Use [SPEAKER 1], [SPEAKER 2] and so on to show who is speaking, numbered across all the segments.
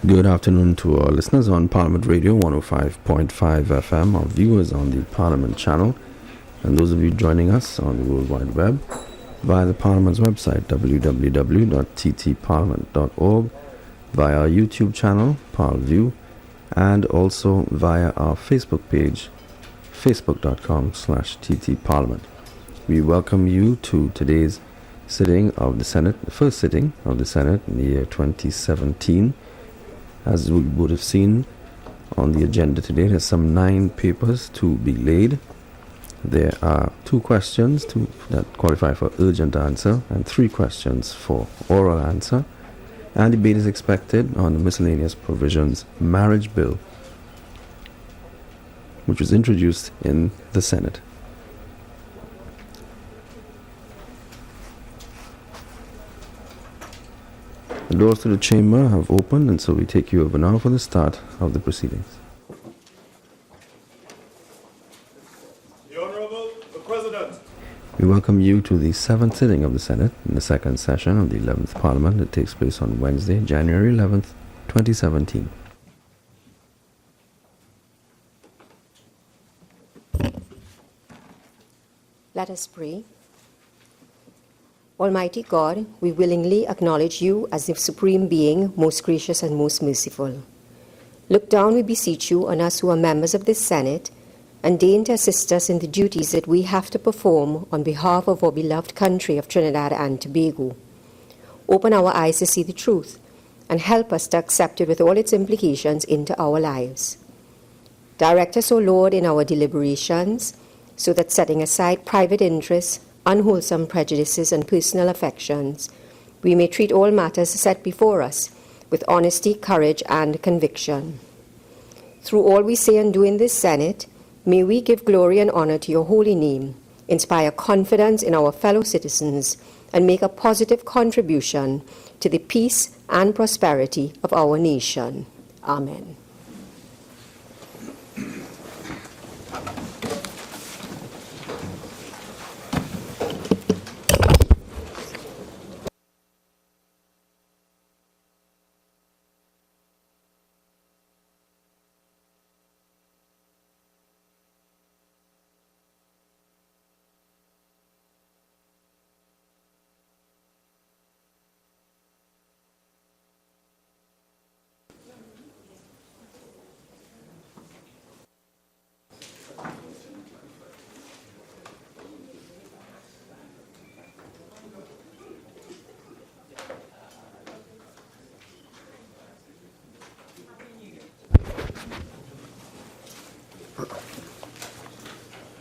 [SPEAKER 1] Good afternoon to our listeners on Parliament Radio 105.5 FM, our viewers on the Parliament channel, and those of you joining us on the World Wide Web via the Parliament's website www.ttparliament.org, via our YouTube channel ParlView, and also via our Facebook page facebook.com/ttparliament. We welcome you to today's sitting of the Senate, the first sitting of the Senate in the year 2017. As we would have seen on the agenda today, there's some 9 papers to be laid. There are 2 questions that qualify for urgent answer and 3 questions for oral answer. And debate is expected on the Miscellaneous Provisions Marriage Bill, which was introduced in the Senate. The doors to the chamber have opened, and so we take you over now for the start of the proceedings.
[SPEAKER 2] The Honorable the President.
[SPEAKER 1] We welcome you to the 7th sitting of the Senate in the 2nd session of the 11th Parliament that takes place on Wednesday, January 11th, 2017.
[SPEAKER 3] Let us pray. Almighty God, we willingly acknowledge you as the Supreme Being, most gracious and most merciful. Look down, we beseech you, on us who are members of this Senate, and deign to assist us in the duties that we have to perform on behalf of our beloved country of Trinidad and Tobago. Open our eyes to see the truth, and help us to accept it with all its implications into our lives. Direct us, O Lord, in our deliberations, so that setting aside private interests, unwholesome prejudices and personal affections, we may treat all matters set before us with honesty, courage, and conviction. Through all we say and do in this Senate, may we give glory and honor to your holy name, inspire confidence in our fellow citizens, and make a positive contribution to the peace and prosperity of our nation. Amen.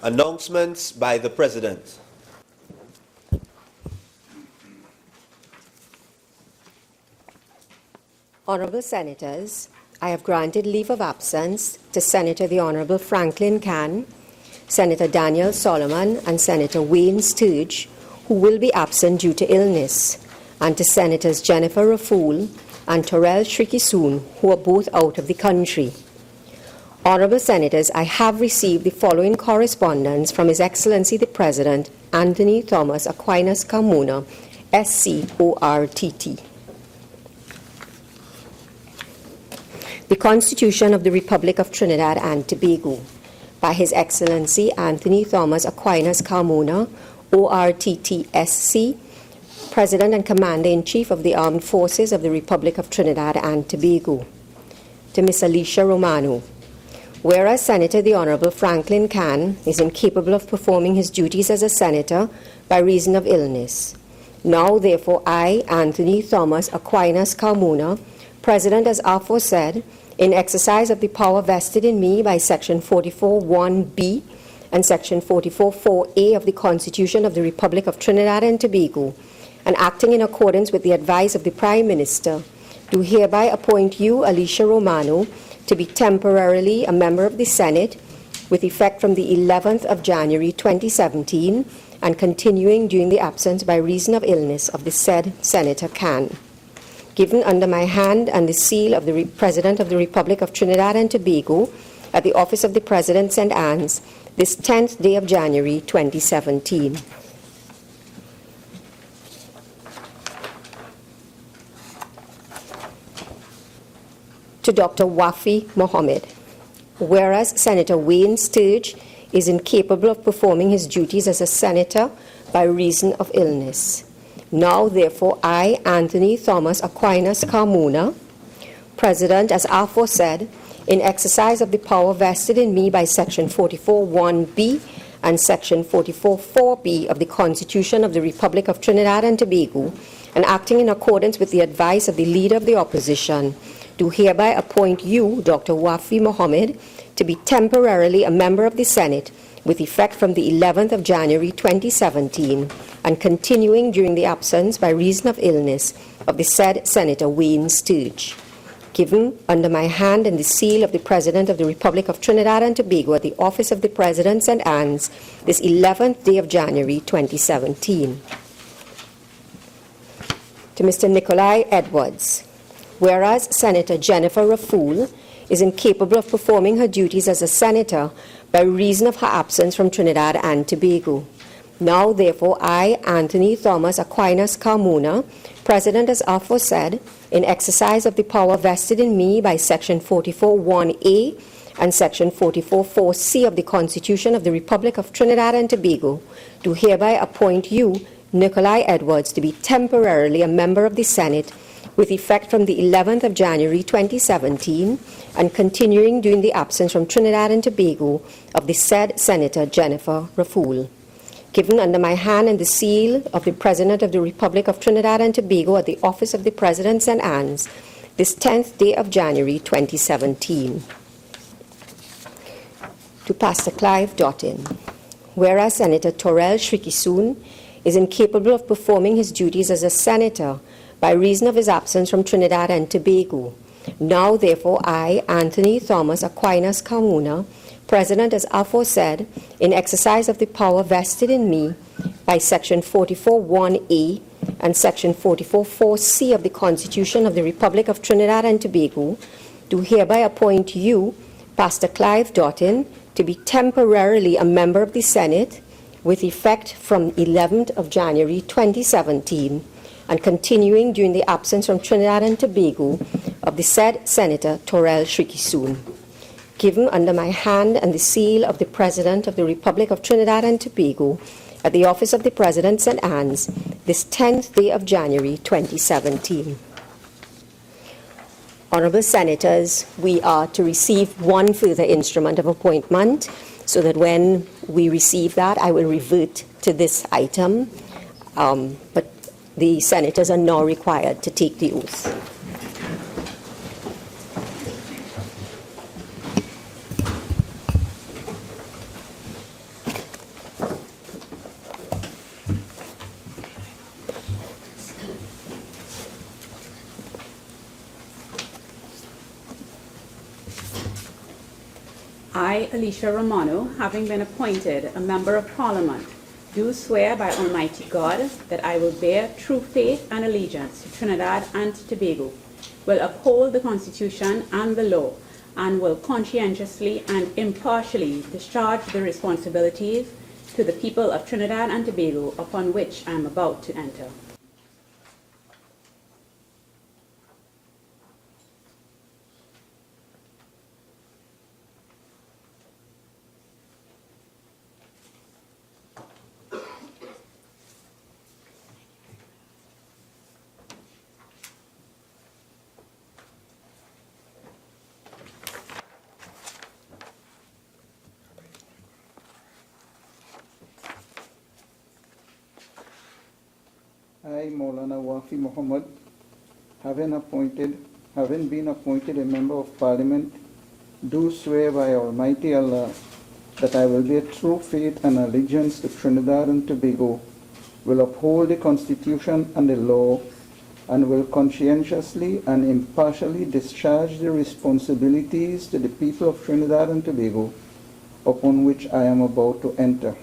[SPEAKER 4] Announcements by the President.
[SPEAKER 3] Honorable Senators, I have granted leave of absence to Senator the Honorable Franklin Cann, Senator Daniel Solomon, and Senator Wayne Sturge, who will be absent due to illness, and to Senators Jennifer Raffoul and Torel Shrikissoon, who are both out of the country. Honorable Senators, I have received the following correspondence from His Excellency the President, Anthony Thomas Aquinas Carmona, SCORTT. The Constitution of the Republic of Trinidad and Tobago, by His Excellency Anthony Thomas Aquinas Carmona, ORTTSC, President and Commander-in-Chief of the Armed Forces of the Republic of Trinidad and Tobago. To Ms. Alicia Romano. Whereas Senator the Honorable Franklin Cann is incapable of performing his duties as a senator by reason of illness. Now, therefore, I, Anthony Thomas Aquinas Carmona, President as aforesaid, in exercise of the power vested in me by Section 44(1)(b) and Section 44(4)(a) of the Constitution of the Republic of Trinidad and Tobago, and acting in accordance with the advice of the Prime Minister, do hereby appoint you, Alicia Romano, to be temporarily a member of the Senate with effect from the 11th of January 2017 and continuing during the absence by reason of illness of the said Senator Cann. Given under my hand and the seal of the President of the Republic of Trinidad and Tobago at the Office of the President, St. Anne's, this 10th day of January 2017. to Dr. Waffie Mohammed. Whereas Senator Wayne Sturge is incapable of performing his duties as a senator by reason of illness. Now, therefore, I, Anthony Thomas Aquinas Carmona, President, as aforesaid, in exercise of the power vested in me by Section 44(1)(b) and Section 44(4)(b) of the Constitution of the Republic of Trinidad and Tobago, and acting in accordance with the advice of the Leader of the Opposition, do hereby appoint you, Dr. Waffie Mohammed, to be temporarily a member of the Senate with effect from the 11th of January 2017 and continuing during the absence by reason of illness of the said Senator Wayne Sturge. Given under my hand and the seal of the President of the Republic of Trinidad and Tobago at the office of the President St. Anne's this 11th day of January 2017. To Mr. Nikolai Edwards. Whereas Senator Jennifer Rafool is incapable of performing her duties as a senator by reason of her absence from Trinidad and Tobago. Now, therefore, I, Anthony Thomas Aquinas Carmona, President as aforesaid, in exercise of the power vested in me by Section 44(1)(a) and Section 44(4)(c) of the Constitution of the Republic of Trinidad and Tobago, do hereby appoint you, Nikolai Edwards, to be temporarily a member of the Senate with effect from the 11th of January 2017 and continuing during the absence from Trinidad and Tobago of the said Senator Jennifer Rafool. Given under my hand and the seal of the President of the Republic of Trinidad and Tobago at the office of the President St. Anne's this 10th day of January 2017. To Pastor Clive Dottin. Whereas Senator Torel Shrikissoon is incapable of performing his duties as a senator by reason of his absence from Trinidad and Tobago. Now, therefore, I, Anthony Thomas Aquinas Carmona, President as aforesaid, in exercise of the power vested in me by Section 44(1)(a) and Section 44(4)(c) of the Constitution of the Republic of Trinidad and Tobago, do hereby appoint you, Pastor Clive Dottin, to be temporarily a member of the Senate with effect from 11th of January 2017 and continuing during the absence from Trinidad and Tobago of the said Senator Torel Shrikissoon. Given under my hand and the seal of the President of the Republic of Trinidad and Tobago at the office of the President St. Anne's this 10th day of January 2017. Honourable Senators, we are to receive one further instrument of appointment, so that when we receive that, I will revert to this item, but the Senators are now required to take the oath.
[SPEAKER 4] I, Alicia Romano, having been appointed a Member of Parliament, do swear by Almighty God that I will bear true faith and allegiance to Trinidad and Tobago, will uphold the Constitution and the law, and will conscientiously and impartially discharge the responsibilities to the people of Trinidad and Tobago upon which I am about to enter.
[SPEAKER 5] I, Maulana Waffie Mohammed, having been appointed a Member of Parliament, do swear by Almighty Allah that I will bear true faith and allegiance to Trinidad and Tobago, will uphold the Constitution and the law, and will conscientiously and impartially discharge the responsibilities to the people of Trinidad and Tobago upon which I am about to enter.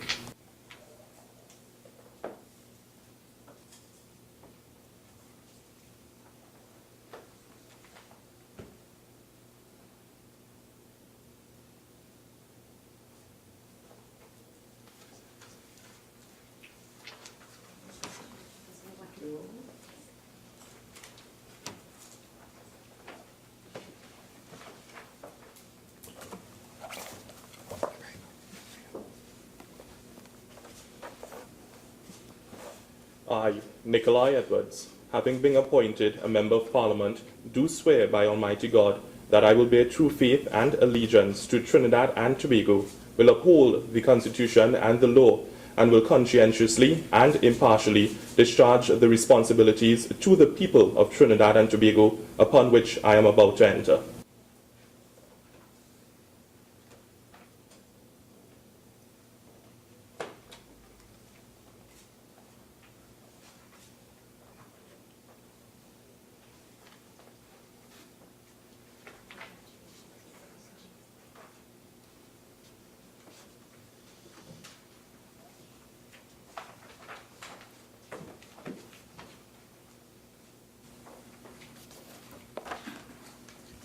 [SPEAKER 6] I, Nikolai Edwards, having been appointed a Member of Parliament, do swear by Almighty God that I will bear true faith and allegiance to Trinidad and Tobago, will uphold the Constitution and the law, and will conscientiously and impartially discharge the responsibilities to the people of Trinidad and Tobago upon which I am about to enter.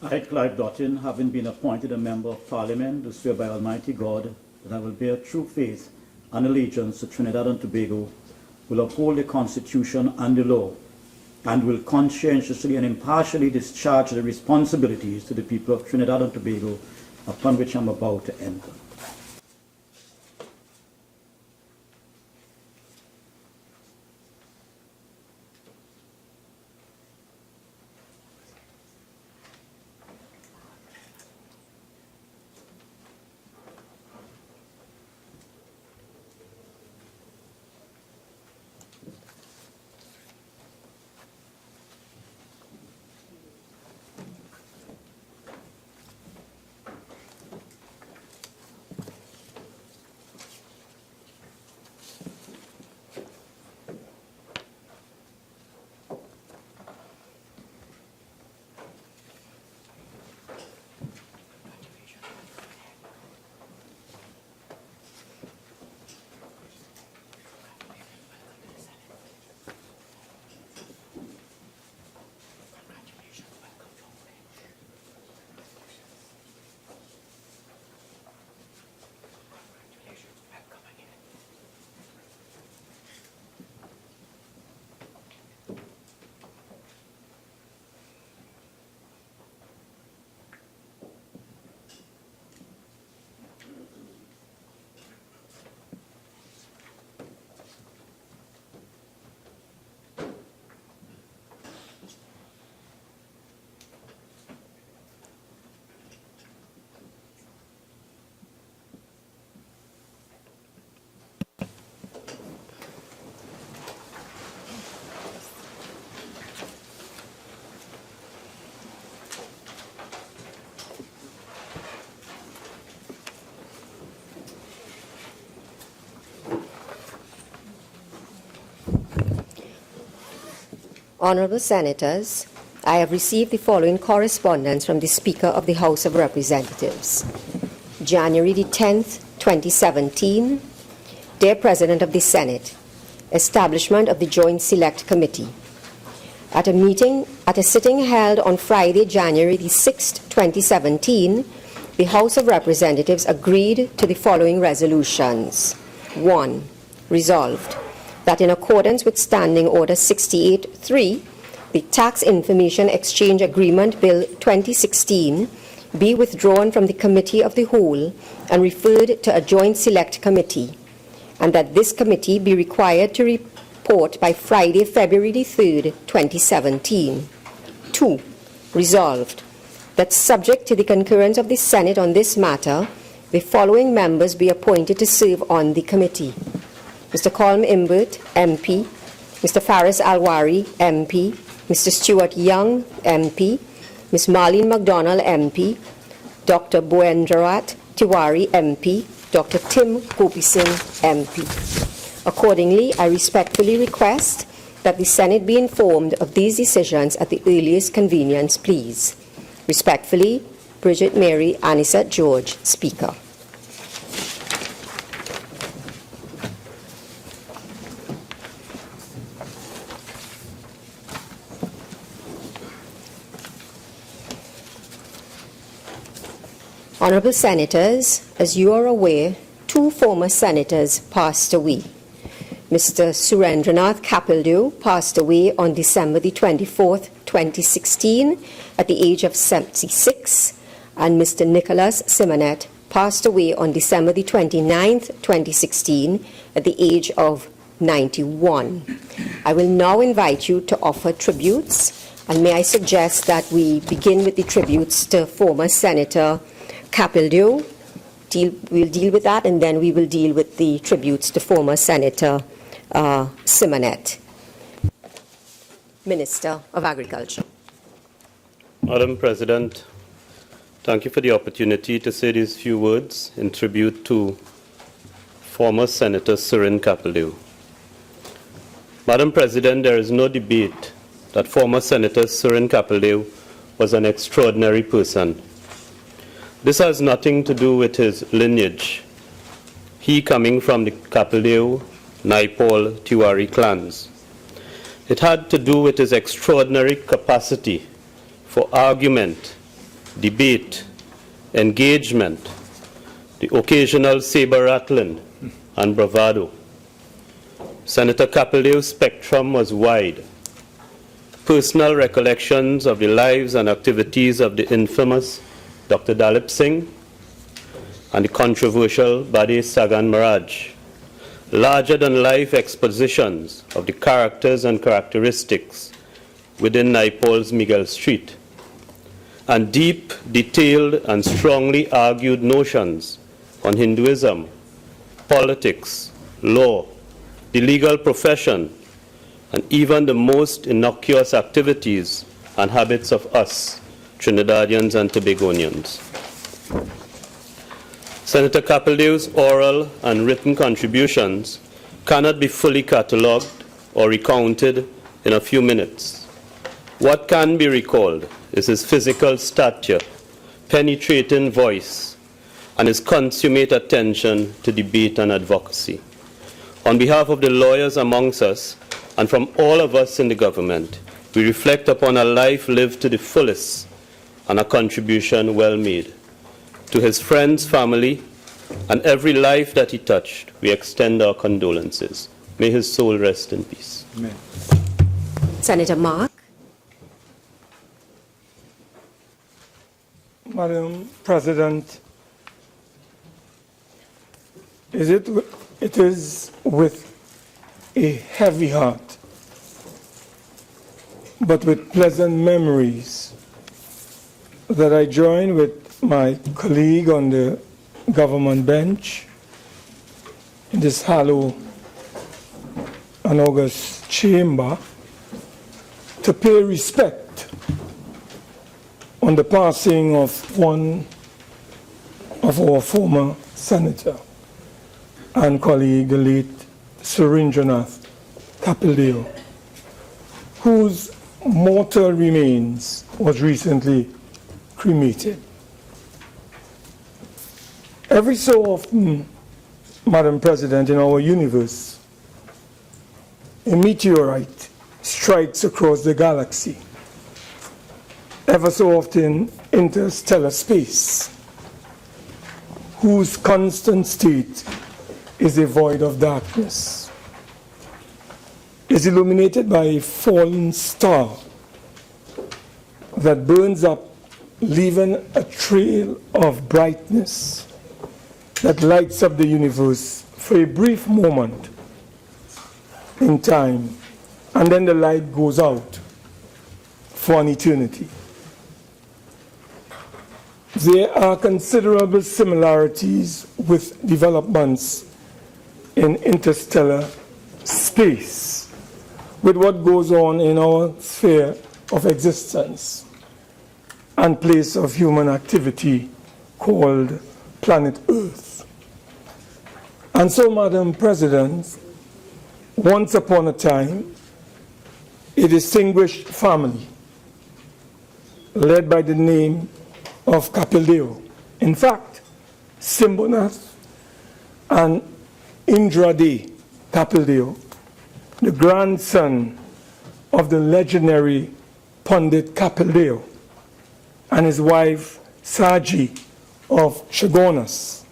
[SPEAKER 7] I, Clive Dottin, having been appointed a Member of Parliament, do swear by Almighty God that I will bear true faith and allegiance to Trinidad and Tobago, will uphold the Constitution and the law, and will conscientiously and impartially discharge the responsibilities to the people of Trinidad and Tobago upon which I am about to enter.
[SPEAKER 3] Honorable Senators, I have received the following correspondence from the Speaker of the House of Representatives. January the 10th, 2017. Dear President of the Senate, establishment of the Joint Select Committee. At a sitting held on Friday, January the 6th, 2017, the House of Representatives agreed to the following resolutions. 1. Resolved that in accordance with Standing Order 68-3, the Tax Information Exchange Agreement Bill 2016 be withdrawn from the Committee of the Whole and referred to a Joint Select Committee, and that this committee be required to report by Friday, February the 3rd, 2017. 2. Resolved that subject to the concurrence of the Senate on this matter, the following members be appointed to serve on the committee. Mr. Colm Imbert, MP, Mr. Faris Alwari, MP, Mr. Stuart Young, MP, Ms. Marlene MacDonald, MP, Dr. Boendrarat Tiwari, MP, Dr. Tim Kopison, MP. Accordingly, I respectfully request that the Senate be informed of these decisions at the earliest convenience, please. Respectfully, Bridget Mary Anisette George, Speaker. Honorable Senators, as you are aware, two former senators passed away. Mr. Surendranath Capildeo passed away on December the 24th, 2016, at the age of 76, and Mr. Nicholas Simonette passed away on December the 29th, 2016, at the age of 91. I will now invite you to offer tributes, and may I suggest that we begin with the tributes to former Senator Capildeo. We'll deal with that, and then we will deal with the tributes to former Senator Simonette. Minister of Agriculture.
[SPEAKER 8] Madam President, thank you for the opportunity to say these few words in tribute to former Senator Capildeo. Madam President, there is no debate that former Senator Capildeo was an extraordinary person. This has nothing to do with his lineage, he coming from the Capildeo, Naipaul, Tiwari clans. It had to do with his extraordinary capacity for argument, debate, engagement, the occasional saber-rattling, and bravado. Senator Capildeo's spectrum was wide. Personal recollections of the lives and activities of the infamous Dr. Dalip Singh and the controversial Bade Sagan Maharaj, larger-than-life expositions of the characters and characteristics within Naipaul's Miguel Street, and deep, detailed, and strongly argued notions on Hinduism, politics, law, the legal profession, and even the most innocuous activities and habits of us, Trinidadians and Tobagonians. Senator Capildeo's oral and written contributions cannot be fully catalogued or recounted in a few minutes. What can be recalled is his physical stature, penetrating voice, and his consummate attention to debate and advocacy. On behalf of the lawyers amongst us, and from all of us in the government, we reflect upon a life lived to the fullest and a contribution well made. To his friends, family, and every life that he touched, we extend our condolences. May his soul rest in peace.
[SPEAKER 5] Amen.
[SPEAKER 3] Senator Mark.
[SPEAKER 9] Madam President, it is with a heavy heart, but with pleasant memories, that I join with my colleague on the government bench in this hallowed and august chamber to pay respect on the passing of one of our former senator and colleague, the late Surendranath Capildeo, whose mortal remains was recently cremated. Every so often, Madam President, in our universe, a meteorite strikes across the galaxy. Ever so often, interstellar space, whose constant state is a void of darkness, is illuminated by a fallen star that burns up, leaving a trail of brightness that lights up the universe for a brief moment in time, and then the light goes out for an eternity. There are considerable similarities with developments in interstellar space with what goes on in our sphere of existence and place of human activity called planet Earth. And so, Madam President, once upon a time, a distinguished family led by the name of Capildeo, in fact, Simonette and Indrade Capildeo, the grandson of the legendary Pandit Capildeo and his wife Saji of Chagonas,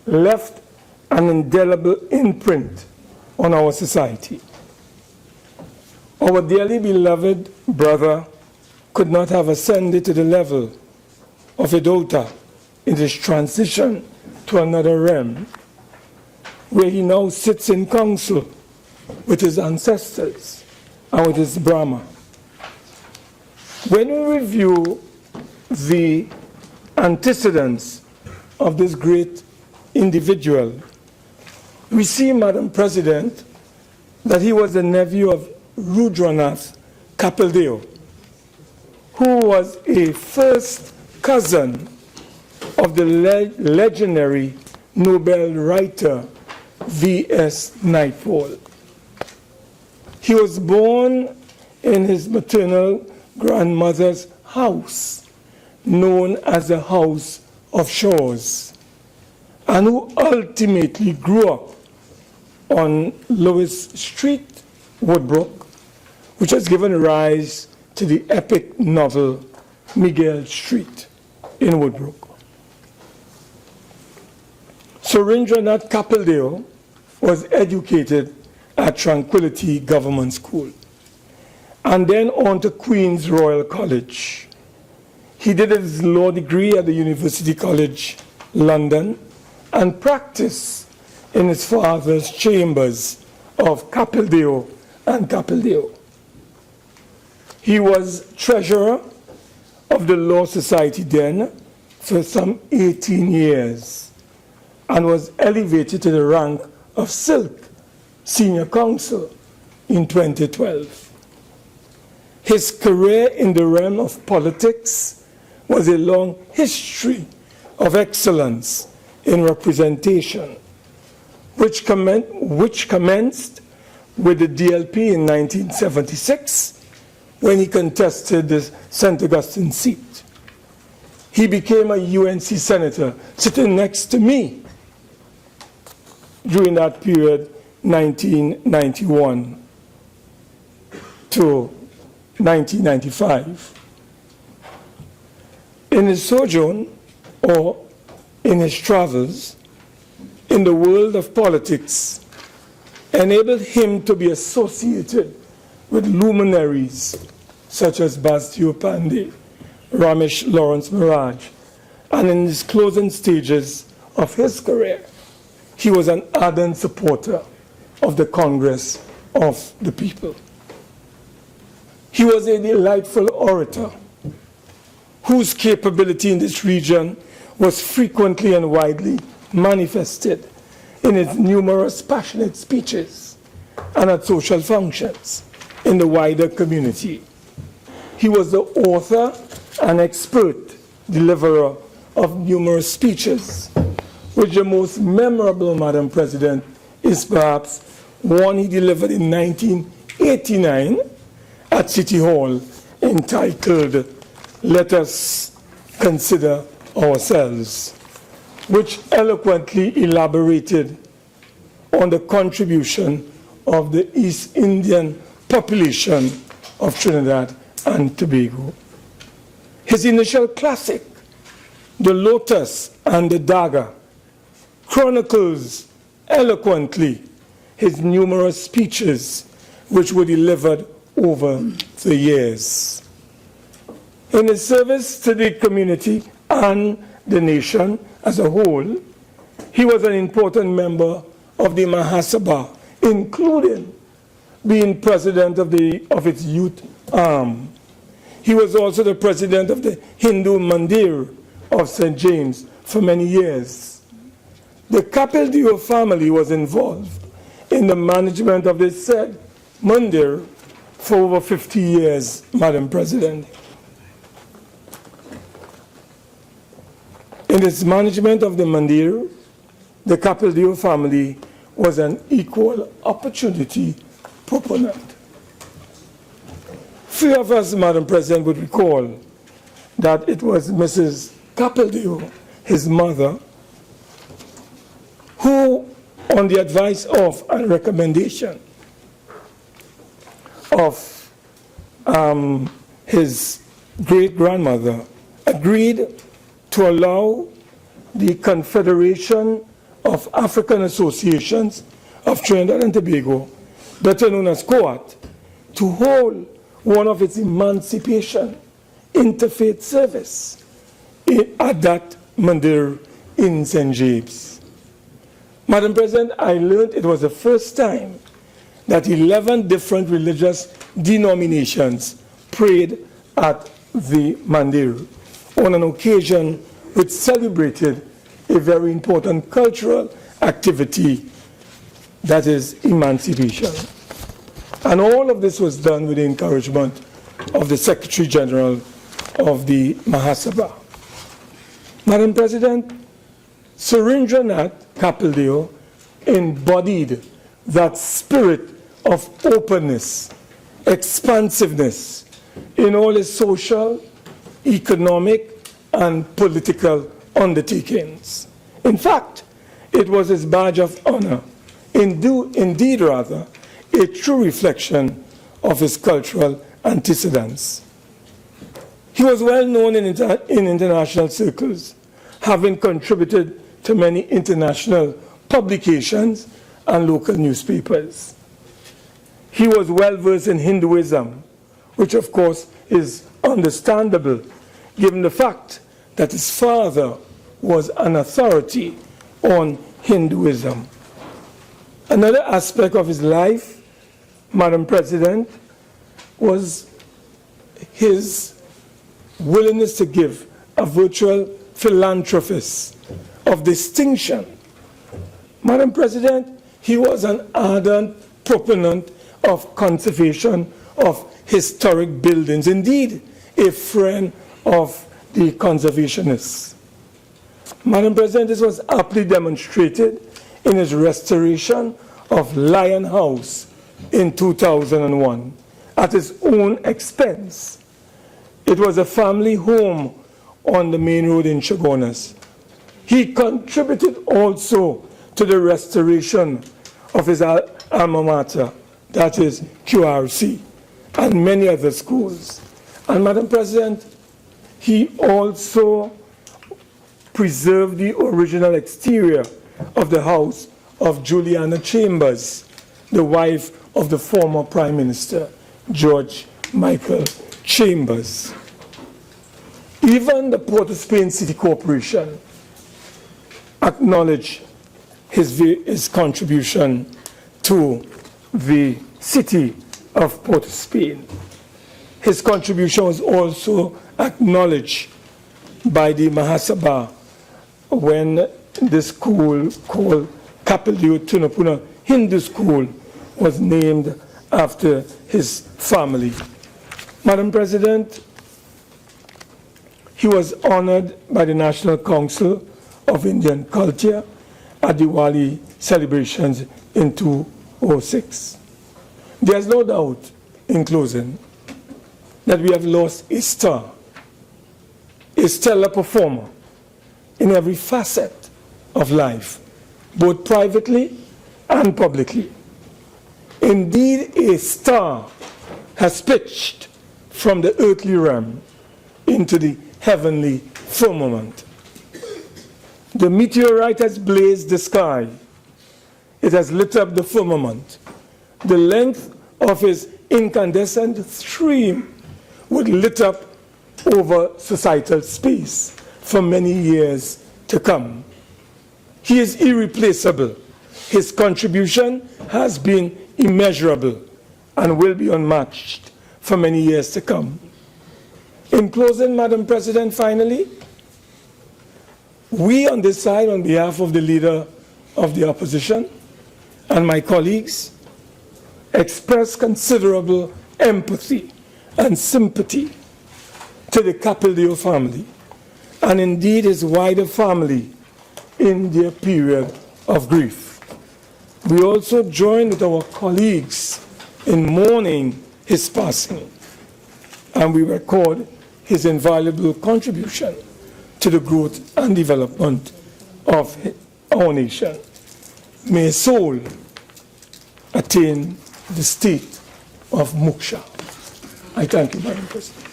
[SPEAKER 9] left an indelible imprint on our society. Our dearly beloved brother could not have ascended to the level of a daughter in his transition to another realm, where he now sits in council with his ancestors and with his Brahma. When we review the antecedents of this great individual, we see, Madam President, that he was the nephew of Surendranath Capildeo, who was a first cousin of the legendary Nobel writer V.S. Naipaul. He was born in his maternal grandmother's house, known as the House of Shores, and who ultimately grew up on Lewis Street, Woodbrook, which has given rise to the epic novel Miguel Street in Woodbrook. Surendranath Capildeo was educated at Tranquility Government School and then on to Queen's Royal College. He did his law degree at the University College, London, and practiced in his father's chambers of Capildeo and Capildeo. He was treasurer of the Law Society then for some 18 years and was elevated to the rank of Silk Senior Counsel in 2012. His career in the realm of politics was a long history of excellence in representation, which commenced with the DLP in 1976 when he contested the St. Augustine seat. He became a UNC senator sitting next to me during that period, 1991 to 1995. In his sojourn, or in his travels, in the world of politics, enabled him to be associated with luminaries such as Bastio Pandey, Ramesh Lawrence Miraj, and in his closing stages of his career, he was an ardent supporter of the Congress of the People. He was a delightful orator whose capability in this region was frequently and widely manifested in his numerous passionate speeches and at social functions in the wider community. He was the author and expert deliverer of numerous speeches, which the most memorable, Madam President, is perhaps one he delivered in 1989 at City Hall entitled "Let Us Consider Ourselves," which eloquently elaborated on the contribution of the East Indian population of Trinidad and Tobago. His initial classic, The Lotus and the Dagger, chronicles eloquently his numerous speeches which were delivered over the years. In his service to the community and the nation as a whole, he was an important member of the Mahasabha, including being president of its youth arm. He was also the president of the Hindu Mandir of St. James for many years. The Capildeo family was involved in the management of the said Mandir for over 50 years, Madam President. In its management of the Mandir, the Capildeo family was an equal opportunity proponent. Few of us, Madam President, would recall that it was Mrs. Capildeo, his mother, who, on the advice of and recommendation of his great-grandmother, agreed to allow the Confederation of African Associations of Trinidad and Tobago, better known as COAT, to hold one of its emancipation interfaith service at that Mandir in St. James. Madam President, I learned it was the first time that 11 different religious denominations prayed at the Mandiri on an occasion which celebrated a very important cultural activity, that is emancipation. And all of this was done with the encouragement of the Secretary General of the Mahasabha. Madam President, Surendranath Capildeo embodied that spirit of openness, expansiveness in all his social, economic, and political undertakings. In fact, it was his badge of honor, indeed rather, a true reflection of his cultural antecedents. He was well known in international circles, having contributed to many international publications and local newspapers. He was well versed in Hinduism, which of course is understandable given the fact that his father was an authority on Hinduism. Another aspect of his life, Madam President, was his willingness to give, a virtual philanthropist of distinction. Madam President, he was an ardent proponent of conservation of historic buildings, indeed a friend of the conservationists. Madam President, this was aptly demonstrated in his restoration of Lion House in 2001 at his own expense. It was a family home on the main road in Chagonas. He contributed also to the restoration of his alma mater, that is QRC, and many other schools. And Madam President, he also preserved the original exterior of the house of Juliana Chambers, the wife of the former Prime Minister, George Michael Chambers. Even the Port of Spain City Corporation acknowledged his contribution to the city of Port of Spain. His contribution was also acknowledged by the Mahasabha when the school called Capildeo Tunapuna Hindu School was named after his family. Madam President, he was honored by the National Council of Indian Culture at Diwali celebrations in 2006. There's no doubt, in closing, that we have lost a star, a stellar performer in every facet of life, both privately and publicly. Indeed, a star has pitched from the earthly realm into the heavenly firmament. The meteorite has blazed the sky. It has lit up the firmament. The length of his incandescent stream would lit up over societal space for many years to come. He is irreplaceable. His contribution has been immeasurable and will be unmatched for many years to come. In closing, Madam President, finally, we on this side, on behalf of the Leader of the Opposition and my colleagues, express considerable empathy and sympathy to the Capildeo family, and indeed his wider family, in their period of grief. We also join with our colleagues in mourning his passing, and we record his invaluable contribution to the growth and development of our nation. May his soul attain the state of moksha. I thank you, Madam President.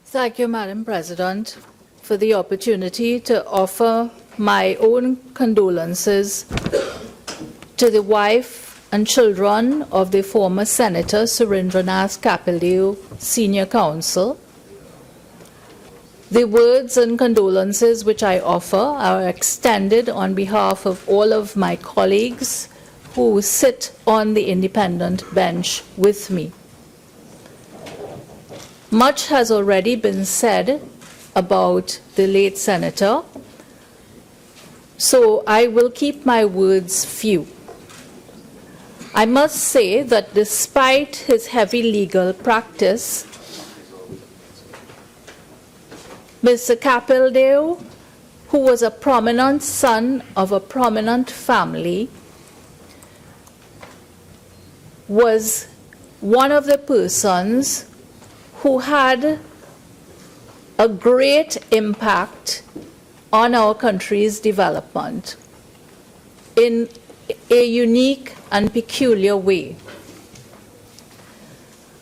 [SPEAKER 10] Thank you, Madam President, for the opportunity to offer my own condolences to the wife and children of the former Senator Surendranath Capildeo, Senior Counsel, The words and condolences which I offer are extended on behalf of all of my colleagues who sit on the independent bench with me. Much has already been said about the late senator, so I will keep my words few. I must say that despite his heavy legal practice, Mr. Capildeo, who was a prominent son of a prominent family, was one of the persons who had a great impact on our country's development in a unique and peculiar way.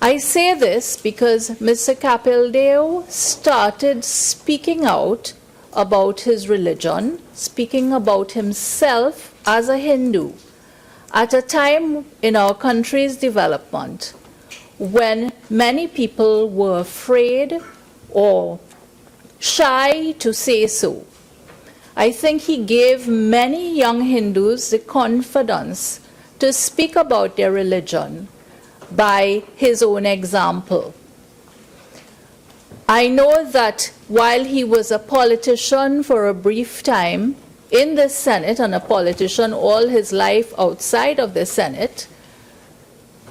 [SPEAKER 10] I say this because Mr. Capildeo started speaking out about his religion, speaking about himself as a Hindu, at a time in our country's development when many people were afraid or shy to say so. I think he gave many young Hindus the confidence to speak about their religion by his own example. I know that while he was a politician for a brief time in the Senate and a politician all his life outside of the Senate,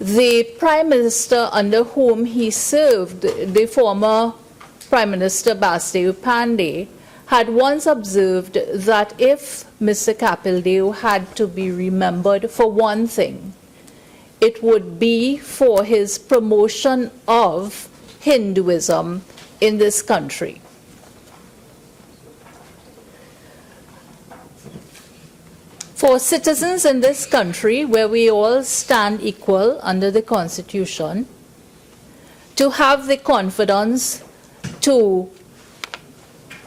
[SPEAKER 10] the Prime Minister under whom he served, the former Prime Minister Basdeo Pandey, had once observed that if Mr. Capildeo had to be remembered for one thing, it would be for his promotion of Hinduism in this country. For citizens in this country, where we all stand equal under the Constitution, to have the confidence to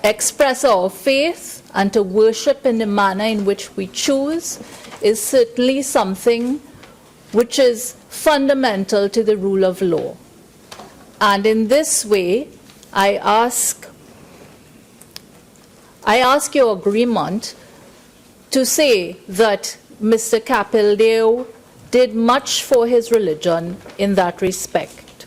[SPEAKER 10] express our faith and to worship in the manner in which we choose is certainly something which is fundamental to the rule of law. And in this way, I ask your agreement to say that Mr. Capildeo did much for his religion in that respect.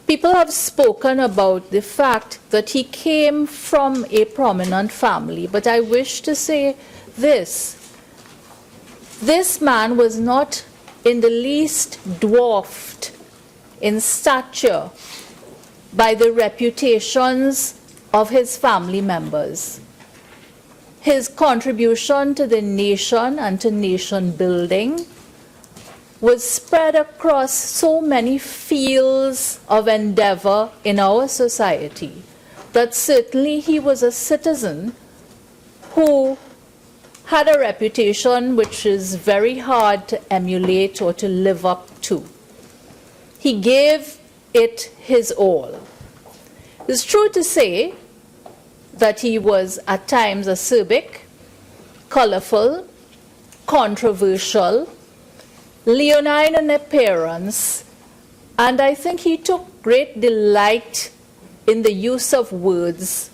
[SPEAKER 10] People have spoken about the fact that he came from a prominent family, but I wish to say this. This man was not in the least dwarfed in stature by the reputations of his family members. His contribution to the nation and to nation building was spread across so many fields of endeavor in our society that certainly he was a citizen who had a reputation which is very hard to emulate or to live up to. He gave it his all. It's true to say that he was at times acerbic, colorful, controversial, leonine in appearance, and I think he took great delight in the use of words,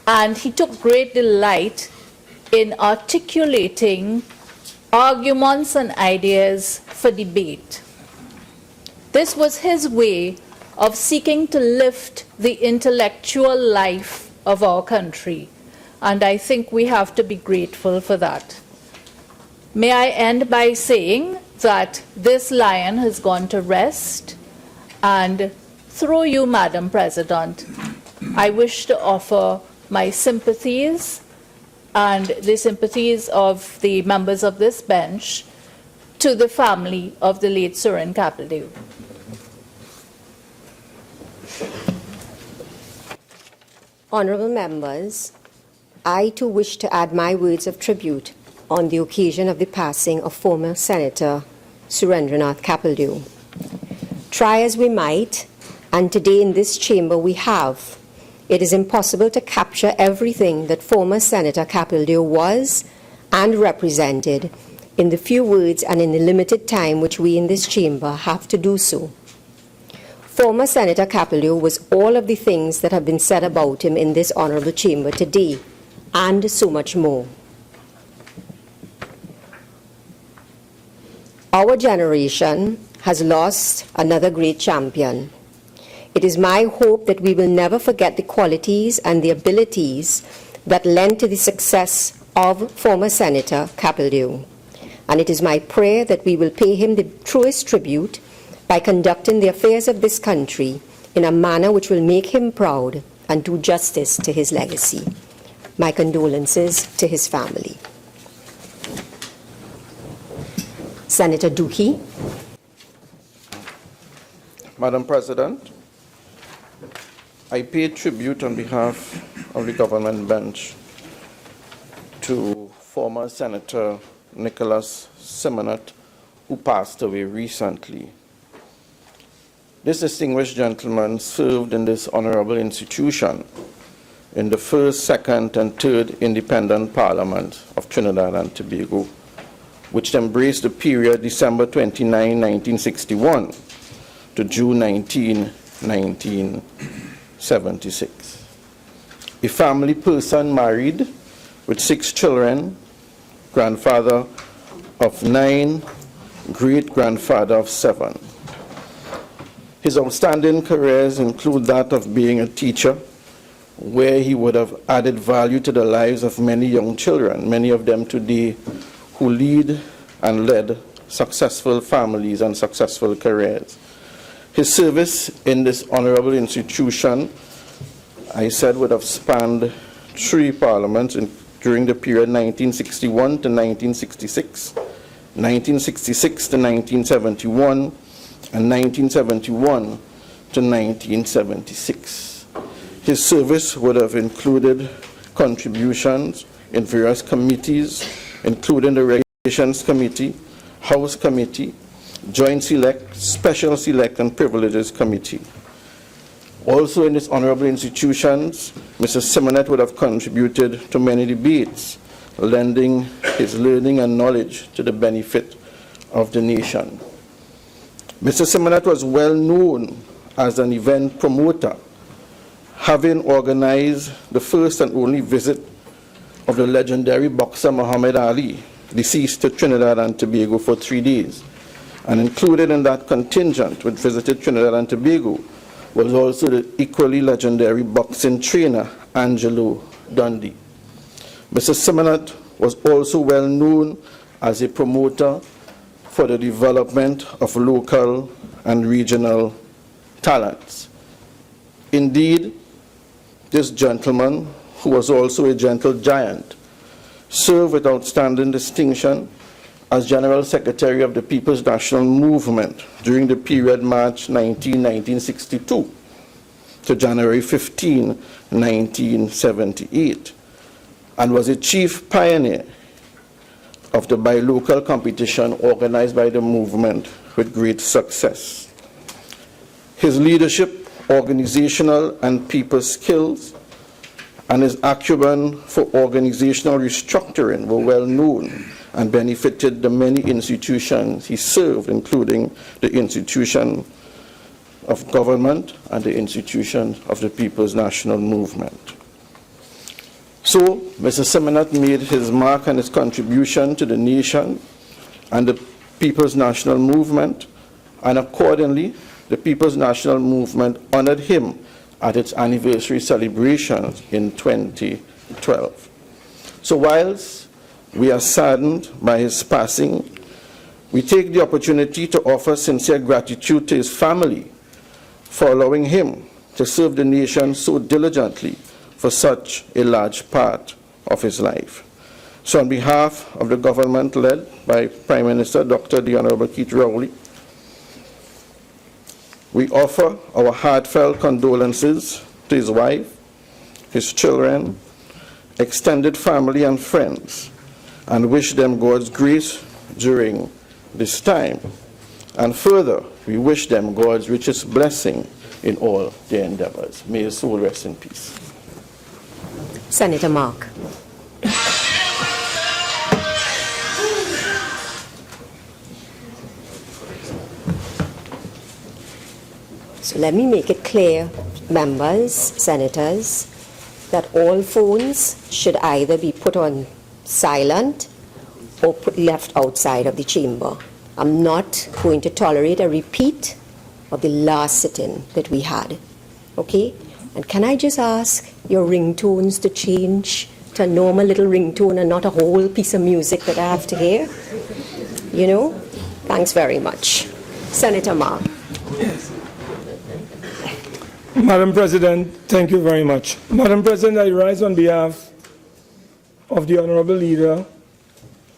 [SPEAKER 10] and he took great delight in articulating arguments and ideas for debate. This was his way of seeking to lift the intellectual life of our country, and I think we have to be grateful for that. May I end by saying that this lion has gone to rest, and through you, Madam President, I wish to offer my sympathies and the sympathies of the members of this bench to the family of the late Suren Capildeo.
[SPEAKER 3] Honorable members, I too wish to add my words of tribute on the occasion of the passing of former Senator Surendranath Capildeo. Try as we might, and today in this chamber we have, it is impossible to capture everything that former Senator Capildeo was and represented in the few words and in the limited time which we in this chamber have to do so. Former Senator Capildeo was all of the things that have been said about him in this honorable chamber today, and so much more. Our generation has lost another great champion. It is my hope that we will never forget the qualities and the abilities that lent to the success of former Senator Capildeo. And it is my prayer that we will pay him the truest tribute by conducting the affairs of this country in a manner which will make him proud and do justice to his legacy. My condolences to his family. Senator Duque.
[SPEAKER 5] Madam President, I pay tribute on behalf of the government bench to former Senator Nicholas Simonette, who passed away recently. This distinguished gentleman served in this honorable institution in the first, second, and third independent parliament of Trinidad and Tobago, which embraced the period December 29, 1961 to June 19, 1976. A family person married with 6 children, grandfather of 9, great-grandfather of 7. His outstanding careers include that of being a teacher, where he would have added value to the lives of many young children, many of them today who lead and led successful families and successful careers. His service in this honorable institution, I said, would have spanned 3 parliaments during the period 1961 to 1966, 1966 to 1971, and 1971 to 1976. His service would have included contributions in various committees, including the Regulations Committee, House Committee, Joint Select, Special Select, and Privileges Committee. Also in this honorable institutions, Mr. Simonette would have contributed to many debates, lending his learning and knowledge to the benefit of the nation. Mr. Simonette was well known as an event promoter, having organized the first and only visit of the legendary boxer Muhammad Ali, deceased, to Trinidad and Tobago for 3 days. And included in that contingent which visited Trinidad and Tobago was also the equally legendary boxing trainer Angelo Dundee. Mr. Simonette was also well known as a promoter for the development of local and regional talents. Indeed, this gentleman, who was also a gentle giant, served with outstanding distinction as General Secretary of the People's National Movement during the period March 19, 1962 to January 15, 1978, and was a chief pioneer of the bi-local competition organized by the movement with great success. His leadership, organizational and people skills, and his acumen for organizational restructuring were well known and benefited the many institutions he served, including the institution of government and the institution of the People's National Movement. So, Mr. Simonette made his mark and his contribution to the nation and the People's National Movement, and accordingly, the People's National Movement honored him at its anniversary celebrations in 2012. So whilst we are saddened by his passing, we take the opportunity to offer sincere gratitude to his family for allowing him to serve the nation so diligently for such a large part of his life. So on behalf of the government led by Prime Minister Dr. the Honorable Keith Rawi, we offer our heartfelt condolences to his wife, his children, extended family and friends, and wish them God's grace during this time. And further, we wish them God's richest blessing in all their endeavors. May his soul rest in peace.
[SPEAKER 3] Senator Mark. So let me make it clear, members, senators, that all phones should either be put on silent or left outside of the chamber. I'm not going to tolerate a repeat of the last sitting that we had. Okay? And can I just ask your ringtones to change to a normal little ringtone and not a whole piece of music that I have to hear? You know? Thanks very much. Senator Ma.
[SPEAKER 9] Madam President, thank you very much. Madam President, I rise on behalf of the Honorable Leader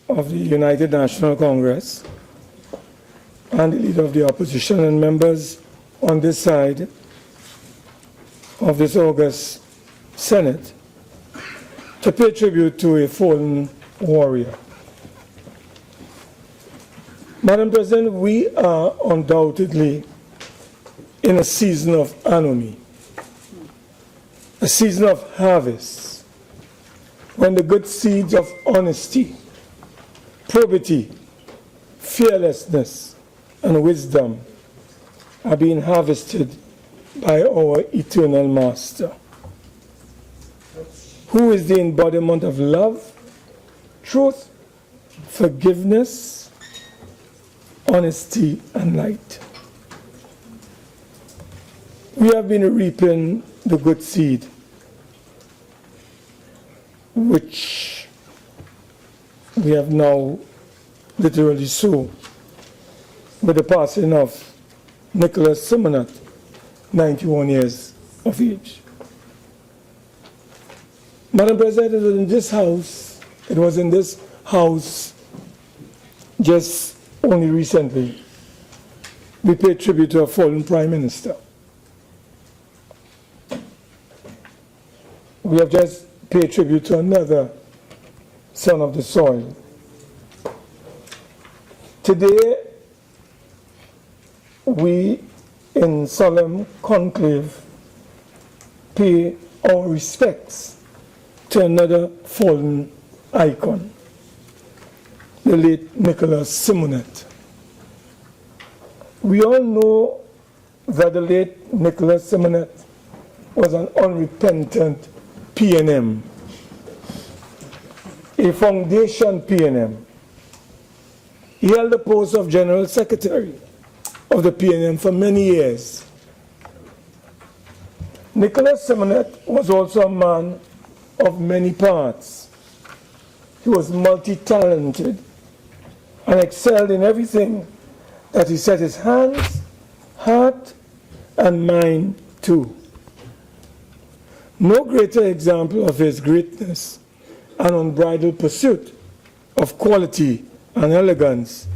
[SPEAKER 9] of the United National Congress and the Leader of the Opposition and members on this side of this august Senate to pay tribute to a fallen warrior. Madam President, we are undoubtedly in a season of anomy, a season of harvest, when the good seeds of honesty, probity, fearlessness, and wisdom are being harvested by our eternal Master, who is the embodiment of love, truth, forgiveness, honesty, and light. We have been reaping the good seed, which we have now literally sown with the passing of Nicholas Simonette, 91 years of age. Madam President, it was in this house just only recently we paid tribute to a fallen Prime Minister. We have just paid tribute to another son of the soil. Today, we, in solemn conclave, pay our respects to another fallen icon, the late Nicholas Simonette. We all know that the late Nicholas Simonette was an unrepentant PNM, a foundation PNM. He held the post of General Secretary of the PNM for many years. Nicholas Simonette was also a man of many parts. He was multi-talented and excelled in everything that he set his hands, heart, and mind to. No greater example of his greatness and unbridled pursuit of quality and elegance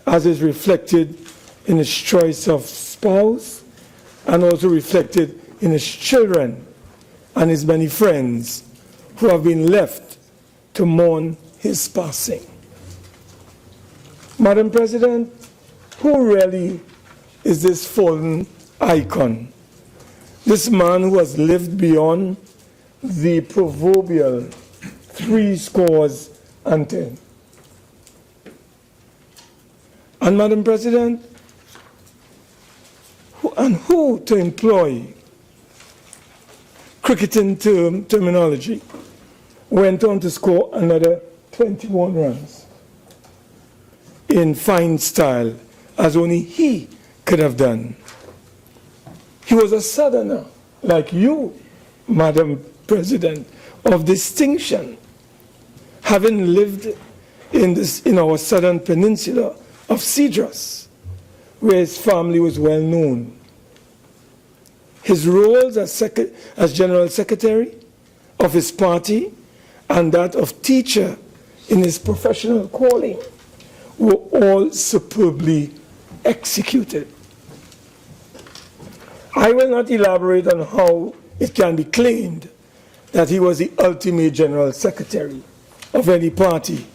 [SPEAKER 9] as is reflected in his choice of spouse and also reflected in his children and his many friends who have been left to mourn his passing. Madam President, who really is this fallen icon? This man who has lived beyond the proverbial 70. And Madam President, who to employ cricketing terminology, went on to score another 21 runs in fine style, as only he could have done. He was a Southerner, like you, Madam President, of distinction, having lived in our southern peninsula of Cedros, where his family was well known. His roles as General Secretary of his party and that of teacher in his professional calling were all superbly executed. I will not elaborate on how it can be claimed that he was the ultimate General Secretary of any party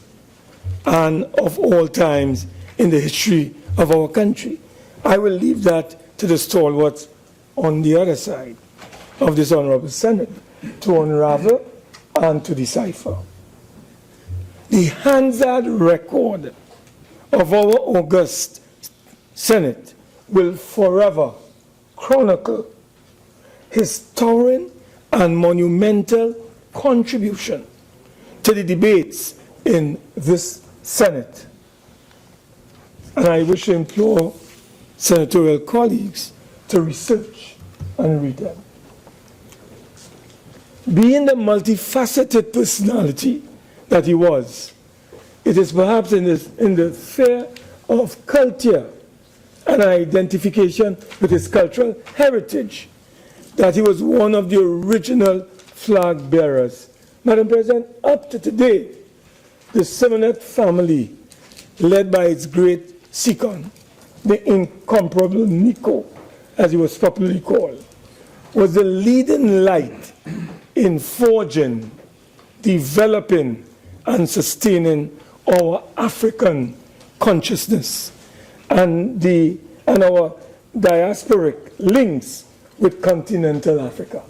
[SPEAKER 9] and of all times in the history of our country. I will leave that to the stalwarts on the other side of this Honorable Senate to unravel and to decipher. The Hansard record of our august Senate will forever chronicle his towering and monumental contribution to the debates in this Senate. And I wish to implore senatorial colleagues to research and read them. Being the multifaceted personality that he was, it is perhaps in the sphere of culture and identification with his cultural heritage that he was one of the original flag bearers. Madam President, up to today, the Simonette family, led by its great Sikon, the incomparable Nico, as he was popularly called, was the leading light in forging, developing, and sustaining our African consciousness and our diasporic links with continental Africa.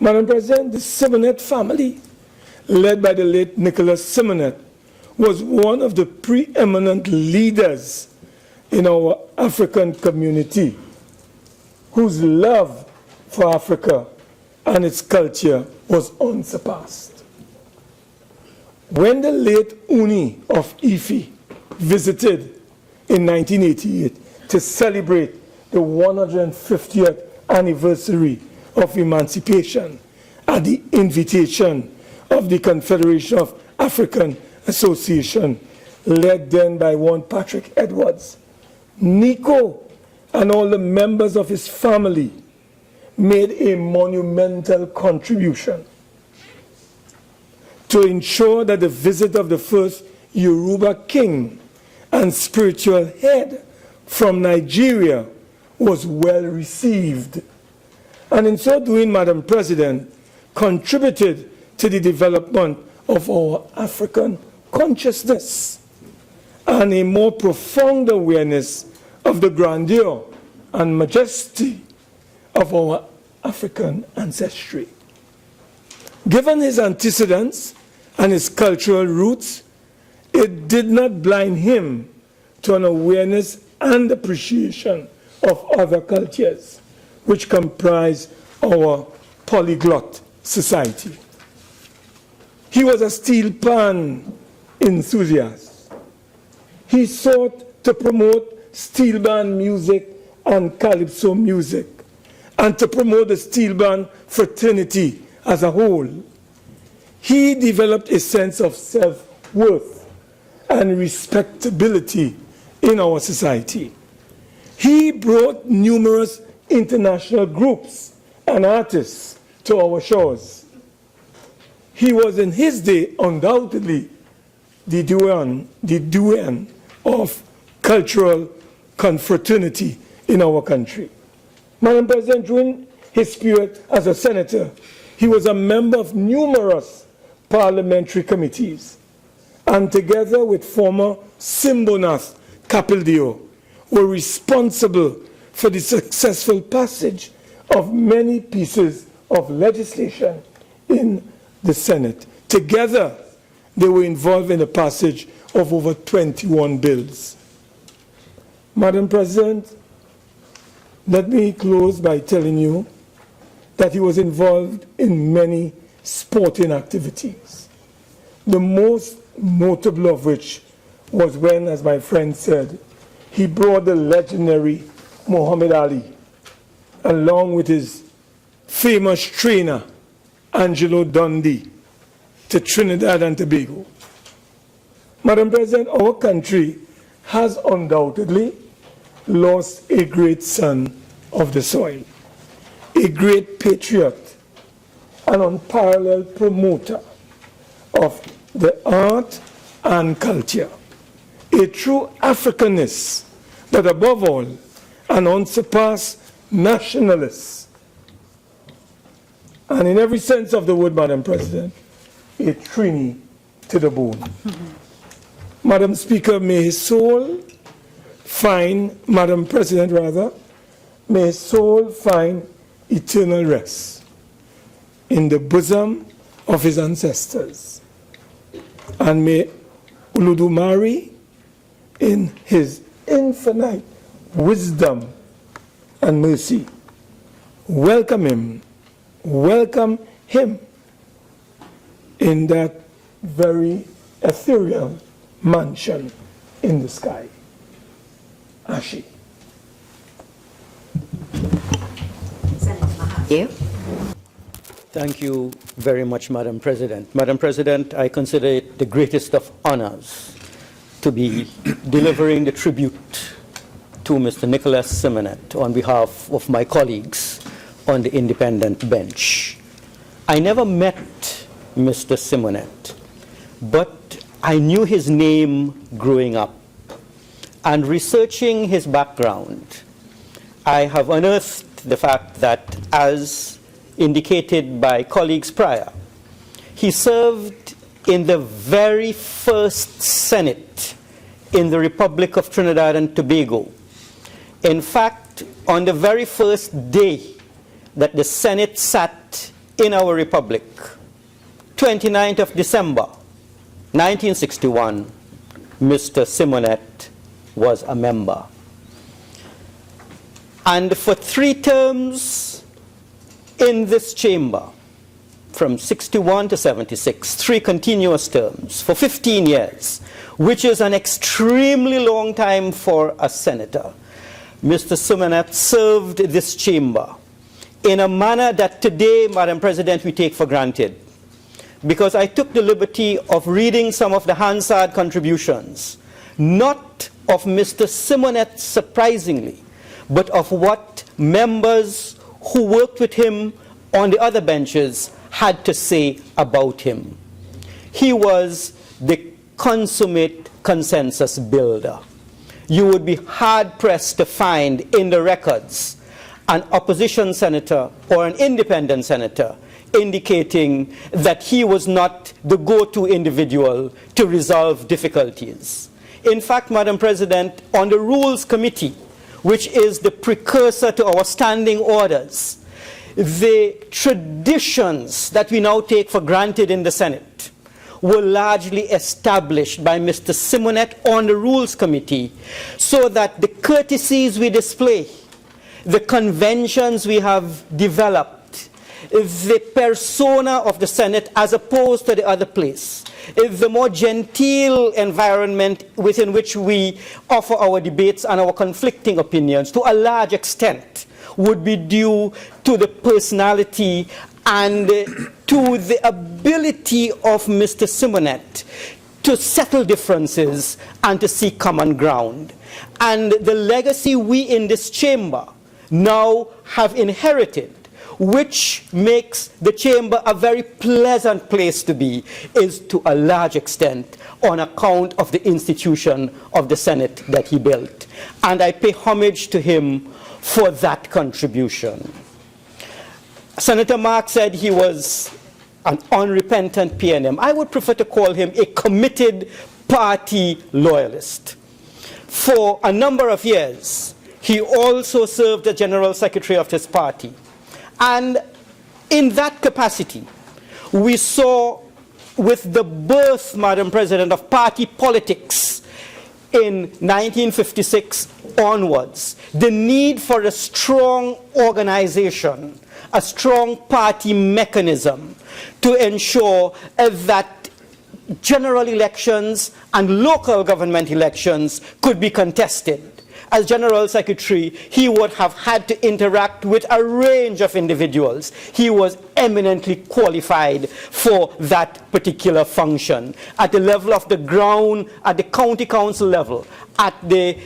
[SPEAKER 9] Madam President, the Simonette family, led by the late Nicholas Simonette, was one of the preeminent leaders in our African community whose love for Africa and its culture was unsurpassed. When the late Uni of Ife visited in 1988 to celebrate the 150th anniversary of emancipation at the invitation of the Confederation of African Association, led then by one Patrick Edwards, Nico and all the members of his family made a monumental contribution to ensure that the visit of the first Yoruba king and spiritual head from Nigeria was well received. And in so doing, Madam President, contributed to the development of our African consciousness and a more profound awareness of the grandeur and majesty of our African ancestry. Given his antecedents and his cultural roots, it did not blind him to an awareness and appreciation of other cultures which comprise our polyglot society. He was a steel pan enthusiast. He sought to promote steel band music and calypso music, and to promote the steel band fraternity as a whole. He developed a sense of self-worth and respectability in our society. He brought numerous international groups and artists to our shores. He was in his day undoubtedly the doyen of cultural confraternity in our country. Madam President, during his period as a senator, he was a member of numerous parliamentary committees, and together with former Simonette Capildeo, were responsible for the successful passage of many pieces of legislation in the Senate. Together, they were involved in the passage of over 21 bills. Madam President, let me close by telling you that he was involved in many sporting activities, the most notable of which was when, as my friend said, he brought the legendary Muhammad Ali, along with his famous trainer, Angelo Dundee, to Trinidad and Tobago. Madam President, our country has undoubtedly lost a great son of the soil, a great patriot, an unparalleled promoter of the art and culture, a true Africanist, but above all, an unsurpassed nationalist. And in every sense of the word, Madam President, a Trini to the bone. Madam Speaker, may his soul find, Madam President rather, may his soul find eternal rest in the bosom of his ancestors. And may Olodumare, in his infinite wisdom and mercy. Welcome him in that very ethereal mansion in the sky. Ashi.
[SPEAKER 11] Thank you very much, Madam President. Madam President, I consider it the greatest of honors to be delivering the tribute to Mr. Nicholas Simonette on behalf of my colleagues on the independent bench. I never met Mr. Simonette, but I knew his name growing up. And researching his background, I have unearthed the fact that, as indicated by colleagues prior, he served in the very first Senate in the Republic of Trinidad and Tobago. In fact, on the very first day that the Senate sat in our Republic, 29th of December, 1961, Mr. Simonette was a member. And for 3 terms in this chamber, from 61 to 76, 3 continuous terms for 15 years, which is an extremely long time for a senator, Mr. Simonette served this chamber in a manner that today, Madam President, we take for granted. Because I took the liberty of reading some of the Hansard contributions, not of Mr. Simonette, surprisingly, but of what members who worked with him on the other benches had to say about him. He was the consummate consensus builder. You would be hard-pressed to find in the records an opposition senator or an independent senator indicating that he was not the go-to individual to resolve difficulties. In fact, Madam President, on the Rules Committee, which is the precursor to our standing orders, the traditions that we now take for granted in the Senate were largely established by Mr. Simonette on the Rules Committee, so that the courtesies we display, the conventions we have developed, the persona of the Senate as opposed to the other place, the more genteel environment within which we offer our debates and our conflicting opinions, to a large extent, would be due to the personality and to the ability of Mr. Simonette to settle differences and to seek common ground. And the legacy we in this chamber now have inherited, which makes the chamber a very pleasant place to be, is to a large extent on account of the institution of the Senate that he built. And I pay homage to him for that contribution. Senator Mark said he was an unrepentant PNM. I would prefer to call him a committed party loyalist. For a number of years, he also served as General Secretary of his party. And in that capacity, we saw with the birth, Madam President, of party politics in 1956 onwards, the need for a strong organization, a strong party mechanism to ensure that general elections and local government elections could be contested. As General Secretary, he would have had to interact with a range of individuals. He was eminently qualified for that particular function. At the level of the ground, at the county council level, at the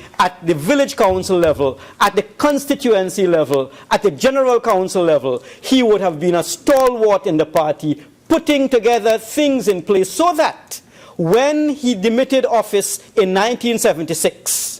[SPEAKER 11] village council level, at the constituency level, at the general council level, he would have been a stalwart in the party, putting together things in place so that when he demitted office in 1976,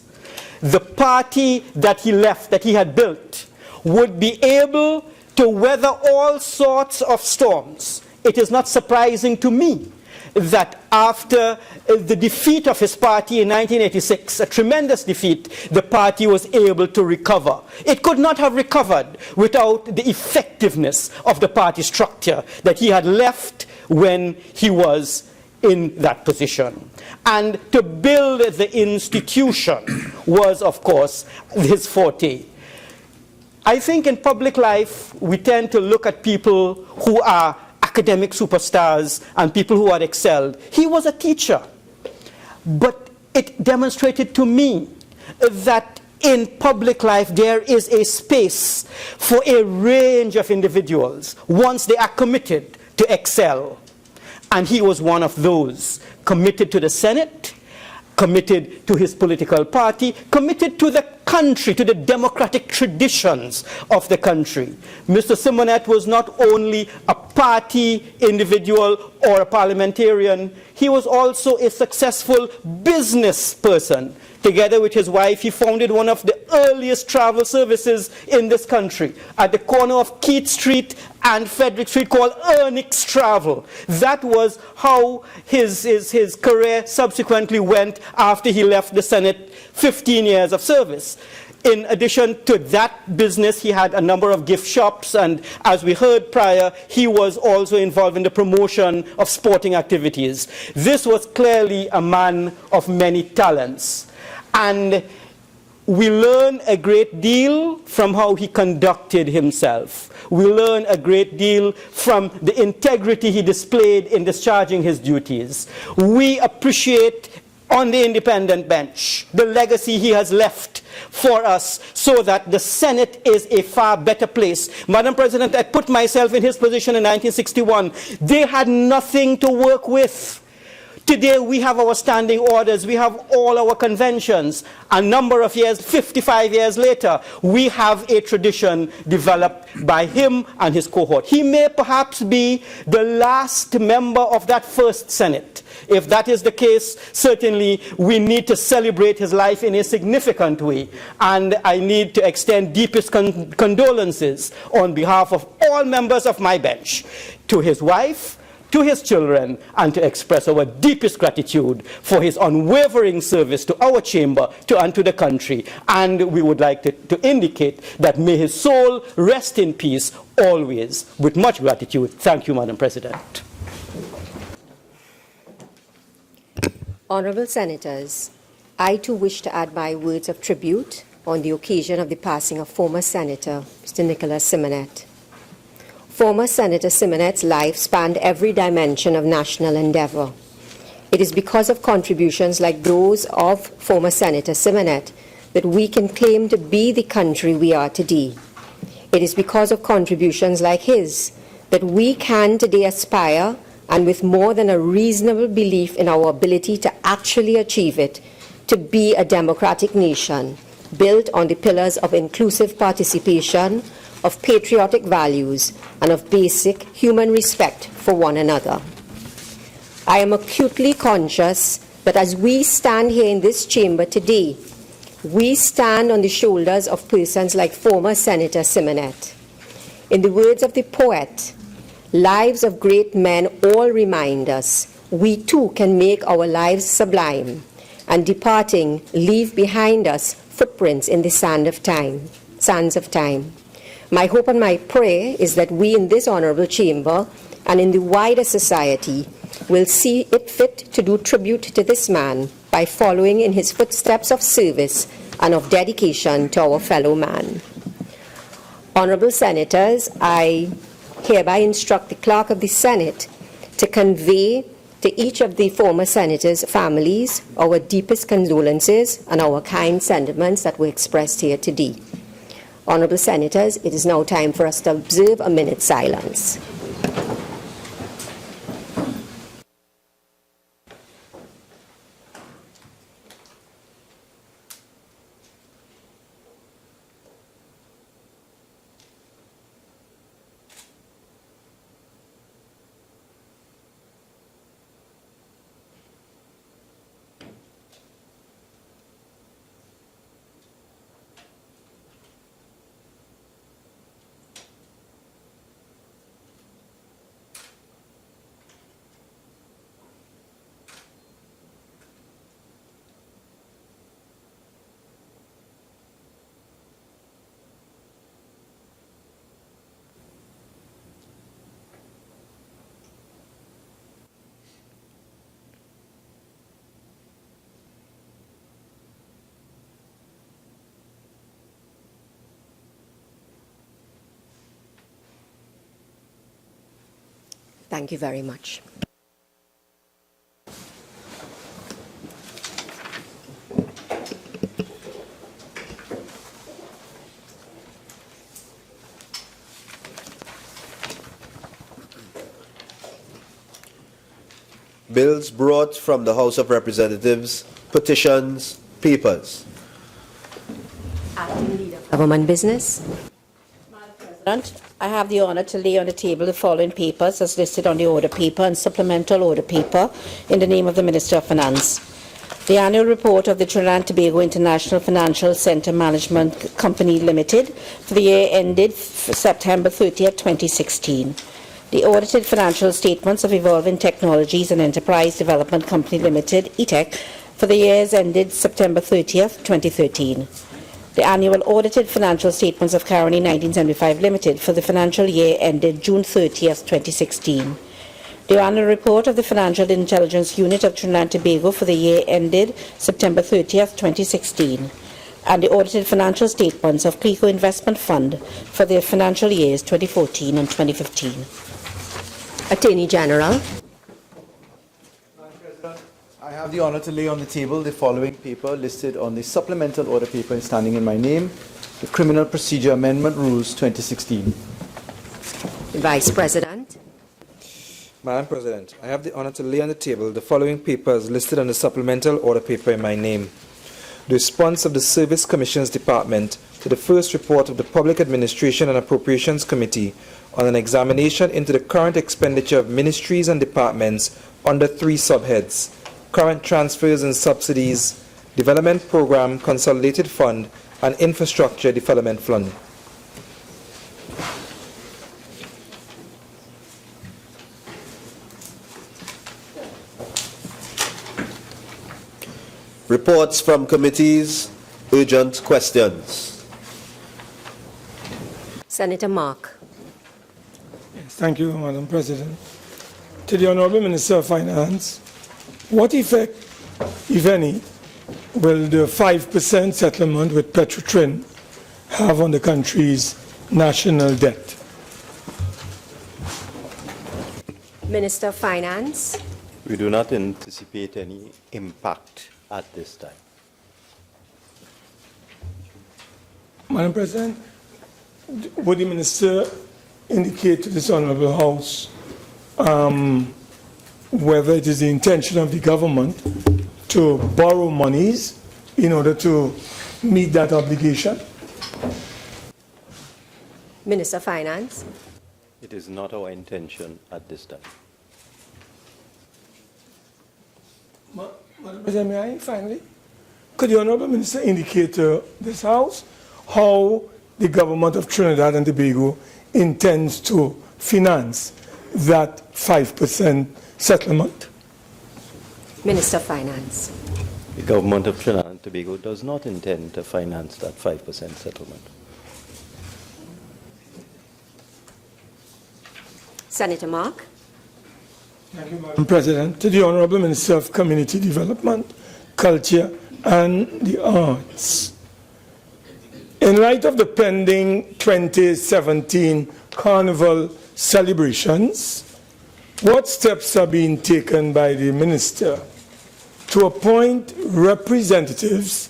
[SPEAKER 11] the party that he left, that he had built, would be able to weather all sorts of storms. It is not surprising to me that after the defeat of his party in 1986, a tremendous defeat, the party was able to recover. It could not have recovered without the effectiveness of the party structure that he had left when he was in that position. And to build the institution was, of course, his forte. I think in public life, we tend to look at people who are academic superstars and people who are excelled. He was a teacher. But it demonstrated to me that in public life there is a space for a range of individuals once they are committed to excel. And he was one of those, committed to the Senate, committed to his political party, committed to the country, to the democratic traditions of the country. Mr. Simonette was not only a party individual or a parliamentarian, he was also a successful business person. Together with his wife, he founded one of the earliest travel services in this country at the corner of Keith Street and Frederick Street, called Ernix Travel. That was how his career subsequently went after he left the Senate, 15 years of service. In addition to that business, he had a number of gift shops, and as we heard prior, he was also involved in the promotion of sporting activities. This was clearly a man of many talents. And we learn a great deal from how he conducted himself. We learn a great deal from the integrity he displayed in discharging his duties. We appreciate on the independent bench the legacy he has left for us so that the Senate is a far better place. Madam President, I put myself in his position in 1961. They had nothing to work with. Today we have our standing orders, we have all our conventions. A number of years, 55 years later, we have a tradition developed by him and his cohort. He may perhaps be the last member of that first Senate. If that is the case, certainly we need to celebrate his life in a significant way. And I need to extend deepest condolences on behalf of all members of my bench to his wife, to his children, and to express our deepest gratitude for his unwavering service to our chamber and to the country. And we would like to indicate that may his soul rest in peace always. With much gratitude. Thank you, Madam President.
[SPEAKER 3] Honourable Senators, I too wish to add my words of tribute on the occasion of the passing of former Senator Mr. Nicholas Simonette. Former Senator Simonette's life spanned every dimension of national endeavour. It is because of contributions like those of former Senator Simonette that we can claim to be the country we are today. It is because of contributions like his that we can today aspire, and with more than a reasonable belief in our ability to actually achieve it, to be a democratic nation built on the pillars of inclusive participation, of patriotic values, and of basic human respect for one another. I am acutely conscious that as we stand here in this chamber today, we stand on the shoulders of persons like former Senator Simonette. In the words of the poet, lives of great men all remind us we too can make our lives sublime, and departing leave behind us footprints in the sands of time. My hope and my prayer is that we in this honourable chamber and in the wider society will see it fit to do tribute to this man by following in his footsteps of service and of dedication to our fellow man. Honourable Senators, I hereby instruct the Clerk of the Senate to convey to each of the former Senators' families our deepest condolences and our kind sentiments that were expressed here today. Honourable Senators, it is now time for us to observe a minute's silence. Thank you very much.
[SPEAKER 12] Bills brought from the House of Representatives, petitions, papers.
[SPEAKER 3] Acting Leader of Government Business.
[SPEAKER 13] President, I have the honor to lay on the table the following papers as listed on the order paper and supplemental order paper in the name of the Minister of Finance. The annual report of the Trinidad and Tobago International Financial Centre Management Company Limited for the year ended September 30th, 2016. The audited financial statements of Evolving Technologies and Enterprise Development Company Limited, ETEC, for the years ended September 30th, 2013. The annual audited financial statements of Caroni 1975 Limited for the financial year ended June 30th, 2016. The annual report of the Financial Intelligence Unit of Trinidad and Tobago for the year ended September 30th, 2016. And the audited financial statements of CLICO Investment Fund for the financial years 2014 and 2015.
[SPEAKER 3] Attorney General.
[SPEAKER 14] I have the honor to lay on the table the following paper listed on the supplemental order paper and standing in my name, the Criminal Procedure Amendment Rules 2016.
[SPEAKER 3] Vice President.
[SPEAKER 15] Madam President, I have the honor to lay on the table the following papers listed on the supplemental order paper in my name. The response of the Service Commissions Department to the first report of the Public Administration and Appropriations Committee on an examination into the current expenditure of ministries and departments under 3 subheads: current transfers and subsidies, Development Program Consolidated Fund, and Infrastructure Development Fund.
[SPEAKER 12] Reports from committees, urgent questions.
[SPEAKER 3] Senator Mark.
[SPEAKER 9] Thank you, Madam President. To the Honourable Minister of Finance, what effect, if any, will the 5% settlement with Petrotrin have on the country's national debt?
[SPEAKER 3] Minister of Finance.
[SPEAKER 8] We do not anticipate any impact at this time.
[SPEAKER 9] Madam President, would the Minister indicate to this Honourable House whether it is the intention of the government to borrow monies in order to meet that obligation?
[SPEAKER 3] Minister of Finance.
[SPEAKER 8] It is not our intention at this time.
[SPEAKER 9] Madam President, may I finally? Could the Honourable Minister indicate to this House how the government of Trinidad and Tobago intends to finance that 5% settlement?
[SPEAKER 3] Minister of Finance.
[SPEAKER 8] The government of Trinidad and Tobago does not intend to finance that 5% settlement.
[SPEAKER 3] Senator Mark.
[SPEAKER 9] Thank you, Madam President. To the Honourable Minister of Community Development, Culture and the Arts. In light of the pending 2017 Carnival celebrations, what steps are being taken by the Minister to appoint representatives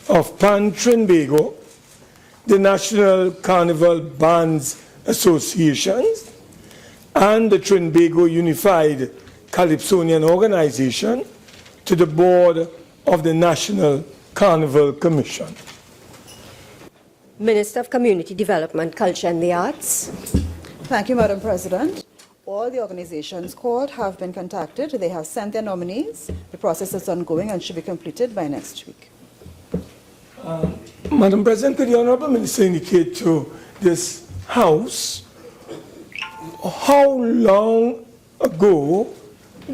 [SPEAKER 9] of Pan Trinbago, the National Carnival Bands Association, and the Trinbago Unified Calypsonian Organization to the board of the National Carnival Commission?
[SPEAKER 3] Minister of Community Development, Culture and the Arts.
[SPEAKER 16] Thank you, Madam President. All the organizations called have been contacted. They have sent their nominees. The process is ongoing and should be completed by next week.
[SPEAKER 9] Madam President, could the Honourable Minister indicate to this House how long ago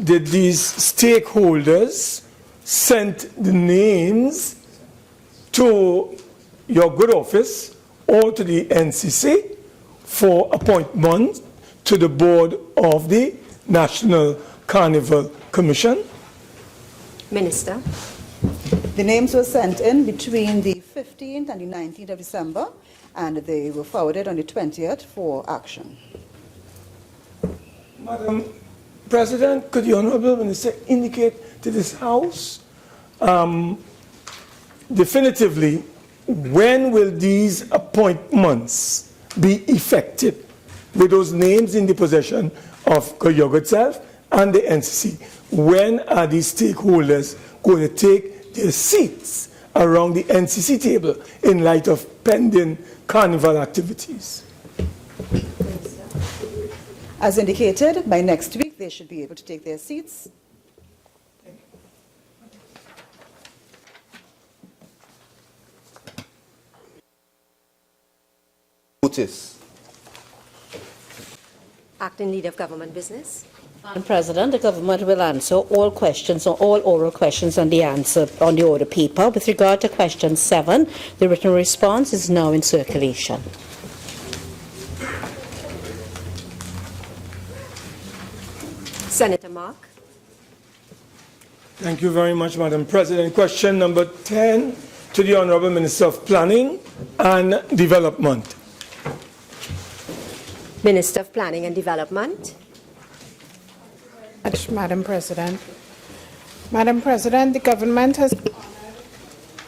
[SPEAKER 9] did these stakeholders send the names to your good office or to the NCC for appointment to the board of the National Carnival Commission?
[SPEAKER 3] Minister.
[SPEAKER 16] The names were sent in between the 15th and the 19th of December, and they were forwarded on the 20th for action.
[SPEAKER 9] Madam President, could the Honourable Minister indicate to this House definitively when will these appointments be effective with those names in the possession of Koyogo itself and the NCC? When are these stakeholders going to take their seats around the NCC table in light of pending carnival activities?
[SPEAKER 16] As indicated, by next week, they should be able to take their seats.
[SPEAKER 12] Notice.
[SPEAKER 3] Acting Leader of Government Business.
[SPEAKER 13] Madam President, the government will answer all questions or all oral questions on the order paper. With regard to question 7, the written response is now in circulation.
[SPEAKER 3] Senator Mark.
[SPEAKER 9] Thank you very much, Madam President. Question number 10 to the Honourable Minister of Planning and Development.
[SPEAKER 3] Minister of Planning and Development.
[SPEAKER 17] Madam President. Madam President, the government has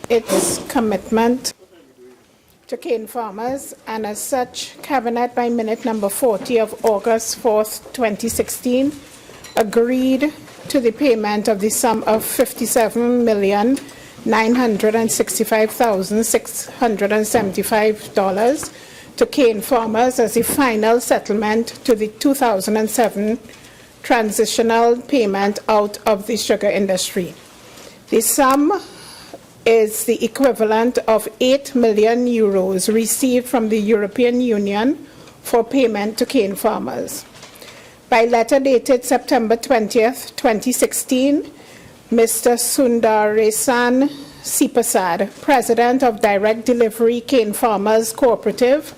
[SPEAKER 17] its commitment to cane farmers, and as such, Cabinet by minute number 40 of August 4th, 2016, agreed to the payment of the sum of $57,965,675 to cane farmers as the final settlement to the 2007 transitional payment out of the sugar industry. The sum is the equivalent of 8 million euros received from the European Union for payment to cane farmers. By letter dated September 20th, 2016, Mr. Sundaresan Sipasad, President of Direct Delivery Cane Farmers Cooperative,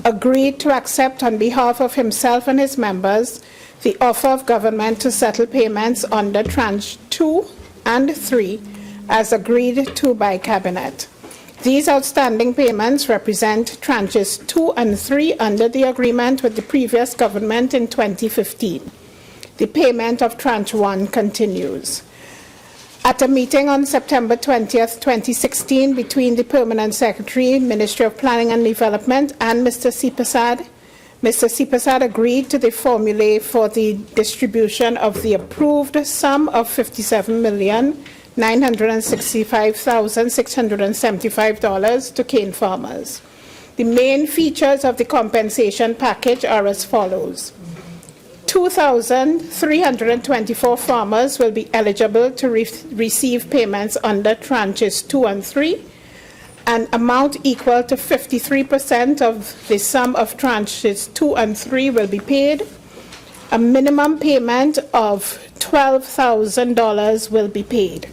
[SPEAKER 17] agreed to accept on behalf of himself and his members the offer of government to settle payments under tranche 2 and 3 as agreed to by Cabinet. These outstanding payments represent tranches 2 and 3 under the agreement with the previous government in 2015. The payment of tranche 1 continues. At a meeting on September 20th, 2016, between the Permanent Secretary, Ministry of Planning and Development, and Mr. Sipasad, Mr. Sipasad agreed to the formulae for the distribution of the approved sum of $57,965,675 to cane farmers. The main features of the compensation package are as follows. 2,324 farmers will be eligible to receive payments under tranches 2 and 3, an amount equal to 53% of the sum of tranches 2 and 3 will be paid. A minimum payment of $12,000 will be paid.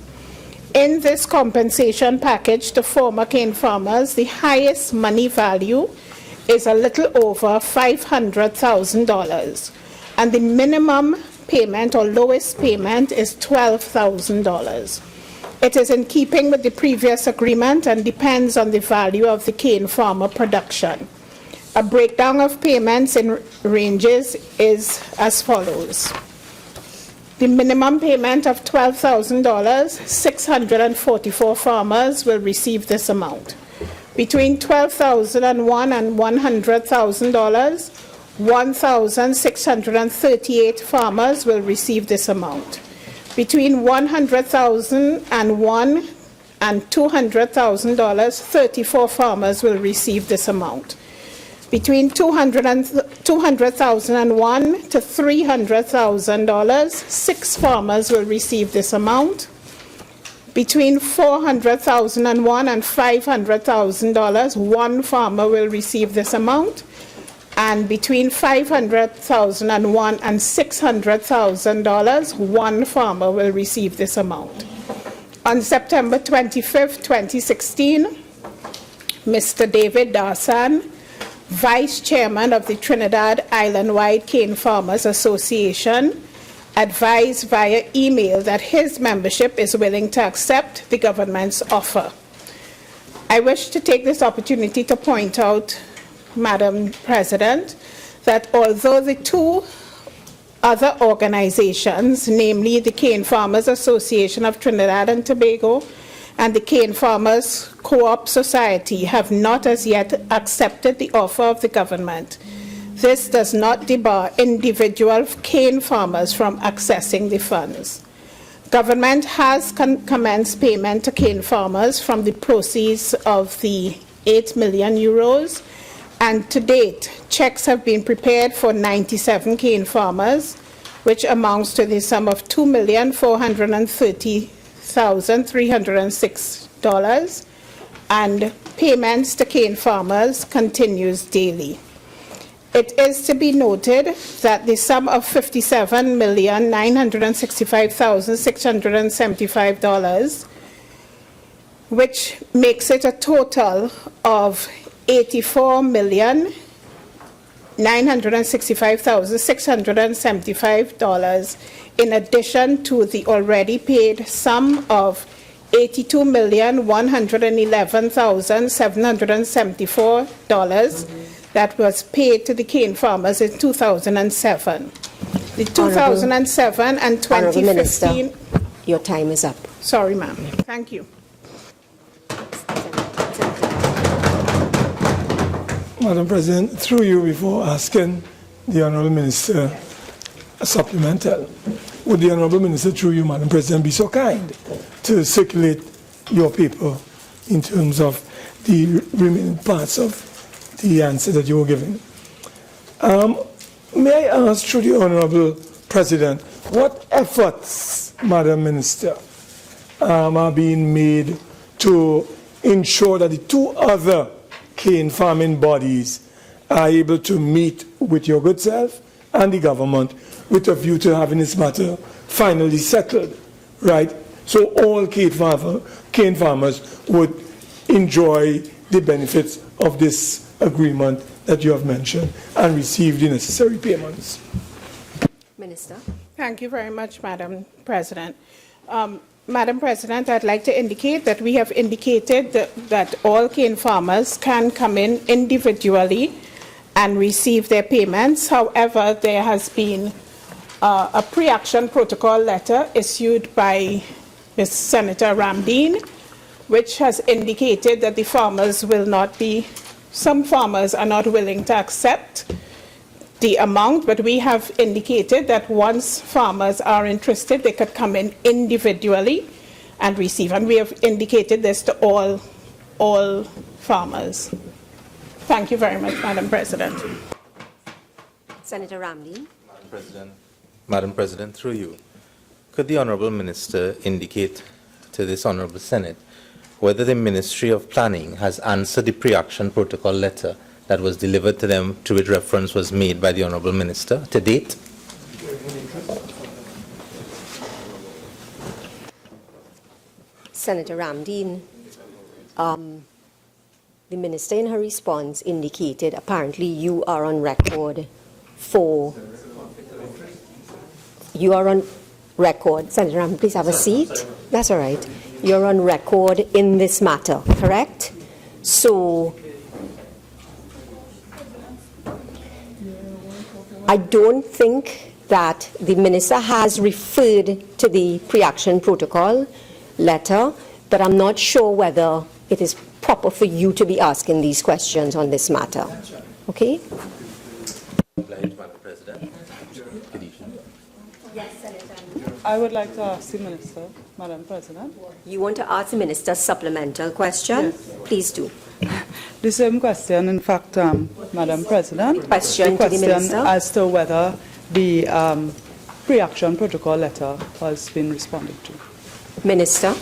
[SPEAKER 17] In this compensation package to former cane farmers, the highest money value is a little over $500,000, and the minimum payment or lowest payment is $12,000. It is in keeping with the previous agreement and depends on the value of the cane farmer production. A breakdown of payments in ranges is as follows. The minimum payment of $12,000, 644 farmers will receive this amount. Between $12,001 and $100,000, 1,638 farmers will receive this amount. Between $100,001 and $200,000, 34 farmers will receive this amount. Between $200,001 to $300,000, 6 farmers will receive this amount. Between $400,001 and $500,000, 1 farmer will receive this amount. And between $500,001 and $600,000, 1 farmer will receive this amount. On September 25th, 2016, Mr. David Darsan, Vice Chairman of the Trinidad Island-wide Cane Farmers Association, advised via email that his membership is willing to accept the government's offer. I wish to take this opportunity to point out, Madam President, that although the two other organizations, namely the Cane Farmers Association of Trinidad and Tobago and the Cane Farmers Co-op Society, have not as yet accepted the offer of the government. This does not debar individual cane farmers from accessing the funds. Government has commenced payment to cane farmers from the proceeds of the 8 million euros, and to date, checks have been prepared for 97 cane farmers, which amounts to the sum of $2,430,306, and payments to cane farmers continues daily. It is to be noted that the sum of $57,965,675, which makes it a total of $84,965,675, in addition to the already paid sum of $82,111,774 that was paid to the cane farmers in 2007. The 2007 and 2015...
[SPEAKER 3] Minister, your time is up.
[SPEAKER 17] Sorry, ma'am. Thank you.
[SPEAKER 9] Madam President, through you, before asking the Honourable Minister a supplemental, would the Honourable Minister, through you, Madam President, be so kind to circulate your paper in terms of the remaining parts of the answer that you were giving? May I ask, through the Honourable President, what efforts, Madam Minister, are being made to ensure that the two other cane farming bodies are able to meet with your good self and the government with a view to having this matter finally settled, right? So all cane farmers would enjoy the benefits of this agreement that you have mentioned and receive the necessary payments.
[SPEAKER 3] Minister.
[SPEAKER 17] Thank you very much, Madam President. Madam President, I'd like to indicate that we have indicated that all cane farmers can come in individually and receive their payments. However, there has been a pre-action protocol letter issued by Ms. Senator Ramdeen, which has indicated that the farmers will not be, some farmers are not willing to accept the amount, but we have indicated that once farmers are interested, they could come in individually and receive. And we have indicated this to all farmers. Thank you very much, Madam President.
[SPEAKER 3] Senator Ramdeen.
[SPEAKER 18] Madam President, through you, could the Honourable Minister indicate to this Honourable Senate whether the Ministry of Planning has answered the pre-action protocol letter that was delivered to them, to which reference was made by the Honourable Minister, to date?
[SPEAKER 3] Senator Ramdeen, the Minister in her response indicated apparently you are on record for... You are on record. Senator Ramdeen, please have a seat. That's all right. You're on record in this matter, correct? So... I don't think that the Minister has referred to the pre-action protocol letter, but I'm not sure whether it is proper for you to be asking these questions on this matter. Okay?
[SPEAKER 19] Yes, Senator. I would like to ask the Minister, Madam President.
[SPEAKER 3] You want to ask the Minister a supplemental question?
[SPEAKER 19] Yes.
[SPEAKER 3] Please do.
[SPEAKER 19] The same question, in fact, Madam President.
[SPEAKER 3] Question to the Minister.
[SPEAKER 19] As to whether the pre-action protocol letter has been responded to.
[SPEAKER 3] Minister.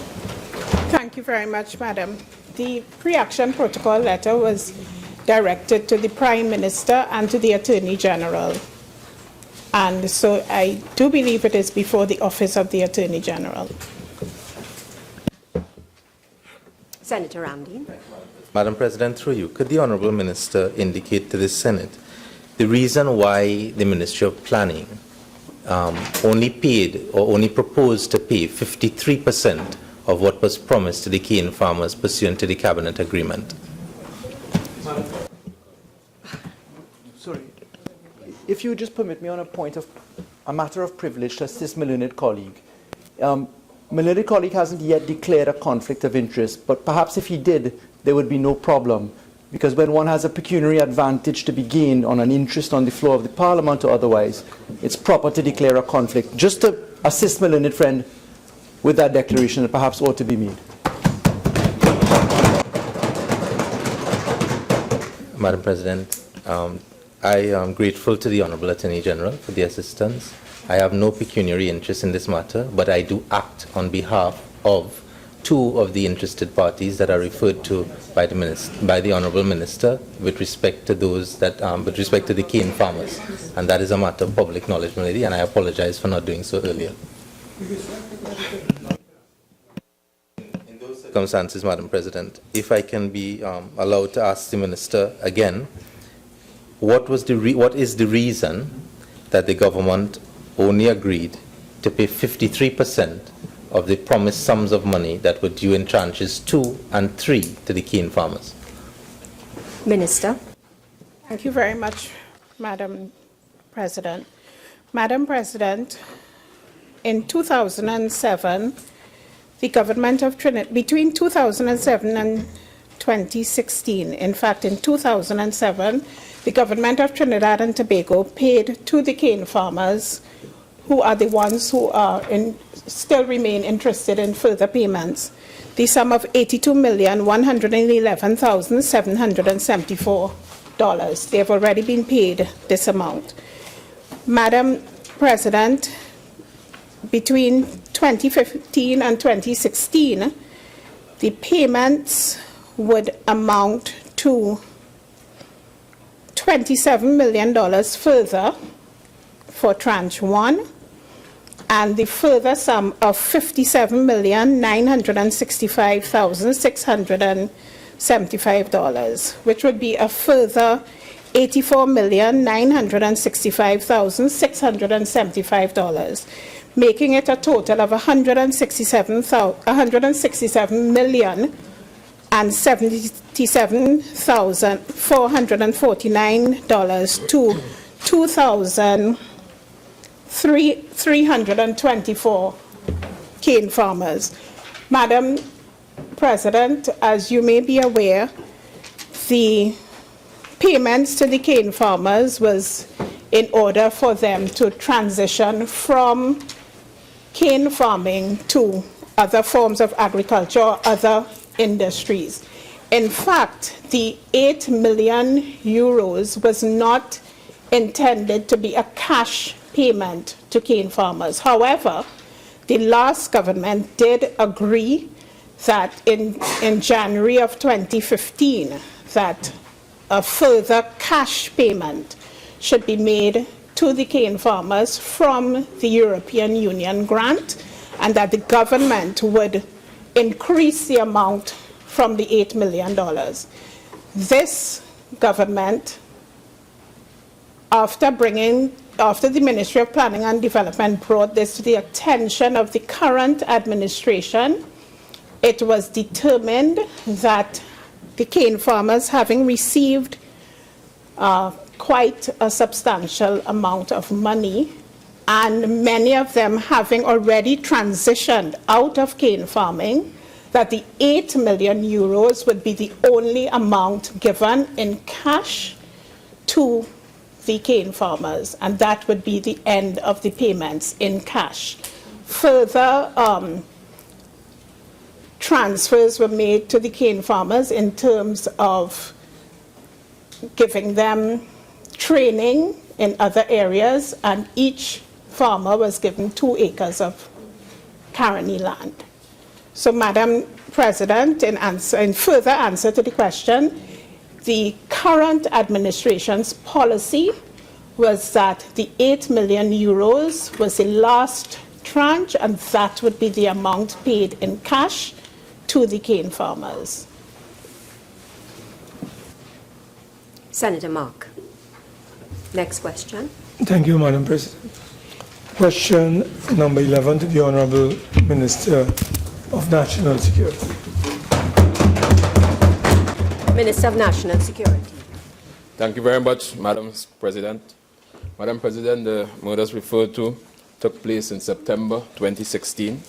[SPEAKER 17] Thank you very much, Madam. The pre-action protocol letter was directed to the Prime Minister and to the Attorney General. And so I do believe it is before the Office of the Attorney General.
[SPEAKER 3] Senator Ramdeen.
[SPEAKER 18] Madam President, through you, could the Honourable Minister indicate to the Senate the reason why the Ministry of Planning only paid or only proposed to pay 53% of what was promised to the cane farmers pursuant to the Cabinet Agreement?
[SPEAKER 14] Sorry. If you just permit me on a point of a matter of privilege to assist my learned colleague. My learned colleague hasn't yet declared a conflict of interest, but perhaps if he did, there would be no problem. Because when one has a pecuniary advantage to be gained on an interest on the floor of the Parliament or otherwise, it's proper to declare a conflict. Just to assist my learned friend with that declaration that perhaps ought to be made.
[SPEAKER 18] Madam President, I am grateful to the Honourable Attorney General for the assistance. I have no pecuniary interest in this matter, but I do act on behalf of two of the interested parties that are referred to by the Honourable Minister with respect to those that with respect to the cane farmers, and that is a matter of public knowledge, my lady, and I apologize for not doing so earlier. In those circumstances, Madam President, if I can be allowed to ask the Minister again, what is the reason that the government only agreed to pay 53% of the promised sums of money that were due in tranches 2 and 3 to the cane farmers?
[SPEAKER 3] Minister.
[SPEAKER 17] Thank you very much, Madam President. Madam President, in 2007, the government of Trinidad, between 2007 and 2016, in fact, in 2007, the government of Trinidad and Tobago paid to the cane farmers, who are the ones who are still remain interested in further payments, the sum of $82,111,774. They have already been paid this amount. Madam President, between 2015 and 2016, the payments would amount to $27 million further for tranche 1, and the further sum of $57,965,675, which would be a further $84,965,675, making it a total of $167,449 to 2,324 cane farmers. Madam President, as you may be aware, the payments to the cane farmers was in order for them to transition from cane farming to other forms of agriculture or other industries. In fact, the 8 million euros was not intended to be a cash payment to cane farmers. However, the last government did agree that in January of 2015 that a further cash payment should be made to the cane farmers from the European Union grant, and that the government would increase the amount from the $8 million. This government, after the Ministry of Planning and Development brought this to the attention of the current administration, it was determined that the cane farmers, having received quite a substantial amount of money, and many of them having already transitioned out of cane farming, that the 8 million euros would be the only amount given in cash to the cane farmers, and that would be the end of the payments in cash. Further transfers were made to the cane farmers in terms of giving them training in other areas, and each farmer was given 2 acres of Caroni land. So, Madam President, in further answer to the question, the current administration's policy was that the 8 million euros was the last tranche, and that would be the amount paid in cash to the cane farmers.
[SPEAKER 3] Senator Mark. Next question.
[SPEAKER 9] Thank you, Madam President. Question number 11 to the Honourable Minister of National Security.
[SPEAKER 3] Minister of National Security.
[SPEAKER 20] Thank you very much, Madam President. Madam President, the murders referred to took place in September 2016.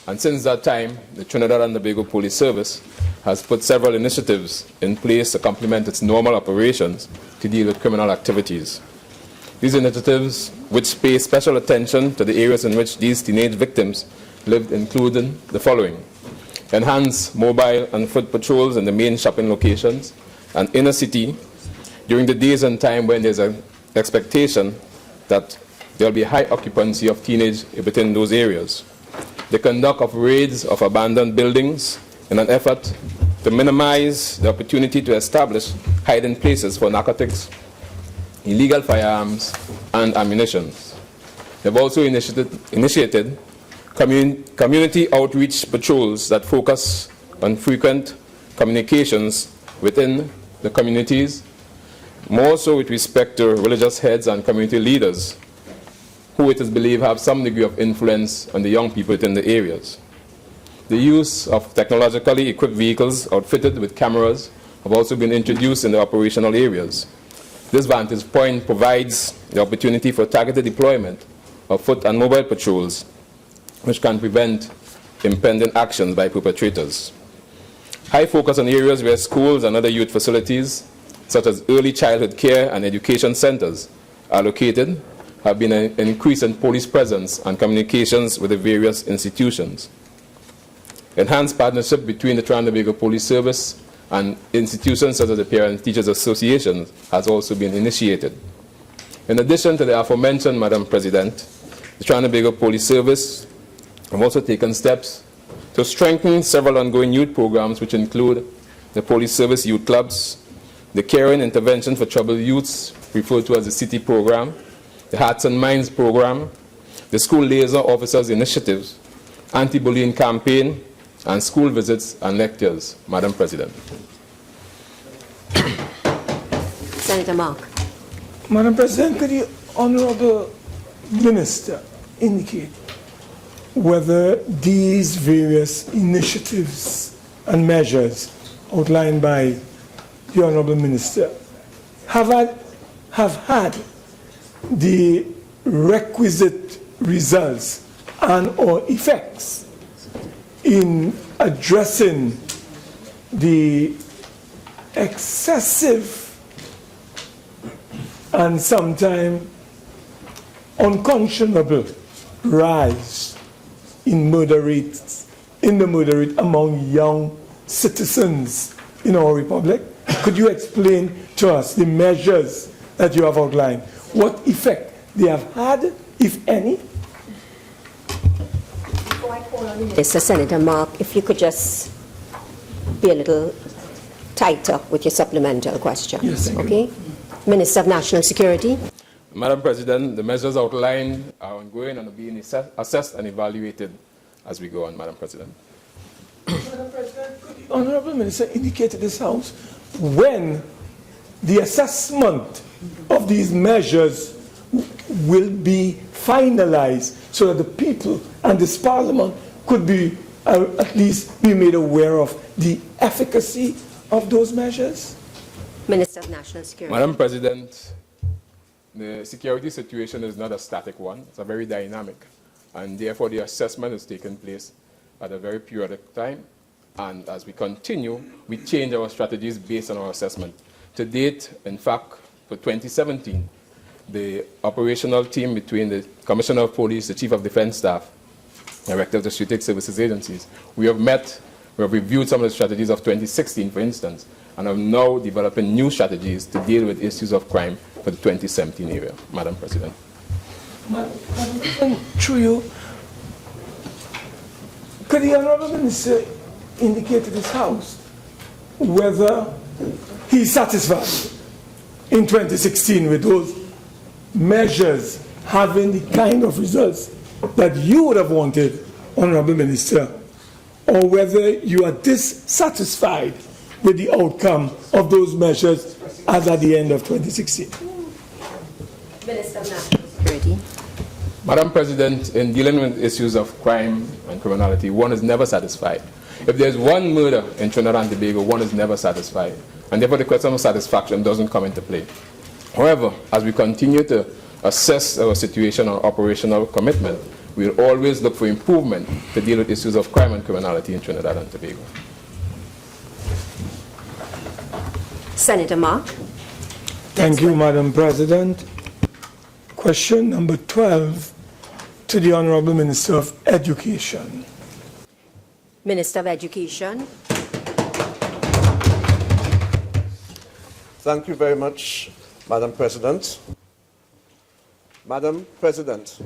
[SPEAKER 20] And since that time, the Trinidad and Tobago Police Service has put several initiatives in place to complement its normal operations to deal with criminal activities. These initiatives, which pay special attention to the areas in which these teenage victims lived, including the following: enhance mobile and foot patrols in the main shopping locations and inner city during the days and time when there's an expectation that there will be high occupancy of teenage within those areas. The conduct of raids of abandoned buildings in an effort to minimize the opportunity to establish hiding places for narcotics, illegal firearms, and ammunition. They've also initiated community outreach patrols that focus on frequent communications within the communities, more so with respect to religious heads and community leaders, who it is believed have some degree of influence on the young people within the areas. The use of technologically equipped vehicles outfitted with cameras have also been introduced in the operational areas. This vantage point provides the opportunity for targeted deployment of foot and mobile patrols, which can prevent impending actions by perpetrators. High focus on areas where schools and other youth facilities, such as early childhood care and education centers, are located, have been an increase in police presence and communications with the various institutions. Enhanced partnership between the Trinidad and Tobago Police Service and institutions such as the Parent Teachers Association has also been initiated. In addition to the aforementioned, Madam President, the Trinidad and Tobago Police Service have also taken steps to strengthen several ongoing youth programs, which include the Police Service Youth Clubs, the Caring Intervention for Troubled Youths, referred to as the CITY program, the Hearts and Minds program, the School Liaison Officers Initiatives, anti-bullying campaign, and school visits and lectures. Madam President.
[SPEAKER 3] Senator Mark.
[SPEAKER 9] Madam President, could the Honorable Minister indicate whether these various initiatives and measures outlined by the Honorable Minister have had the requisite results and or effects in addressing the excessive and sometimes unconscionable rise in murder rates, among young citizens in our republic? Could you explain to us the measures that you have outlined, what effect they have had, if any?
[SPEAKER 3] Before I call on Minister, Senator Mark, if you could just be a little tighter with your supplemental question.
[SPEAKER 20] Yes, thank
[SPEAKER 3] okay?
[SPEAKER 20] you.
[SPEAKER 3] Minister of National Security.
[SPEAKER 20] Madam President, the measures outlined are ongoing and are being assessed and evaluated as we go on, Madam President.
[SPEAKER 9] Madam President, could the Honorable Minister indicate to this House when the assessment of these measures will be finalized so that the people and this Parliament could be at least be made aware of the efficacy of those measures?
[SPEAKER 3] Minister of National Security.
[SPEAKER 20] Madam President, the security situation is not a static one. It's a very dynamic. And therefore, the assessment is taking place at a very periodic time. And as we continue, we change our strategies based on our assessment. To date, in fact, for 2017, the operational team between the Commissioner of Police, the Chief of Defense Staff, Director of the Strategic Services Agencies, we have reviewed some of the strategies of 2016, for instance, and are now developing new strategies to deal with issues of crime for the 2017 area, Madam President.
[SPEAKER 9] Madam President, through you, could the Honorable Minister indicate to this House whether he's satisfied in 2016 with those measures having the kind of results that you would have wanted, Honorable Minister, or whether you are dissatisfied with the outcome of those measures as at the end of 2016?
[SPEAKER 3] Minister of National Security.
[SPEAKER 20] Madam President, in dealing with issues of crime and criminality, one is never satisfied. If there's one murder in Trinidad and Tobago, one is never satisfied. And therefore the question of satisfaction doesn't come into play. However, as we continue to assess our situation or operational commitment, we'll always look for improvement to deal with issues of crime and criminality in Trinidad and Tobago.
[SPEAKER 3] Senator Mark.
[SPEAKER 9] Thank you, Madam President. Question number 12 to the Honorable Minister of Education.
[SPEAKER 3] Minister of Education.
[SPEAKER 21] Thank you very much, Madam President. Madam President,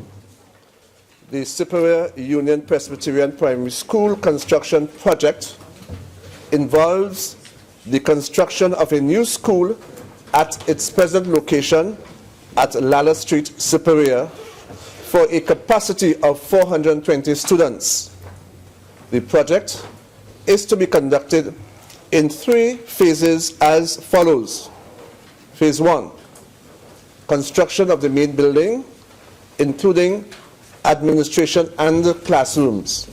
[SPEAKER 21] the Superior Union Presbyterian Primary School construction project involves the construction of a new school at its present location at Lala Street, Superior, for a capacity of 420 students. The project is to be conducted in 3 phases as follows. Phase 1, construction of the main building, including administration and classrooms.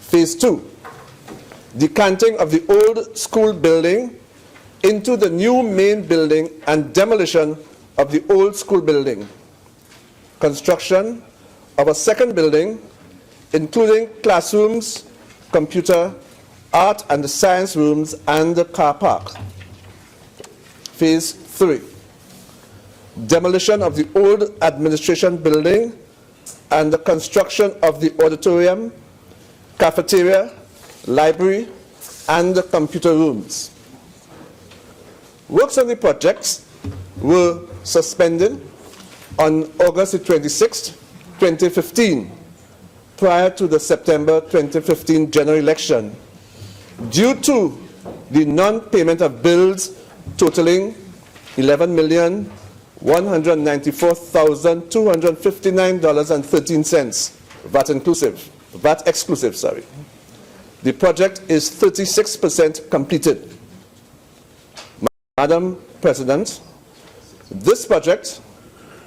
[SPEAKER 21] Phase 2, decanting of the old school building into the new main building and demolition of the old school building. Construction of a second building, including classrooms, computer, art and science rooms, and the car park. Phase 3, demolition of the old administration building and the construction of the auditorium, cafeteria, library, and the computer rooms. Works on the projects were suspended on August 26, 2015, prior to the September 2015 general election, due to the non-payment of bills totaling $11,194,259.13, VAT exclusive, sorry. The project is 36% completed. Madam President, this project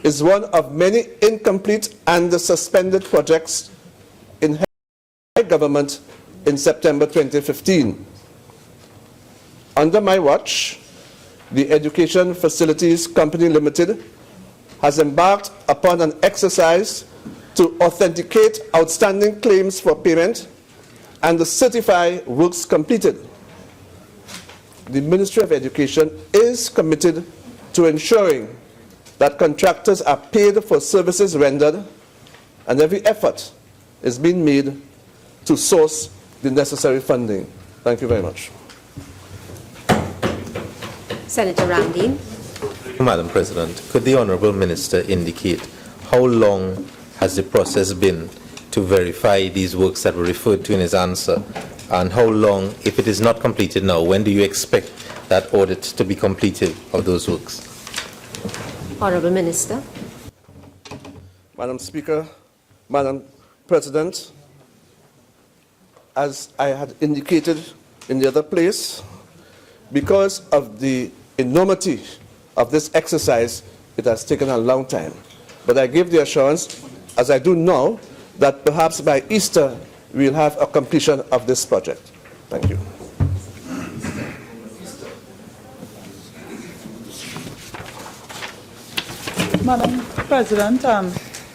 [SPEAKER 21] is one of many incomplete and suspended projects in government in September 2015. Under my watch, the Education Facilities Company Limited has embarked upon an exercise to authenticate outstanding claims for payment and to certify works completed. The Ministry of Education is committed to ensuring that contractors are paid for services rendered, and every effort is being made to source the necessary funding. Thank you very much.
[SPEAKER 3] Senator Ramdeen.
[SPEAKER 18] Madam President, could the Honourable Minister indicate how long has the process been to verify these works that were referred to in his answer, and how long, if it is not completed now, when do you expect that audit to be completed of those works?
[SPEAKER 3] Honourable Minister.
[SPEAKER 21] Madam Speaker, Madam President, as I had indicated in the other place, because of the enormity of this exercise, it has taken a long time. But I give the assurance, as I do now, that perhaps by Easter we'll have a completion of this project. Thank you.
[SPEAKER 19] Madam President,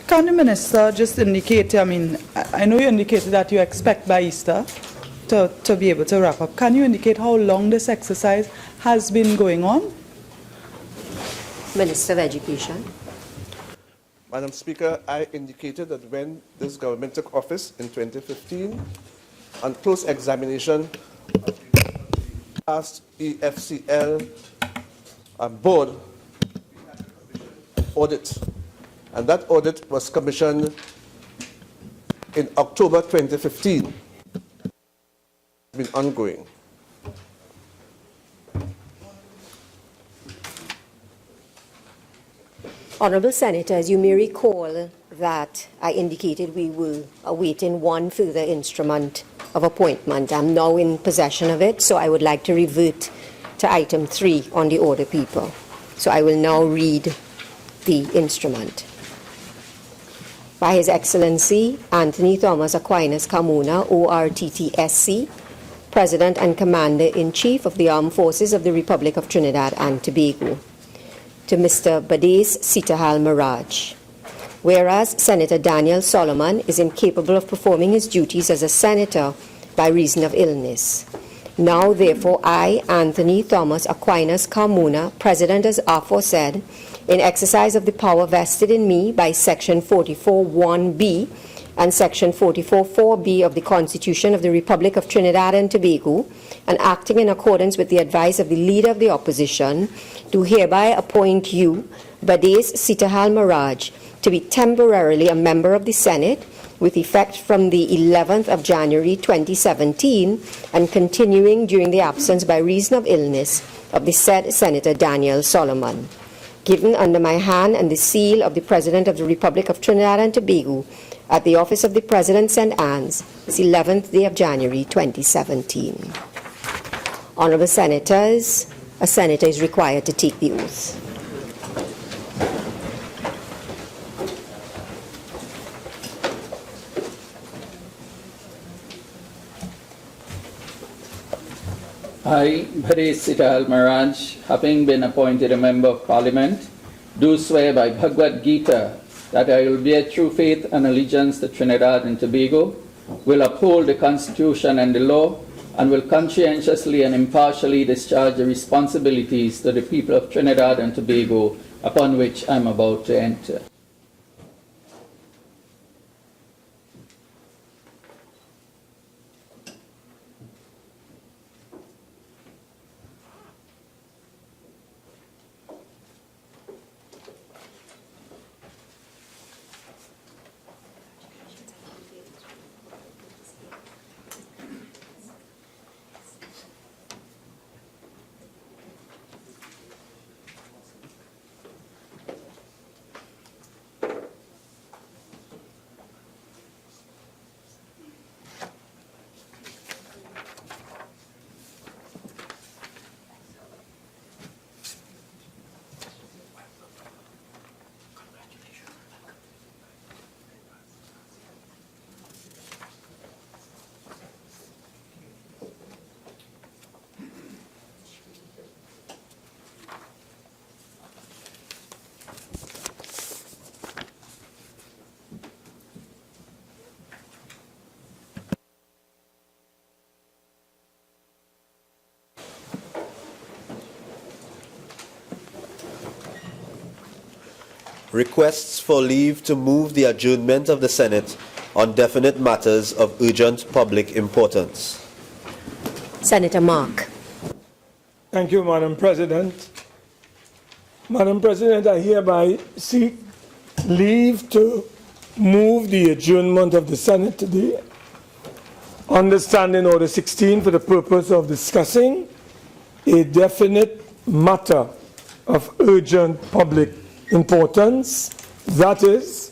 [SPEAKER 19] can the Minister just indicate, I know you indicated that you expect by Easter to be able to wrap up. Can you indicate how long this exercise has been going on?
[SPEAKER 3] Minister of Education.
[SPEAKER 21] Madam Speaker, I indicated that when this government took office in 2015, on close examination of the past EFCL board audit, and that audit was commissioned in October 2015. It's been ongoing.
[SPEAKER 3] Honourable Senators, you may recall that I indicated we were awaiting one further instrument of appointment. I'm now in possession of it, so I would like to revert to item 3 on the order paper. So I will now read the instrument. By His Excellency Anthony Thomas Aquinas Carmona, ORTTSC, President and Commander-in-Chief of the Armed Forces of the Republic of Trinidad and Tobago. to Mr. Badis Sitahal Miraj. Whereas Senator Daniel Solomon is incapable of performing his duties as a senator by reason of illness. Now, therefore, I, Anthony Thomas Aquinas Carmona, President as aforesaid, in exercise of the power vested in me by Section 44(1)(b) and Section 44(4)(b) of the Constitution of the Republic of Trinidad and Tobago, and acting in accordance with the advice of the Leader of the Opposition, do hereby appoint you, Badis Sitahal Miraj, to be temporarily a member of the Senate with effect from the 11th of January 2017 and continuing during the absence by reason of illness of the said Senator Daniel Solomon. Given under my hand and the seal of the President of the Republic of Trinidad and Tobago at the office of the President, St. Anne's, this 11th day of January 2017. Honorable Senators, a senator is required to take the oath.
[SPEAKER 2] I, Badis Sitahal Miraj, having been appointed a Member of Parliament, do swear by Bhagavad Gita that I will bear true faith and allegiance to Trinidad and Tobago, will uphold the Constitution and the law, and will conscientiously and impartially discharge the responsibilities to the people of Trinidad and Tobago upon which I am about to enter.
[SPEAKER 12] Requests for leave to move the adjournment of the Senate on definite matters of urgent public importance.
[SPEAKER 3] Senator Mark.
[SPEAKER 9] Thank you, Madam President. Madam President, I hereby seek leave to move the adjournment of the Senate today, understanding Order 16 for the purpose of discussing a definite matter of urgent public importance, that is,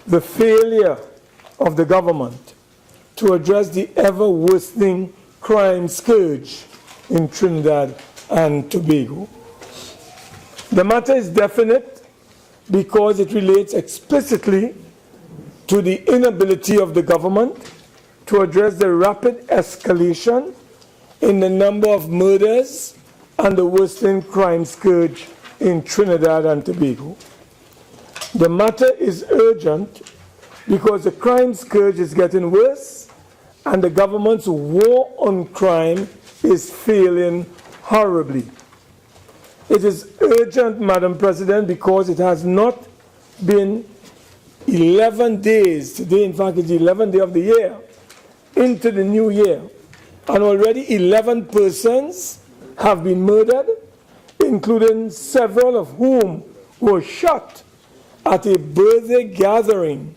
[SPEAKER 9] the failure of the government to address the ever-worsening crime scourge in Trinidad and Tobago. The matter is definite because it relates explicitly to the inability of the government to address the rapid escalation in the number of murders and the worsening crime scourge in Trinidad and Tobago. The matter is urgent because the crime scourge is getting worse and the government's war on crime is failing horribly. It is urgent, Madam President, because it has not been 11 days, today in fact is the 11th day of the year, into the new year, and already 11 persons have been murdered, including several of whom were shot at a birthday gathering,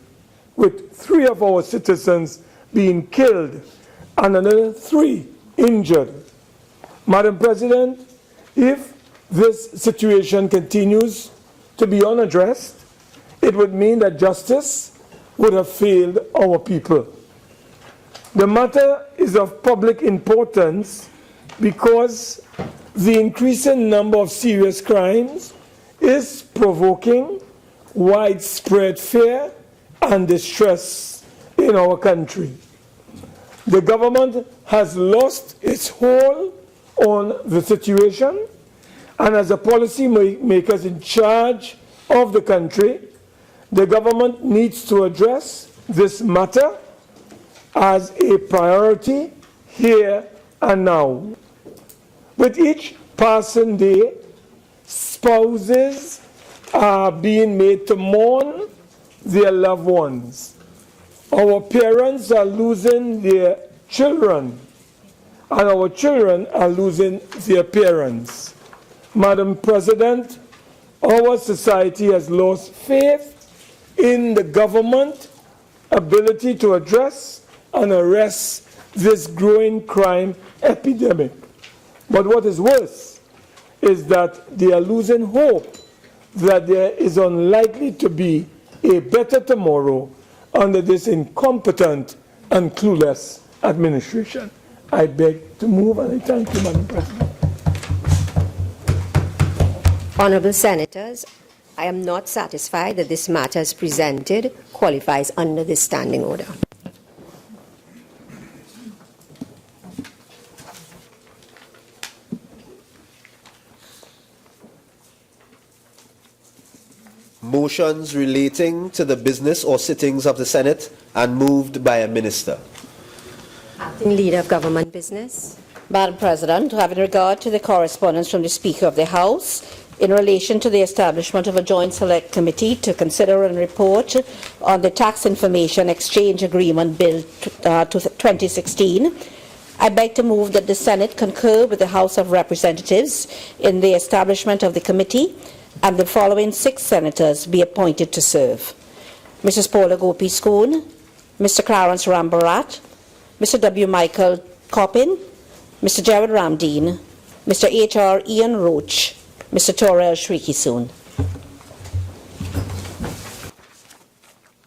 [SPEAKER 9] with 3 of our citizens being killed and another 3 injured. Madam President, if this situation continues to be unaddressed, it would mean that justice would have failed our people. The matter is of public importance because the increasing number of serious crimes is provoking widespread fear and distress in our country. The government has lost its hold on the situation And as a policy makers in charge of the country, the government needs to address this matter as a priority here and now. With each passing day, spouses are being made to mourn their loved ones. Our parents are losing their children, and our children are losing their parents. Madam President, our society has lost faith in the government ability to address and arrest this growing crime epidemic. But what is worse is that they are losing hope that there is unlikely to be a better tomorrow under this incompetent and clueless administration. I beg to move, and I thank you, Madam President.
[SPEAKER 3] Honourable Senators, I am not satisfied that this matter as presented qualifies under this standing order.
[SPEAKER 12] Motions relating to the business or sittings of the Senate and moved by a minister.
[SPEAKER 3] Acting Leader of Government Business.
[SPEAKER 13] Madam President, having regard to the correspondence from the Speaker of the House in relation to the establishment of a joint select committee to consider and report on the Tax Information Exchange Agreement Bill 2016, I beg to move that the Senate concur with the House of Representatives in the establishment of the committee and the following 6 senators be appointed to serve: Mrs. Paula Gopi-Schoon, Mr. Clarence Rambarat, Mr. W. Michael Coppin, Mr. Jared Ramdeen, Mr. H.R. Ian Roach, Mr. Torel Shriki-Soon.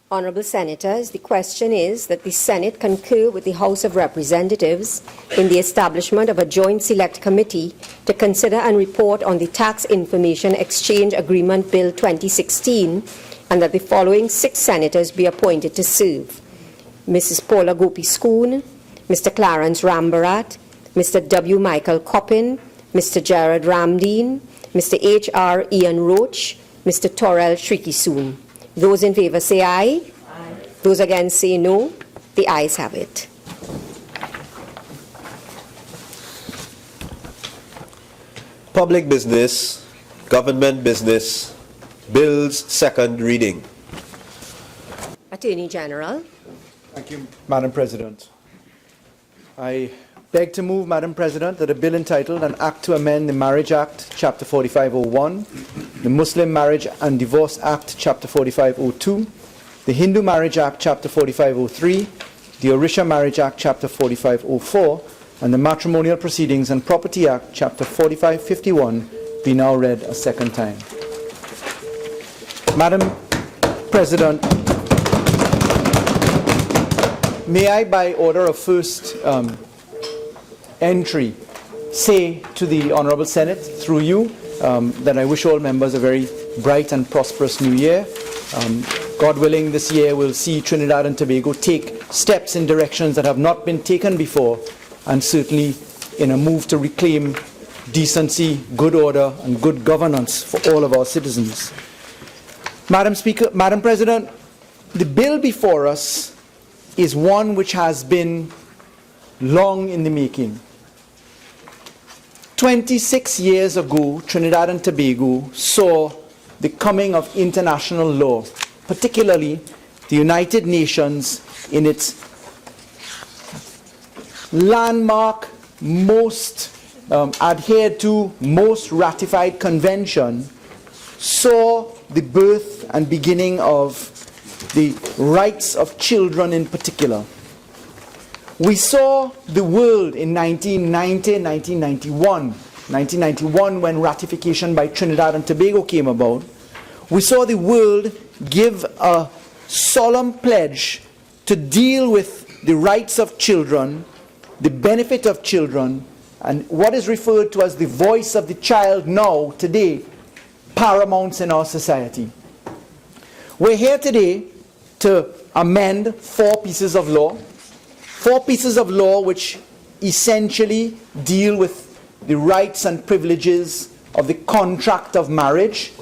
[SPEAKER 3] Honourable Senators, the question is that the Senate concur with the House of Representatives in the establishment of a joint select committee to consider and report on the Tax Information Exchange Agreement Bill 2016, and that the following 6 senators be appointed to serve: Mrs. Paula Gopi-Schoon, Mr. Clarence Rambarat, Mr. W. Michael Coppin, Mr. Jared Ramdeen, Mr. H.R. Ian Roach, Mr. Torel Shriki-Soon. Those in favor say aye. Aye. Those against say no. The ayes have it.
[SPEAKER 12] Public business, government business, bills second reading.
[SPEAKER 3] Attorney General.
[SPEAKER 14] Thank you, Madam President. I beg to move, Madam President, that a bill entitled An Act to Amend the Marriage Act, Chapter 4501, the Muslim Marriage and Divorce Act, Chapter 4502, the Hindu Marriage Act, Chapter 4503, the Orisha Marriage Act, Chapter 4504, and the Matrimonial Proceedings and Property Act, Chapter 4551, be now read a second time. Madam President, may I, by order of first entry, say to the Honourable Senate, through you, that I wish all members a very bright and prosperous new year. God willing, this year will see Trinidad and Tobago take steps in directions that have not been taken before, and certainly in a move to reclaim decency, good order, and good governance for all of our citizens. Madam Speaker, Madam President, the bill before us is one which has been long in the making. 26 years ago, Trinidad and Tobago saw the coming of international law, particularly the United Nations in its landmark, most adhered to, most ratified convention, saw the birth and beginning of the rights of children in particular. We saw the world in 1990, 1991, when ratification by Trinidad and Tobago came about. We saw the world give a solemn pledge to deal with the rights of children, the benefit of children, and what is referred to as the voice of the child now, today, paramounts in our society. We're here today to amend 4 pieces of law. 4 pieces of law which essentially deal with the rights and privileges of the contract of marriage,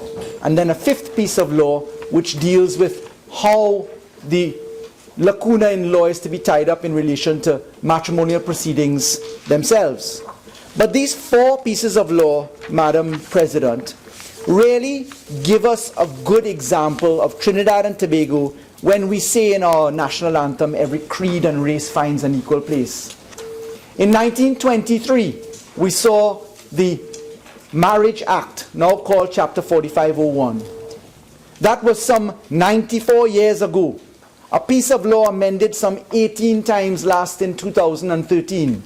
[SPEAKER 14] and then a fifth piece of law which deals with how the lacuna in law is to be tied up in relation to matrimonial proceedings themselves. But these four pieces of law, Madam President, really give us a good example of Trinidad and Tobago when we say in our national anthem, every creed and race finds an equal place. In 1923, we saw the Marriage Act, now called Chapter 4501. That was some 94 years ago. A piece of law amended some 18 times last in 2013.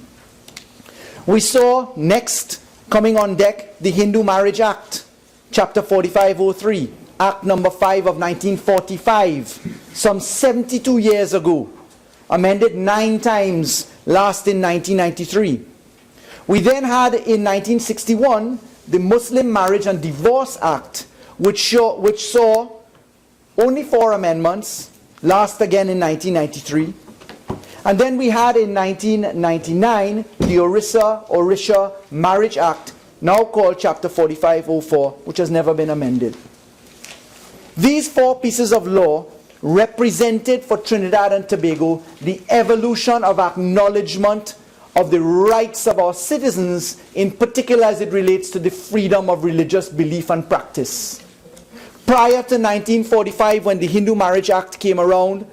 [SPEAKER 14] We saw next coming on deck the Hindu Marriage Act, Chapter 4503, Act number 5 of 1945, some 72 years ago, amended 9 times, last in 1993. We then had in 1961 the Muslim Marriage and Divorce Act, which saw only 4 amendments, last again in 1993. And then we had in 1999 the Orisha Marriage Act, now called Chapter 4504, which has never been amended. These 4 pieces of law represented for Trinidad and Tobago the evolution of acknowledgement of the rights of our citizens, in particular as it relates to the freedom of religious belief and practice. Prior to 1945, when the Hindu Marriage Act came around,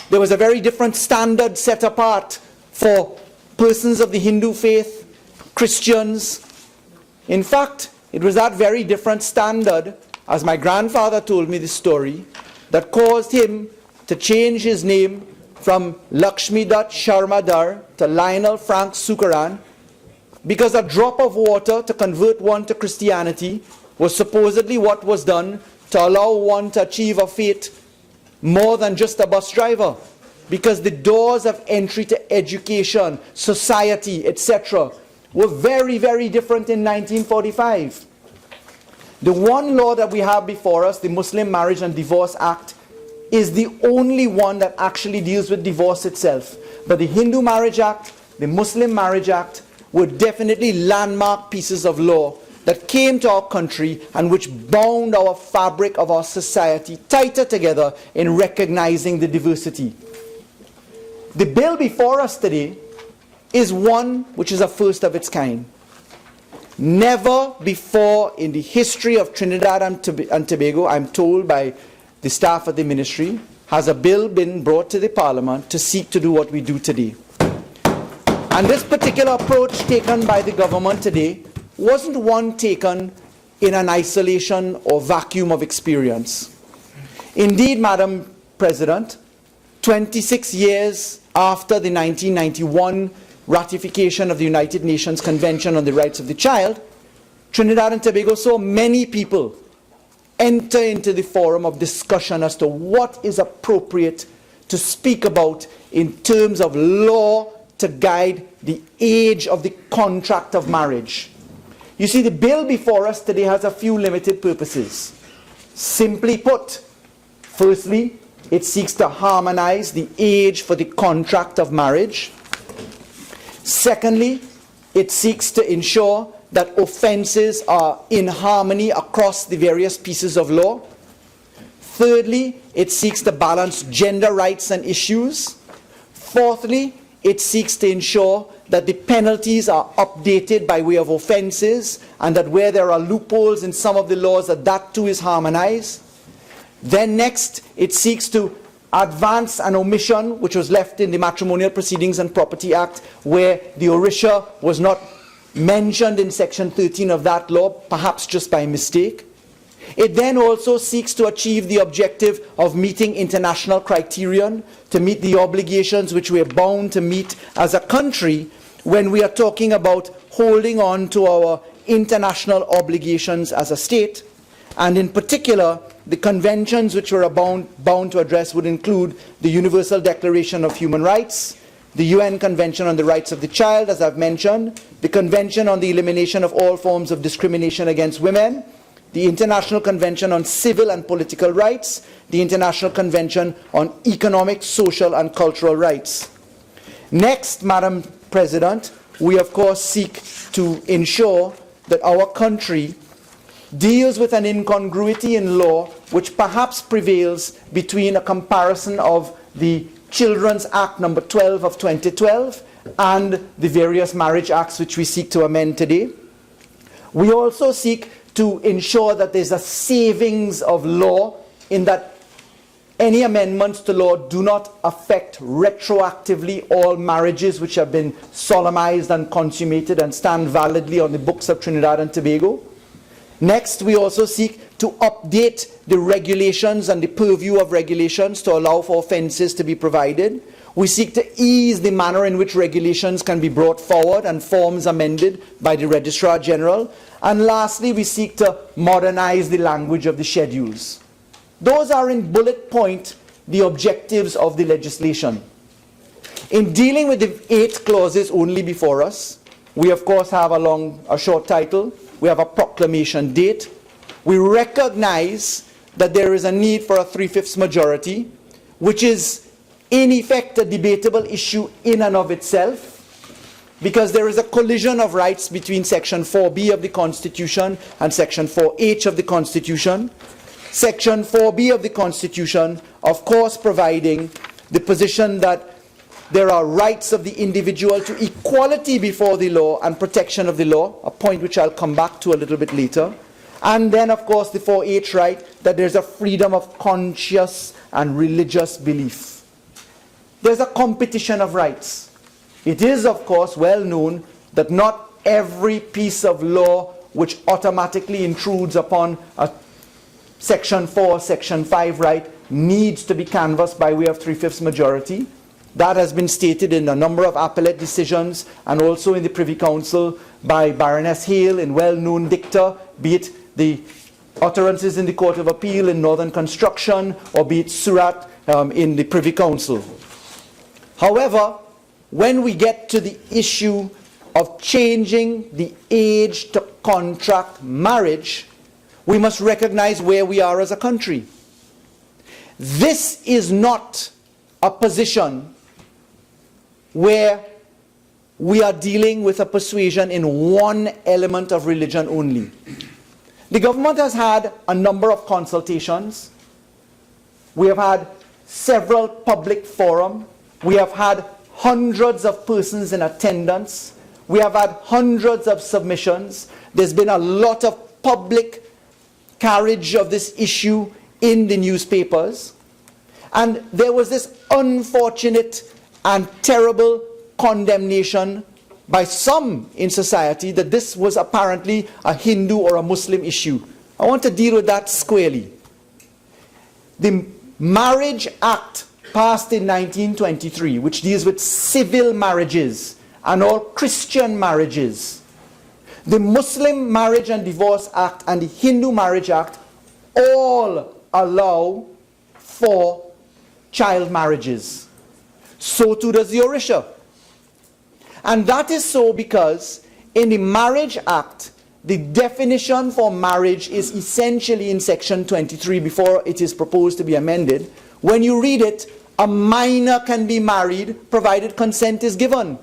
[SPEAKER 14] there was a very different standard set apart for persons of the Hindu faith, Christians. In fact, it was that very different standard, as my grandfather told me the story, that caused him to change his name from Lakshmi Dutt Sharmadar to Lionel Frank Sukaran, because a drop of water to convert one to Christianity was supposedly what was done to allow one to achieve a fate more than just a bus driver, because the doors of entry to education, society, etc. were very, very different in 1945. The one law that we have before us, the Muslim Marriage and Divorce Act, is the only one that actually deals with divorce itself. But the Hindu Marriage Act, the Muslim Marriage Act, were definitely landmark pieces of law that came to our country and which bound our fabric of our society tighter together in recognizing the diversity. The bill before us today is one which is a first of its kind. Never before in the history of Trinidad and Tobago, I'm told by the staff of the ministry, has a bill been brought to the Parliament to seek to do what we do today. And this particular approach taken by the government today wasn't one taken in an isolation or vacuum of experience. Indeed, Madam President, 26 years after the 1991 ratification of the United Nations Convention on the Rights of the Child, Trinidad and Tobago saw many people enter into the forum of discussion as to what is appropriate to speak about in terms of law to guide the age of the contract of marriage. You see, the bill before us today has a few limited purposes. Simply put, firstly, it seeks to harmonize the age for the contract of marriage. Secondly, it seeks to ensure that offenses are in harmony across the various pieces of law. Thirdly, it seeks to balance gender rights and issues. Fourthly, it seeks to ensure that the penalties are updated by way of offenses, and that where there are loopholes in some of the laws, that too is harmonized. Then next, it seeks to advance an omission which was left in the Matrimonial Proceedings and Property Act, where the Orisha was not mentioned in section 13 of that law, perhaps just by mistake. It then also seeks to achieve the objective of meeting international criterion, to meet the obligations which we are bound to meet as a country when we are talking about holding on to our international obligations as a state. And in particular, the conventions which we are bound to address would include the Universal Declaration of Human Rights, the UN Convention on the Rights of the Child, as I've mentioned, the Convention on the Elimination of All Forms of Discrimination Against Women, the International Convention on Civil and Political Rights, the International Convention on Economic, Social and Cultural Rights. Next, Madam President, we of course seek to ensure that our country deals with an incongruity in law which perhaps prevails between a comparison of the Children's Act number 12 of 2012 and the various marriage acts which we seek to amend today. We also seek to ensure that there's a savings of law in that any amendments to law do not affect retroactively all marriages which have been solemnized and consummated and stand validly on the books of Trinidad and Tobago. Next, we also seek to update the regulations and the purview of regulations to allow for offences to be provided. We seek to ease the manner in which regulations can be brought forward and forms amended by the Registrar General. And lastly, we seek to modernize the language of the schedules. Those are in bullet point the objectives of the legislation. In dealing with the 8 clauses only before us, we of course have a short title, we have a proclamation date, we recognize that there is a need for a 3/5 majority, which is in effect a debatable issue in and of itself, because there is a collision of rights between Section 4B of the Constitution and Section 4H of the Constitution. Section 4B of the Constitution, of course, providing the position that there are rights of the individual to equality before the law and protection of the law, a point which I'll come back to a little bit later. And then, of course, the 4H right, that there's a freedom of conscious and religious belief. There's a competition of rights. It is, of course, well known that not every piece of law which automatically intrudes upon a Section 4, Section 5 right needs to be canvassed by way of 3/5 majority. That has been stated in a number of appellate decisions and also in the Privy Council by Baroness Hale in well-known dicta, be it the utterances in the Court of Appeal in Northern Construction or be it Surat in the Privy Council. However, when we get to the issue of changing the age to contract marriage, we must recognize where we are as a country. This is not a position where we are dealing with a persuasion in one element of religion only. The government has had a number of consultations. We have had several public forums. We have had hundreds of persons in attendance. We have had hundreds of submissions. There's been a lot of public carriage of this issue in the newspapers. And there was this unfortunate and terrible condemnation by some in society that this was apparently a Hindu or a Muslim issue. I want to deal with that squarely. The Marriage Act passed in 1923, which deals with civil marriages and all Christian marriages. The Muslim Marriage and Divorce Act and the Hindu Marriage Act all allow for child marriages. So too does the Orisha. And that is so because in the Marriage Act, the definition for marriage is essentially in Section 23 before it is proposed to be amended. When you read it, a minor can be married provided consent is given.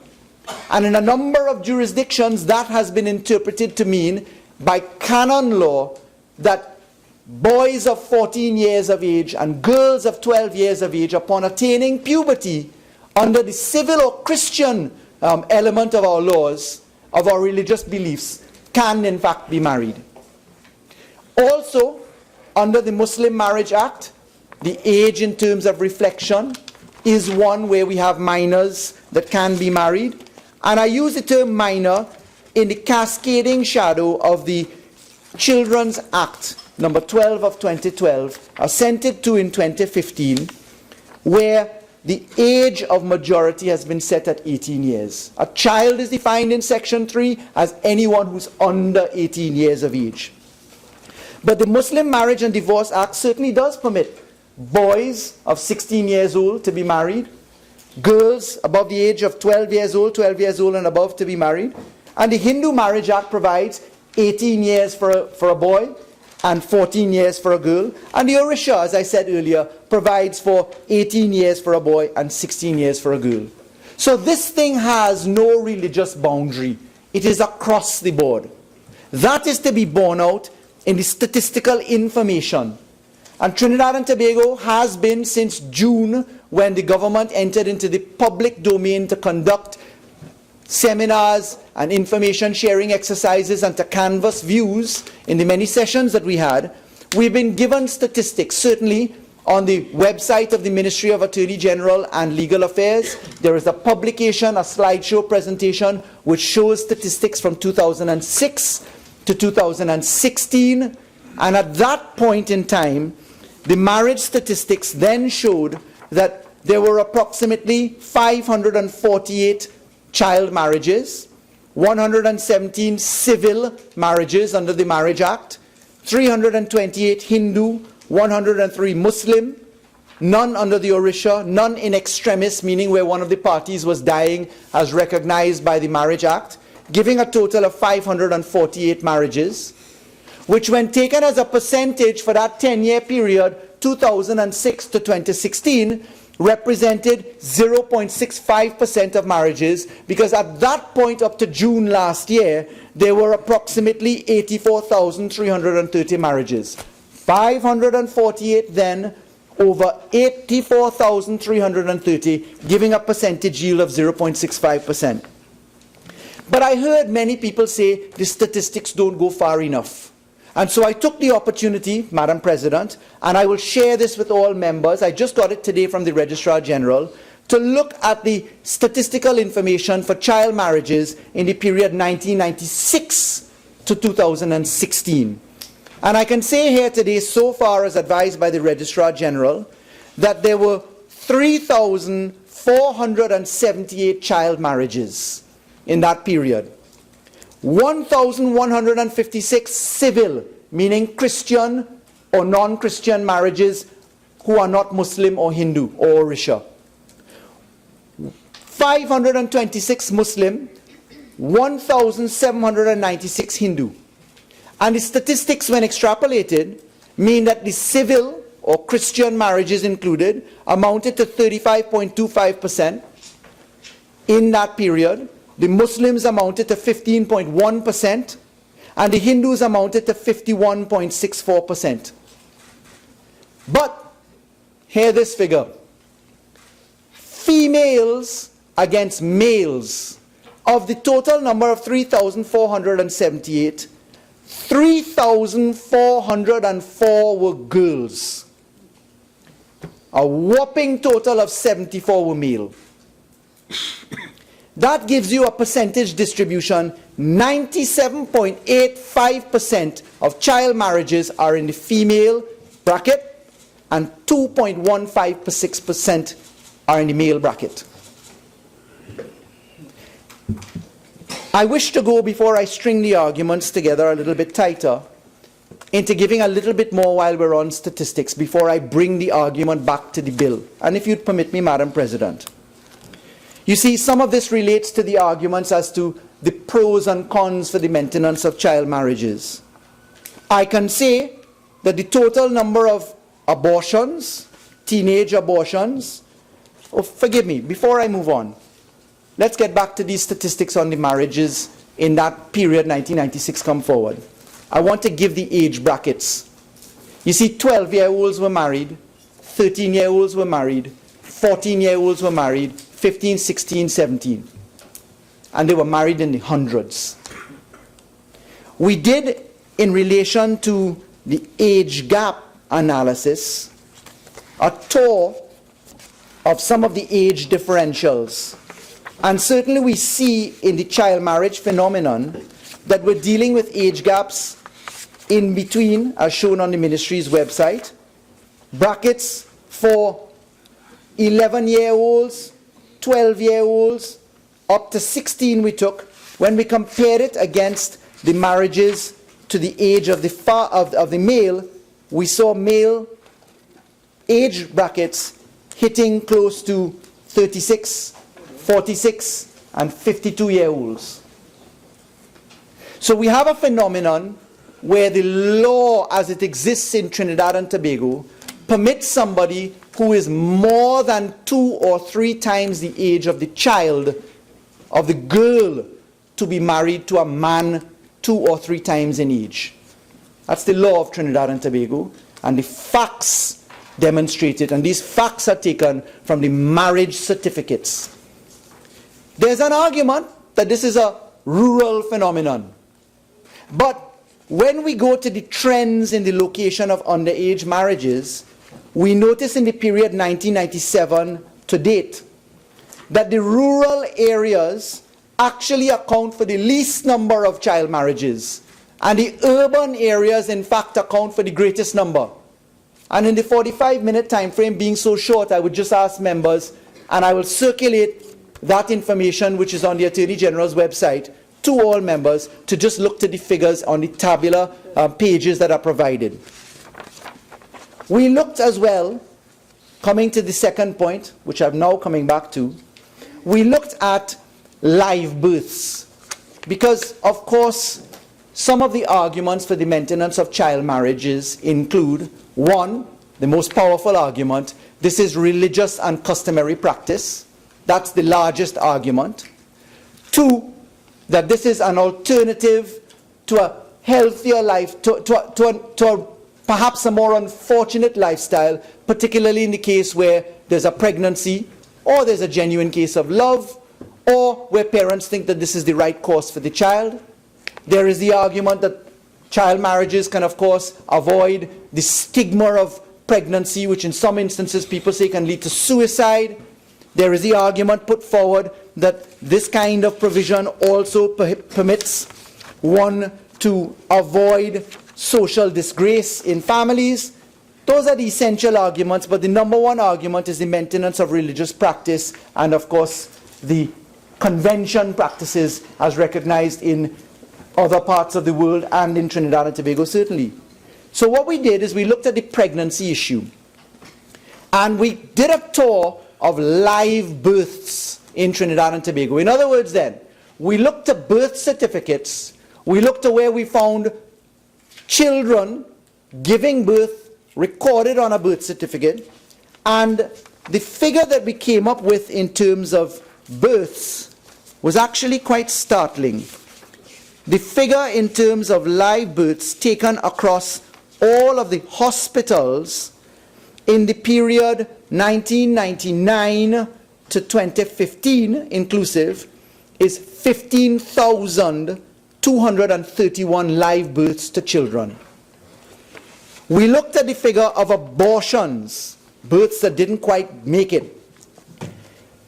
[SPEAKER 14] And in a number of jurisdictions, that has been interpreted to mean, by canon law, that boys of 14 years of age and girls of 12 years of age, upon attaining puberty, under the civil or Christian element of our laws, of our religious beliefs, can in fact be married. Also, under the Muslim Marriage Act, the age in terms of reflection is one where we have minors that can be married. And I use the term minor in the cascading shadow of the Children's Act, number 12 of 2012, assented to in 2015, where the age of majority has been set at 18 years. A child is defined in Section 3 as anyone who's under 18 years of age. But the Muslim Marriage and Divorce Act certainly does permit boys of 16 years old to be married, girls above the age of 12 years old and above to be married. And the Hindu Marriage Act provides 18 years for a boy and 14 years for a girl. And the Orisha, as I said earlier, provides for 18 years for a boy and 16 years for a girl. So this thing has no religious boundary. It is across the board. That is to be borne out in the statistical information. And Trinidad and Tobago has been since June, when the government entered into the public domain to conduct seminars and information sharing exercises and to canvass views in the many sessions that we had. We've been given statistics, certainly on the website of the Ministry of Attorney General and Legal Affairs. There is a publication, a slideshow presentation, which shows statistics from 2006 to 2016. And at that point in time, the marriage statistics then showed that there were approximately 548 child marriages, 117 civil marriages under the Marriage Act, 328 Hindu, 103 Muslim, none under the Orisha, none in extremis, meaning where one of the parties was dying as recognized by the Marriage Act, giving a total of 548 marriages, which when taken as a percentage for that 10-year period, 2006 to 2016, represented 0.65% of marriages, because at that point up to June last year, there were approximately 84,330 marriages. 548 then, over 84,330, giving a percentage yield of 0.65%. But I heard many people say the statistics don't go far enough. And so I took the opportunity, Madam President, and I will share this with all members. I just got it today from the Registrar General, to look at the statistical information for child marriages in the period 1996 to 2016. And I can say here today, so far as advised by the Registrar General, that there were 3,478 child marriages in that period. 1,156 civil, meaning Christian or non-Christian marriages who are not Muslim or Hindu or Orisha. 526 Muslim, 1,796 Hindu. And the statistics, when extrapolated, mean that the civil or Christian marriages included amounted to 35.25% in that period. The Muslims amounted to 15.1%, and the Hindus amounted to 51.64%. But, hear this figure. Females against males. Of the total number of 3,478, 3,404 were girls. A whopping total of 74 were male. That gives you a percentage distribution. 97.85% of child marriages are in the female bracket, and 2.156% are in the male bracket. I wish to go, before I string the arguments together a little bit tighter, into giving a little bit more while we're on statistics before I bring the argument back to the bill. And if you'd permit me, Madam President. You see, some of this relates to the arguments as to the pros and cons for the maintenance of child marriages. I can say that the total number of abortions, teenage abortions, forgive me, before I move on, let's get back to these statistics on the marriages in that period, 1996, come forward. I want to give the age brackets. You see, 12-year-olds were married, 13-year-olds were married, 14-year-olds were married, 15, 16, 17. And they were married in the hundreds. We did, in relation to the age gap analysis, a tour of some of the age differentials. And certainly we see in the child marriage phenomenon that we're dealing with age gaps in between, as shown on the ministry's website, brackets for 11-year-olds, 12-year-olds, up to 16 we took, when we compared it against the marriages to the age of the male, we saw male age brackets hitting close to 36, 46, and 52-year-olds. So we have a phenomenon where the law as it exists in Trinidad and Tobago permits somebody who is more than 2 or 3 times the age of the child, of the girl, to be married to a man 2 or 3 times in age. That's the law of Trinidad and Tobago, and the facts demonstrate it, and these facts are taken from the marriage certificates. There's an argument that this is a rural phenomenon, but when we go to the trends in the location of underage marriages, we notice in the period 1997 to date that the rural areas actually account for the least number of child marriages, and the urban areas in fact account for the greatest number. And in the 45-minute time frame being so short, I would just ask members, and I will circulate that information which is on the Attorney General's website to all members, to just look to the figures on the tabular pages that are provided. We looked as well, coming to the second point, which I'm now coming back to, we looked at live births, because of course some of the arguments for the maintenance of child marriages include: one, the most powerful argument, this is religious and customary practice. That's the largest argument. Two, that this is an alternative to a healthier life, to perhaps a more unfortunate lifestyle, particularly in the case where there's a pregnancy, or there's a genuine case of love, or where parents think that this is the right course for the child. There is the argument that child marriages can, of course, avoid the stigma of pregnancy, which in some instances people say can lead to suicide. There is the argument put forward that this kind of provision also permits one to avoid social disgrace in families. Those are the essential arguments, but the number one argument is the maintenance of religious practice and, of course, the convention practices as recognized in other parts of the world and in Trinidad and Tobago certainly. So what we did is we looked at the pregnancy issue, and we did a tour of live births in Trinidad and Tobago. In other words then, we looked at birth certificates, we looked at where we found children giving birth recorded on a birth certificate, and the figure that we came up with in terms of births was actually quite startling. The figure in terms of live births taken across all of the hospitals in the period 1999 to 2015 inclusive is 15,231 live births to children. We looked at the figure of abortions, births that didn't quite make it.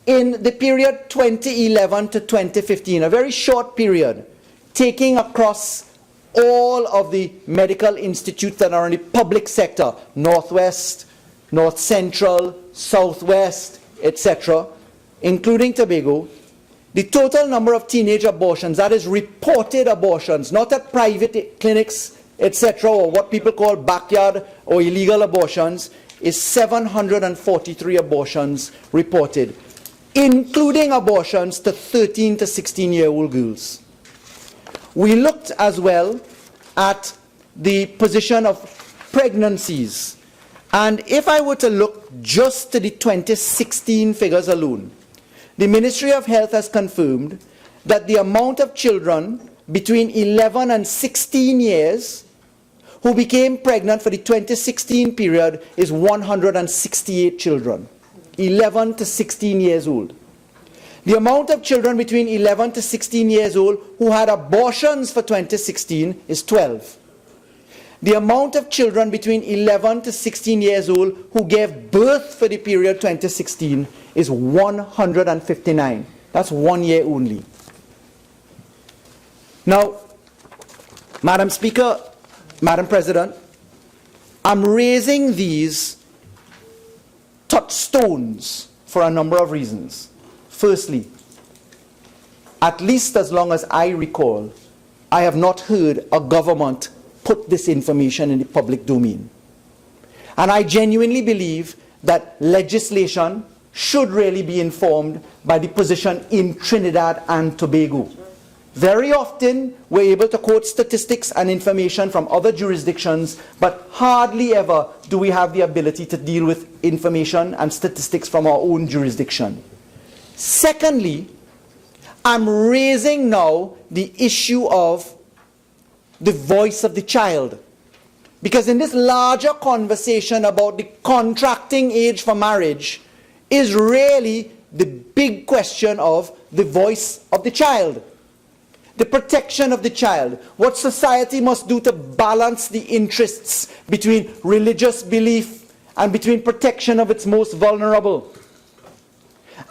[SPEAKER 14] In the period 2011 to 2015, a very short period, taking across all of the medical institutes that are in the public sector, Northwest, North Central, Southwest, etc., including Tobago, the total number of teenage abortions, that is reported abortions, not at private clinics, etc., or what people call backyard or illegal abortions, is 743 abortions reported, including abortions to 13 to 16-year-old girls. We looked as well at the position of pregnancies. And if I were to look just to the 2016 figures alone, the Ministry of Health has confirmed that the amount of children between 11 and 16 years who became pregnant for the 2016 period is 168 children, 11 to 16 years old. The amount of children between 11 to 16 years old who had abortions for 2016 is 12. The amount of children between 11 to 16 years old who gave birth for the period 2016 is 159. That's 1 year only. Now, Madam Speaker, Madam President, I'm raising these touchstones for a number of reasons. Firstly, at least as long as I recall, I have not heard a government put this information in the public domain. And I genuinely believe that legislation should really be informed by the position in Trinidad and Tobago. Very often, we're able to quote statistics and information from other jurisdictions, but hardly ever do we have the ability to deal with information and statistics from our own jurisdiction. Secondly, I'm raising now the issue of the voice of the child. Because in this larger conversation about the contracting age for marriage is really the big question of the voice of the child, the protection of the child, what society must do to balance the interests between religious belief and between protection of its most vulnerable.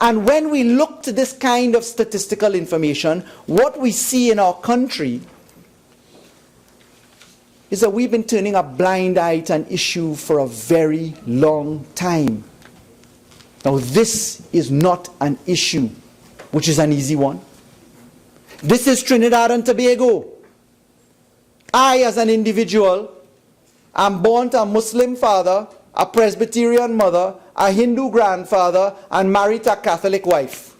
[SPEAKER 14] And when we look to this kind of statistical information, what we see in our country is that we've been turning a blind eye to an issue for a very long time. Now, this is not an issue which is an easy one. This is Trinidad and Tobago. I, as an individual, am born to a Muslim father, a Presbyterian mother, a Hindu grandfather, and married to a Catholic wife.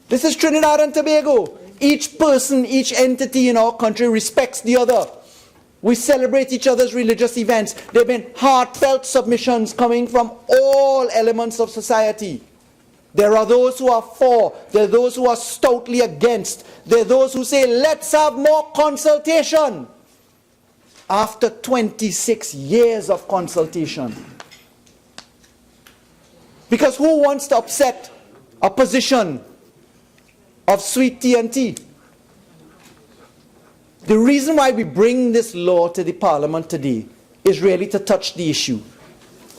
[SPEAKER 14] This is Trinidad and Tobago. Each person, each entity in our country respects the other. We celebrate each other's religious events. There have been heartfelt submissions coming from all elements of society. There are those who are for, there are those who are stoutly against, there are those who say, let's have more consultation. After 26 years of consultation. Because who wants to upset a position of sweet tea and tea? The reason why we bring this law to the Parliament today is really to touch the issue.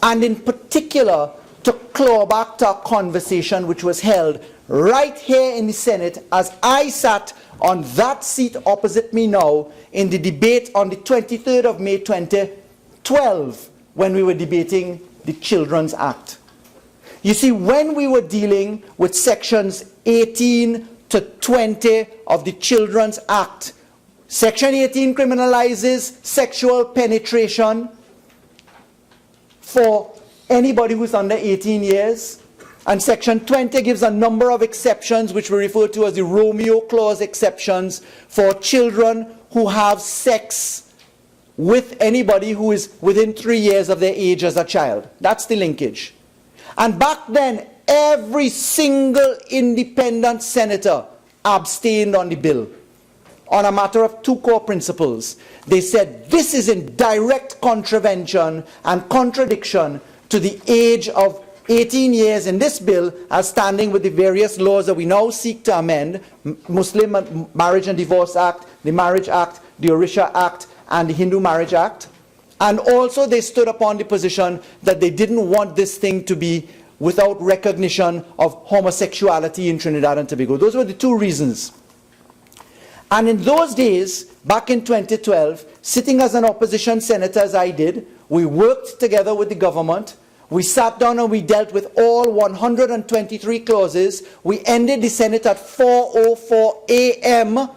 [SPEAKER 14] And in particular, to claw back to a conversation which was held right here in the Senate as I sat on that seat opposite me now in the debate on the 23rd of May 2012 when we were debating the Children's Act. You see, when we were dealing with sections 18 to 20 of the Children's Act, Section 18 criminalizes sexual penetration for anybody who's under 18 years. And Section 20 gives a number of exceptions, which we refer to as the Romeo Clause exceptions, for children who have sex with anybody who is within 3 years of their age as a child. That's the linkage. And back then, every single independent senator abstained on the bill on a matter of two core principles. They said this is in direct contravention and contradiction to the age of 18 years in this bill as standing with the various laws that we now seek to amend, Muslim Marriage and Divorce Act, the Marriage Act, the Orisha Act, and the Hindu Marriage Act. And also they stood upon the position that they didn't want this thing to be without recognition of homosexuality in Trinidad and Tobago. Those were the two reasons. And in those days, back in 2012, sitting as an opposition senator as I did, we worked together with the government. We sat down and we dealt with all 123 clauses. We ended the Senate at 4:04 a.m.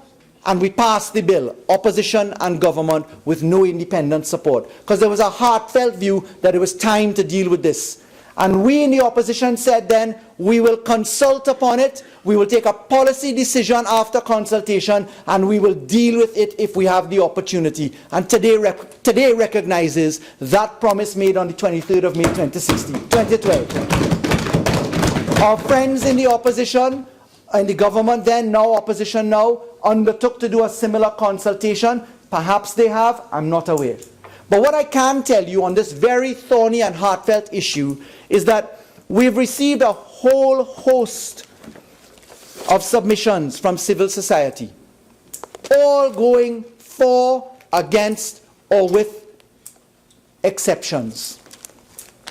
[SPEAKER 14] and we passed the bill, opposition and government, with no independent support. Because there was a heartfelt view that it was time to deal with this. And we in the opposition said then, we will consult upon it, we will take a policy decision after consultation, and we will deal with it if we have the opportunity. And today recognizes that promise made on the 23rd of May 2012. Our friends in the opposition, and the government then, now opposition now, undertook to do a similar consultation. Perhaps they have, I'm not aware. But what I can tell you on this very thorny and heartfelt issue is that we've received a whole host of submissions from civil society, all going for, against, or with exceptions.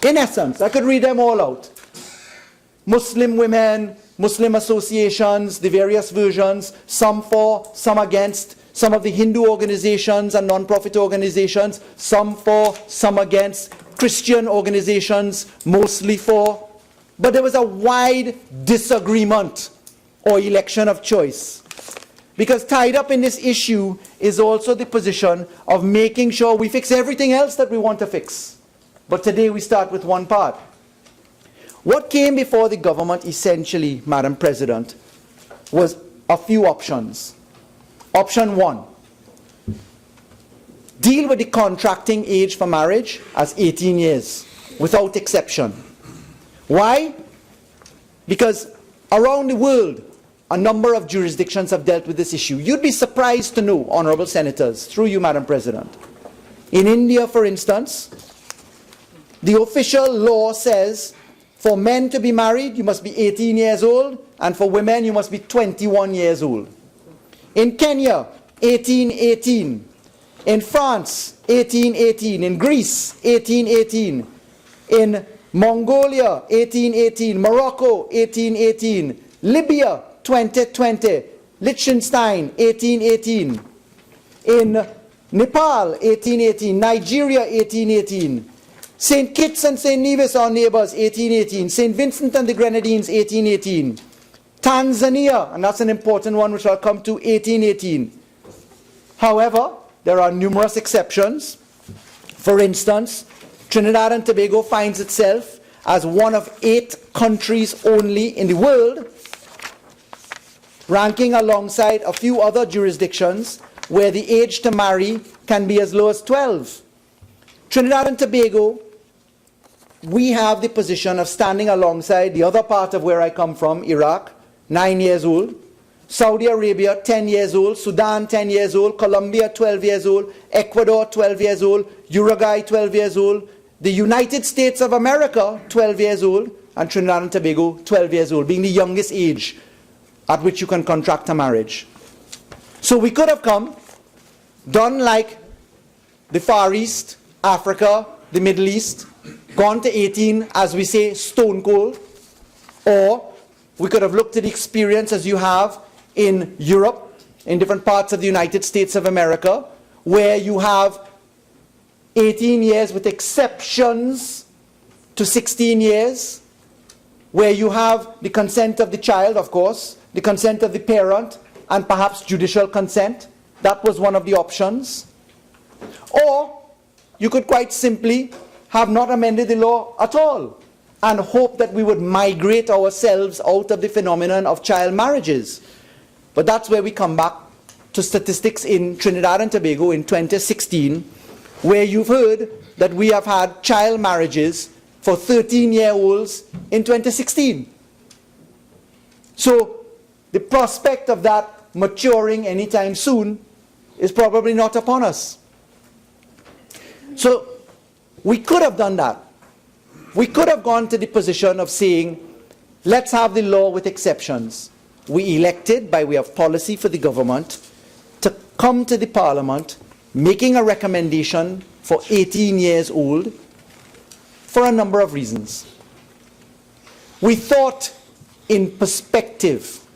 [SPEAKER 14] In essence, I could read them all out. Muslim women, Muslim associations, the various versions, some for, some against, some of the Hindu organizations and non-profit organizations, some for, some against, Christian organizations, mostly for. But there was a wide disagreement or election of choice. Because tied up in this issue is also the position of making sure we fix everything else that we want to fix. But today we start with one part. What came before the government essentially, Madam President, was a few options. Option one, deal with the contracting age for marriage as 18 years, without exception. Why? Because around the world, a number of jurisdictions have dealt with this issue. You'd be surprised to know, honorable senators, through you, Madam President. In India, for instance, the official law says for men to be married, you must be 18 years old, and for women, you must be 21 years old. In Kenya, 18-18. In France, 18-18. In Greece, 18-18. In Mongolia, 18-18. Morocco, 18-18. Libya, 20-20. Liechtenstein, 18-18. In Nepal, 18-18. Nigeria, 18-18. St. Kitts and St. Nevis, our neighbors, 18-18. St. Vincent and the Grenadines, 18-18. Tanzania, and that's an important one which I'll come to, 18-18. However, there are numerous exceptions. For instance, Trinidad and Tobago finds itself as one of 8 countries only in the world, ranking alongside a few other jurisdictions where the age to marry can be as low as 12. Trinidad and Tobago, we have the position of standing alongside the other part of where I come from, Iraq, 9 years old, Saudi Arabia, 10 years old, Sudan, 10 years old, Colombia, 12 years old, Ecuador, 12 years old, Uruguay, 12 years old, the United States of America, 12 years old, and Trinidad and Tobago, 12 years old, being the youngest age at which you can contract a marriage. So we could have come, done like the Far East, Africa, the Middle East, gone to 18, as we say, stone cold, or we could have looked at the experience as you have in Europe, in different parts of the United States of America, where you have 18 years with exceptions to 16 years, where you have the consent of the child, of course, the consent of the parent, and perhaps judicial consent. That was one of the options. Or you could quite simply have not amended the law at all and hope that we would migrate ourselves out of the phenomenon of child marriages. But that's where we come back to statistics in Trinidad and Tobago in 2016, where you've heard that we have had child marriages for 13-year-olds in 2016. So the prospect of that maturing anytime soon is probably not upon us. So we could have done that. We could have gone to the position of saying, let's have the law with exceptions. We elected, by way of policy for the government, to come to the Parliament making a recommendation for 18 years old for a number of reasons. We thought in perspective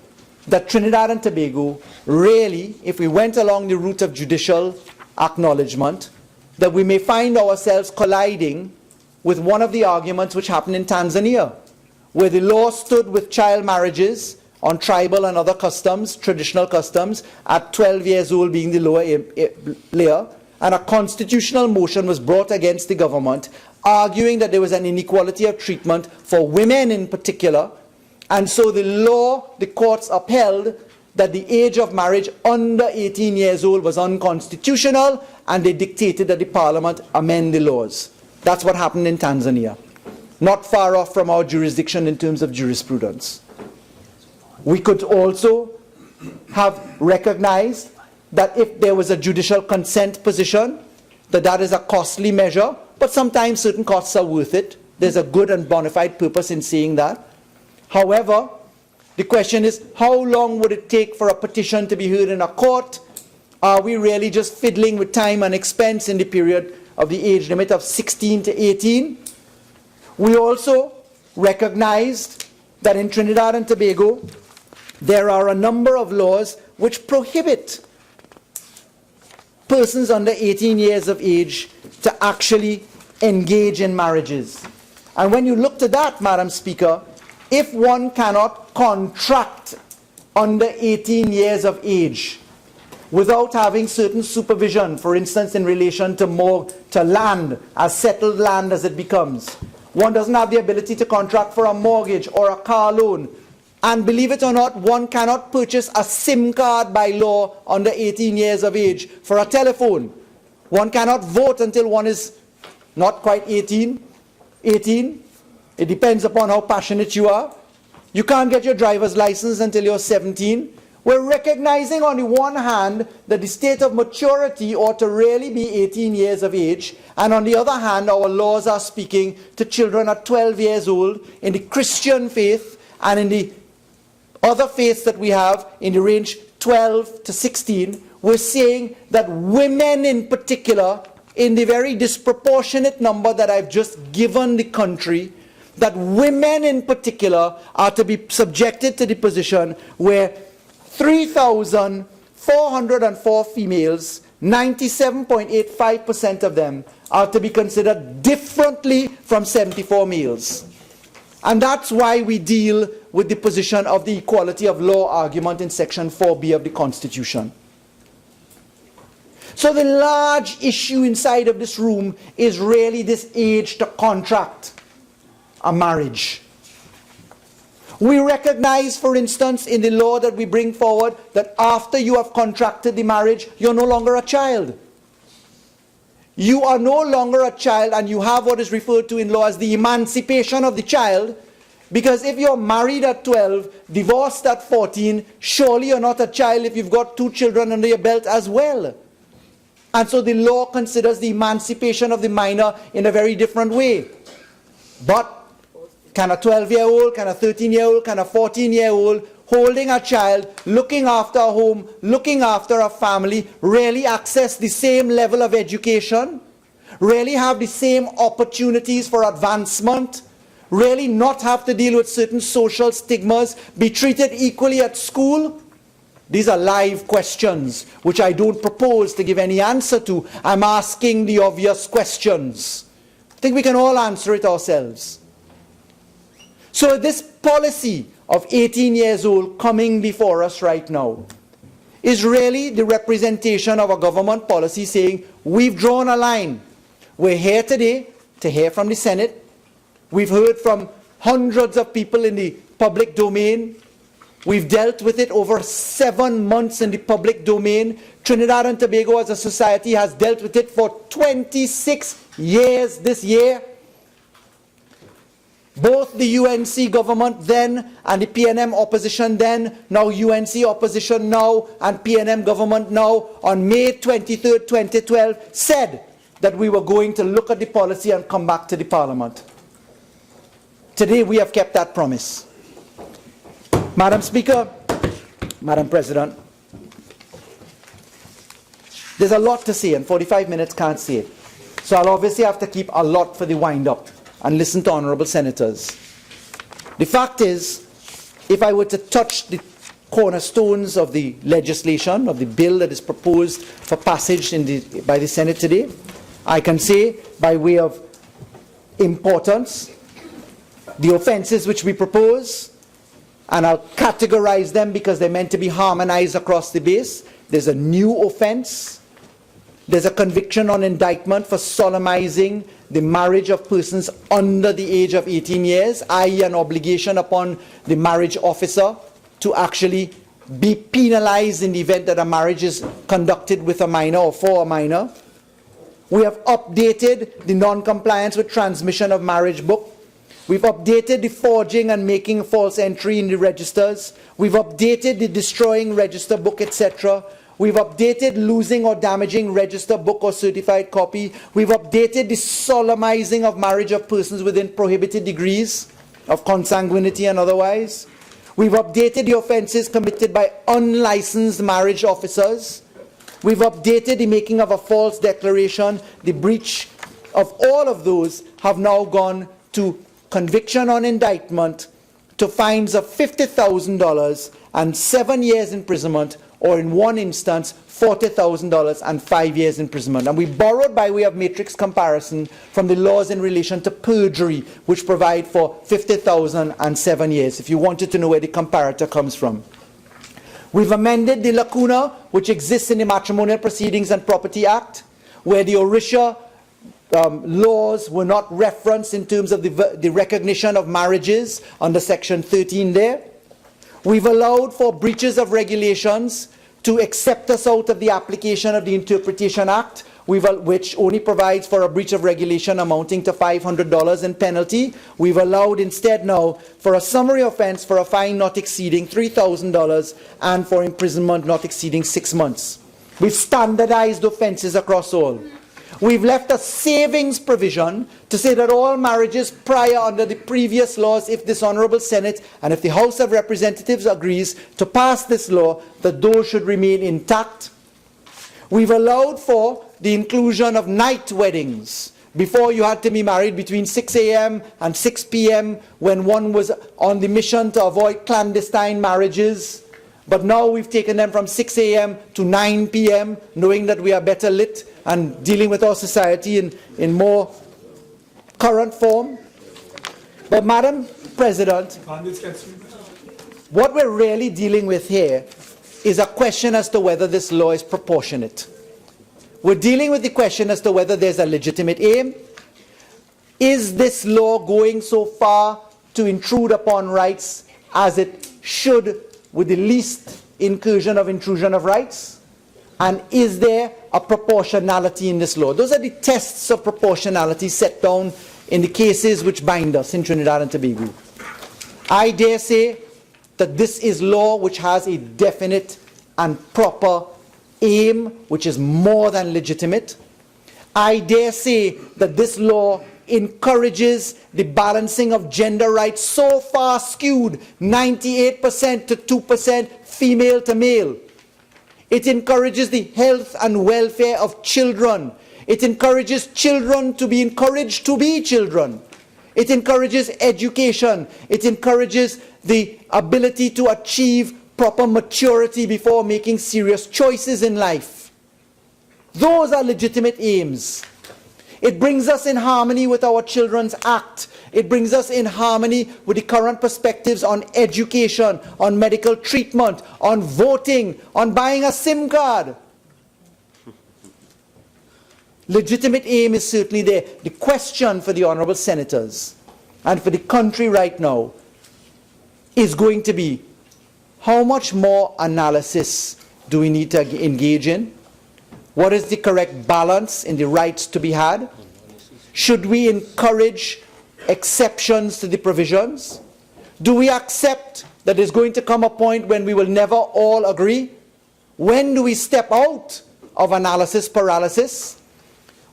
[SPEAKER 14] that Trinidad and Tobago really, if we went along the route of judicial acknowledgement, that we may find ourselves colliding with one of the arguments which happened in Tanzania, where the law stood with child marriages on tribal and other customs, traditional customs, at 12 years old being the lower layer, and a constitutional motion was brought against the government, arguing that there was an inequality of treatment for women in particular, and so the law, the courts upheld that the age of marriage under 18 years old was unconstitutional, and they dictated that the Parliament amend the laws. That's what happened in Tanzania. Not far off from our jurisdiction in terms of jurisprudence. We could also have recognized that if there was a judicial consent position, that is a costly measure, but sometimes certain costs are worth it. There's a good and bona fide purpose in saying that. However, the question is, how long would it take for a petition to be heard in a court? Are we really just fiddling with time and expense in the period of the age limit of 16 to 18? We also recognized that in Trinidad and Tobago, there are a number of laws which prohibit persons under 18 years of age to actually engage in marriages. And when you look to that, Madam Speaker, if one cannot contract under 18 years of age without having certain supervision, for instance in relation to land, as settled land as it becomes, one doesn't have the ability to contract for a mortgage or a car loan. And believe it or not, one cannot purchase a SIM card by law under 18 years of age for a telephone. One cannot vote until one is not quite 18. It depends upon how passionate you are. You can't get your driver's license until you're 17. We're recognizing on the one hand that the state of maturity ought to really be 18 years of age, and on the other hand our laws are speaking to children at 12 years old in the Christian faith and in the other faiths that we have in the range 12 to 16. We're saying that women in particular, in the very disproportionate number that I've just given the country, that women in particular are to be subjected to the position where 3,404 females, 97.85% of them, are to be considered differently from 74 males. And that's why we deal with the position of the equality of law argument in Section 4B of the Constitution. So the large issue inside of this room is really this age to contract a marriage. We recognize, for instance, in the law that we bring forward, that after you have contracted the marriage, you're no longer a child. You are no longer a child, and you have what is referred to in law as the emancipation of the child, because if you're married at 12, divorced at 14, surely you're not a child if you've got 2 children under your belt as well. And so the law considers the emancipation of the minor in a very different way. But can a 12-year-old, can a 13-year-old, can a 14-year-old holding a child, looking after a home, looking after a family, really access the same level of education, really have the same opportunities for advancement, really not have to deal with certain social stigmas, be treated equally at school? These are live questions which I don't propose to give any answer to. I'm asking the obvious questions. I think we can all answer it ourselves. So this policy of 18 years old coming before us right now is really the representation of a government policy saying, we've drawn a line. We're here today to hear from the Senate. We've heard from hundreds of people in the public domain. We've dealt with it over 7 months in the public domain. Trinidad and Tobago as a society has dealt with it for 26 years this year. Both the UNC government then and the PNM opposition then, now UNC opposition now and PNM government now, on May 23rd, 2012, said that we were going to look at the policy and come back to the Parliament. Today we have kept that promise. Madam Speaker, Madam President, there's a lot to say and 45 minutes can't say it. So I'll obviously have to keep a lot for the wind-up and listen to honourable senators. The fact is, if I were to touch the cornerstones of the legislation, of the bill that is proposed for passage by the Senate today, I can say, by way of importance, the offences which we propose, and I'll categorize them because they're meant to be harmonized across the base. There's a new offense. There's a conviction on indictment for solemnizing the marriage of persons under the age of 18 years, i.e. an obligation upon the marriage officer to actually be penalized in the event that a marriage is conducted with a minor or for a minor. We have updated the non-compliance with transmission of marriage book. We've updated the forging and making false entry in the registers. We've updated the destroying register book, etc. We've updated losing or damaging register book or certified copy. We've updated the solemnizing of marriage of persons within prohibited degrees of consanguinity and otherwise. We've updated the offences committed by unlicensed marriage officers. We've updated the making of a false declaration. The breach of all of those have now gone to conviction on indictment, to fines of $50,000 and 7 years imprisonment, or in one instance, $40,000 and 5 years imprisonment. And we borrowed by way of matrix comparison from the laws in relation to perjury, which provide for $50,000 and 7 years, if you wanted to know where the comparator comes from. We've amended the lacuna which exists in the Matrimonial Proceedings and Property Act, where the ORISHA laws were not referenced in terms of the recognition of marriages under Section 13 there. We've allowed for breaches of regulations to accept us out of the application of the Interpretation Act, which only provides for a breach of regulation amounting to $500 in penalty. We've allowed instead now for a summary offence for a fine not exceeding $3,000 and for imprisonment not exceeding 6 months. We've standardized offences across all. We've left a savings provision to say that all marriages prior under the previous laws, if this Honourable Senate and if the House of Representatives agrees to pass this law, that those should remain intact. We've allowed for the inclusion of night weddings. Before, you had to be married between 6 a.m. and 6 p.m. when one was on the mission to avoid clandestine marriages. But now we've taken them from 6 a.m. to 9 p.m., knowing that we are better lit and dealing with our society in more current form. But Madam President, what we're really dealing with here is a question as to whether this law is proportionate. We're dealing with the question as to whether there's a legitimate aim. Is this law going so far to intrude upon rights as it should, with the least intrusion of rights? And is there a proportionality in this law? Those are the tests of proportionality set down in the cases which bind us in Trinidad and Tobago. I dare say that this is law which has a definite and proper aim, which is more than legitimate. I dare say that this law encourages the balancing of gender rights so far skewed, 98% to 2% female to male. It encourages the health and welfare of children. It encourages children to be encouraged to be children. It encourages education. It encourages the ability to achieve proper maturity before making serious choices in life. Those are legitimate aims. It brings us in harmony with our Children's Act. It brings us in harmony with the current perspectives on education, on medical treatment, on voting, on buying a SIM card. Legitimate aim is certainly there. The question for the Honourable Senators and for the country right now is going to be, how much more analysis do we need to engage in? What is the correct balance in the rights to be had? Should we encourage exceptions to the provisions? Do we accept that there's going to come a point when we will never all agree? When do we step out of analysis paralysis?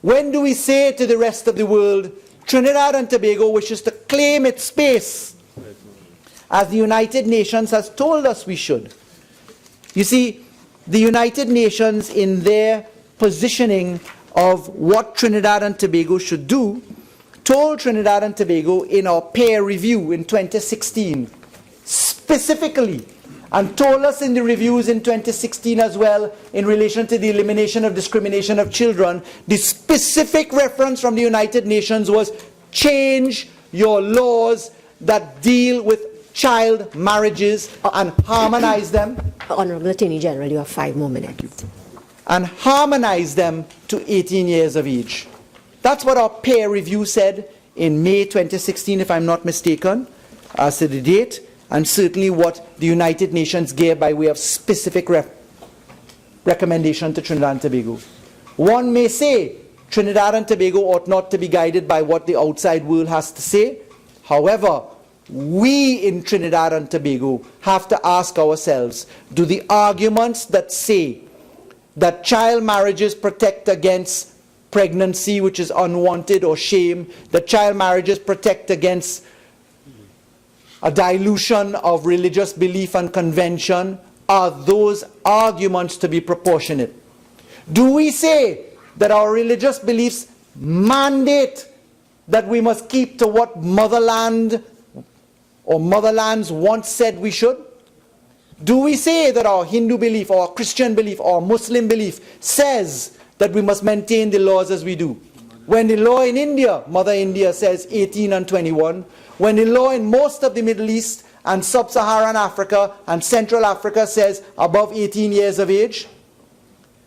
[SPEAKER 14] When do we say to the rest of the world, Trinidad and Tobago wishes to claim its space, as the United Nations has told us we should? You see, the United Nations, in their positioning of what Trinidad and Tobago should do, told Trinidad and Tobago in our peer review in 2016, specifically, and told us in the reviews in 2016 as well, in relation to the elimination of discrimination of children, the specific reference from the United Nations was, change your laws that deal with child marriages and harmonize them.
[SPEAKER 3] Honourable Attorney General, you have 5 more minutes.
[SPEAKER 14] And harmonize them to 18 years of age. That's what our peer review said in May 2016, if I'm not mistaken, as to the date, and certainly what the United Nations gave by way of specific recommendation to Trinidad and Tobago. One may say Trinidad and Tobago ought not to be guided by what the outside world has to say. However, we in Trinidad and Tobago have to ask ourselves, do the arguments that say that child marriages protect against pregnancy, which is unwanted, or shame, that child marriages protect against a dilution of religious belief and convention, are those arguments to be proportionate? Do we say that our religious beliefs mandate that we must keep to what motherland or motherlands once said we should? Do we say that our Hindu belief, or our Christian belief, or Muslim belief says that we must maintain the laws as we do? When the law in India, Mother India, says 18 and 21, when the law in most of the Middle East and Sub-Saharan Africa and Central Africa says above 18 years of age,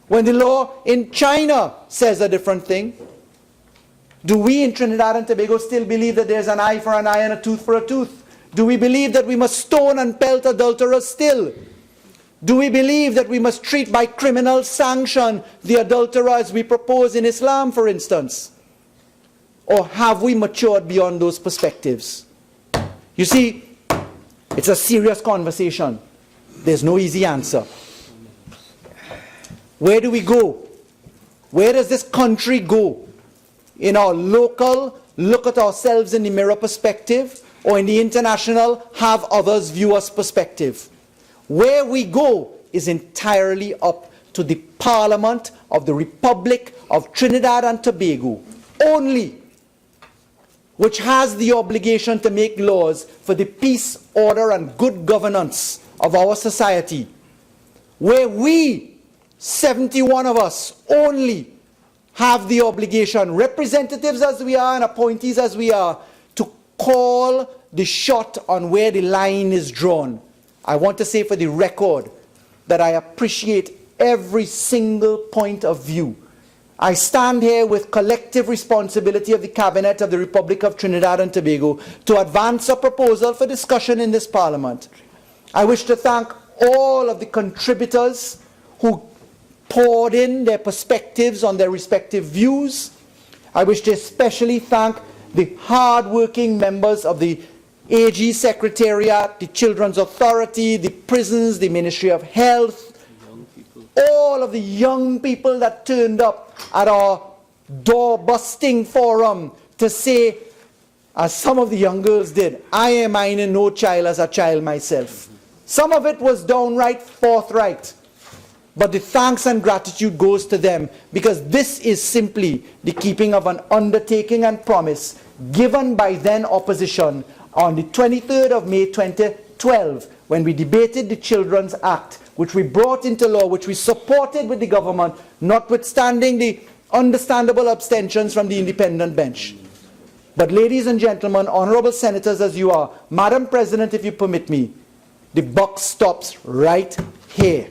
[SPEAKER 14] when the law in China says a different thing, do we in Trinidad and Tobago still believe that there's an eye for an eye and a tooth for a tooth? Do we believe that we must stone and pelt adulterers still? Do we believe that we must treat by criminal sanction the adulterer as we propose in Islam, for instance? Or have we matured beyond those perspectives? You see, it's a serious conversation. There's no easy answer. Where do we go? Where does this country go? In our local, look at ourselves in the mirror perspective, or in the international, have others view us perspective? Where we go is entirely up to the Parliament of the Republic of Trinidad and Tobago only, which has the obligation to make laws for the peace, order, and good governance of our society. Where we, 71 of us only, have the obligation, representatives as we are and appointees as we are, to call the shot on where the line is drawn. I want to say for the record that I appreciate every single point of view. I stand here with collective responsibility of the Cabinet of the Republic of Trinidad and Tobago to advance a proposal for discussion in this Parliament. I wish to thank all of the contributors who poured in their perspectives on their respective views. I wish to especially thank the hard-working members of the AG Secretariat, the Children's Authority, the prisons, the Ministry of Health, all of the young people that turned up at our door-busting forum to say, as some of the young girls did, I am minding no child as a child myself. Some of it was downright forthright. But the thanks and gratitude goes to them, because this is simply the keeping of an undertaking and promise given by then opposition on the 23rd of May 2012, when we debated the Children's Act, which we brought into law, which we supported with the government, notwithstanding the understandable abstentions from the independent bench. But ladies and gentlemen, honorable senators as you are, Madam President, if you permit me, the buck stops right here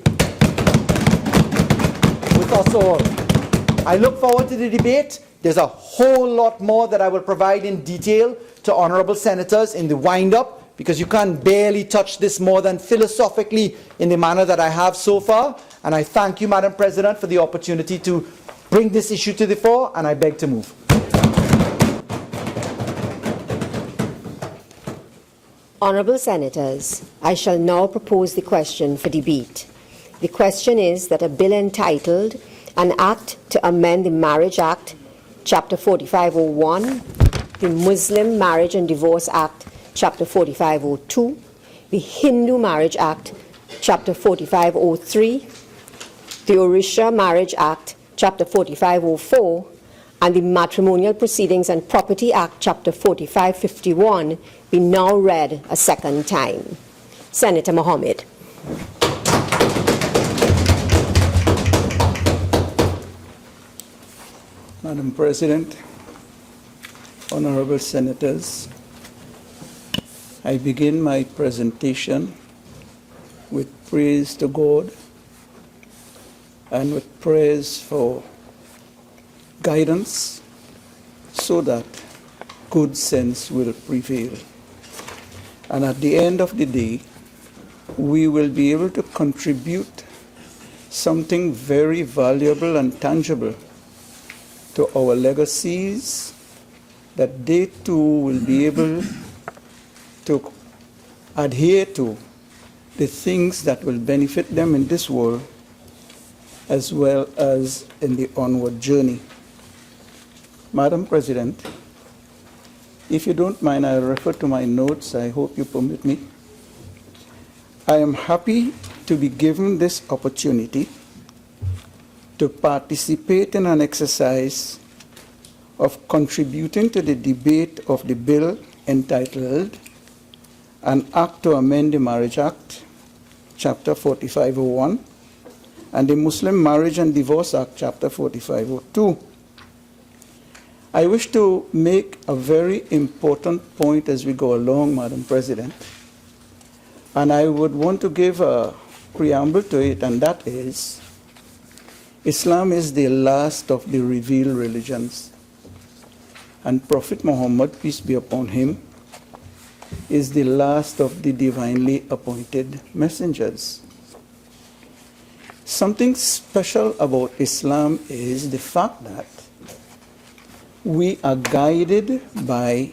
[SPEAKER 14] with us all. I look forward to the debate. There's a whole lot more that I will provide in detail to honorable senators in the wind-up, because you can't barely touch this more than philosophically in the manner that I have so far. And I thank you, Madam President, for the opportunity to bring this issue to the fore, and I beg to move.
[SPEAKER 3] Honourable Senators, I shall now propose the question for debate. The question is that a bill entitled An Act to Amend the Marriage Act, Chapter 4501, the Muslim Marriage and Divorce Act, Chapter 4502, the Hindu Marriage Act, Chapter 4503, the Orisha Marriage Act, Chapter 4504, and the Matrimonial Proceedings and Property Act, Chapter 4551, be now read a second time. Senator Mohammed.
[SPEAKER 5] Madam President, honorable senators, I begin my presentation with praise to God and with prayers for guidance so that good sense will prevail. And at the end of the day, we will be able to contribute something very valuable and tangible to our legacies, that they too will be able to adhere to the things that will benefit them in this world as well as in the onward journey. Madam President, if you don't mind, I'll refer to my notes. I hope you permit me. I am happy to be given this opportunity to participate in an exercise of contributing to the debate of the bill entitled An Act to Amend the Marriage Act, Chapter 4501, and the Muslim Marriage and Divorce Act, Chapter 4502. I wish to make a very important point as we go along, Madam President, and I would want to give a preamble to it, and that is, Islam is the last of the revealed religions, and Prophet Muhammad, peace be upon him, is the last of the divinely appointed messengers. Something special about Islam is the fact that we are guided by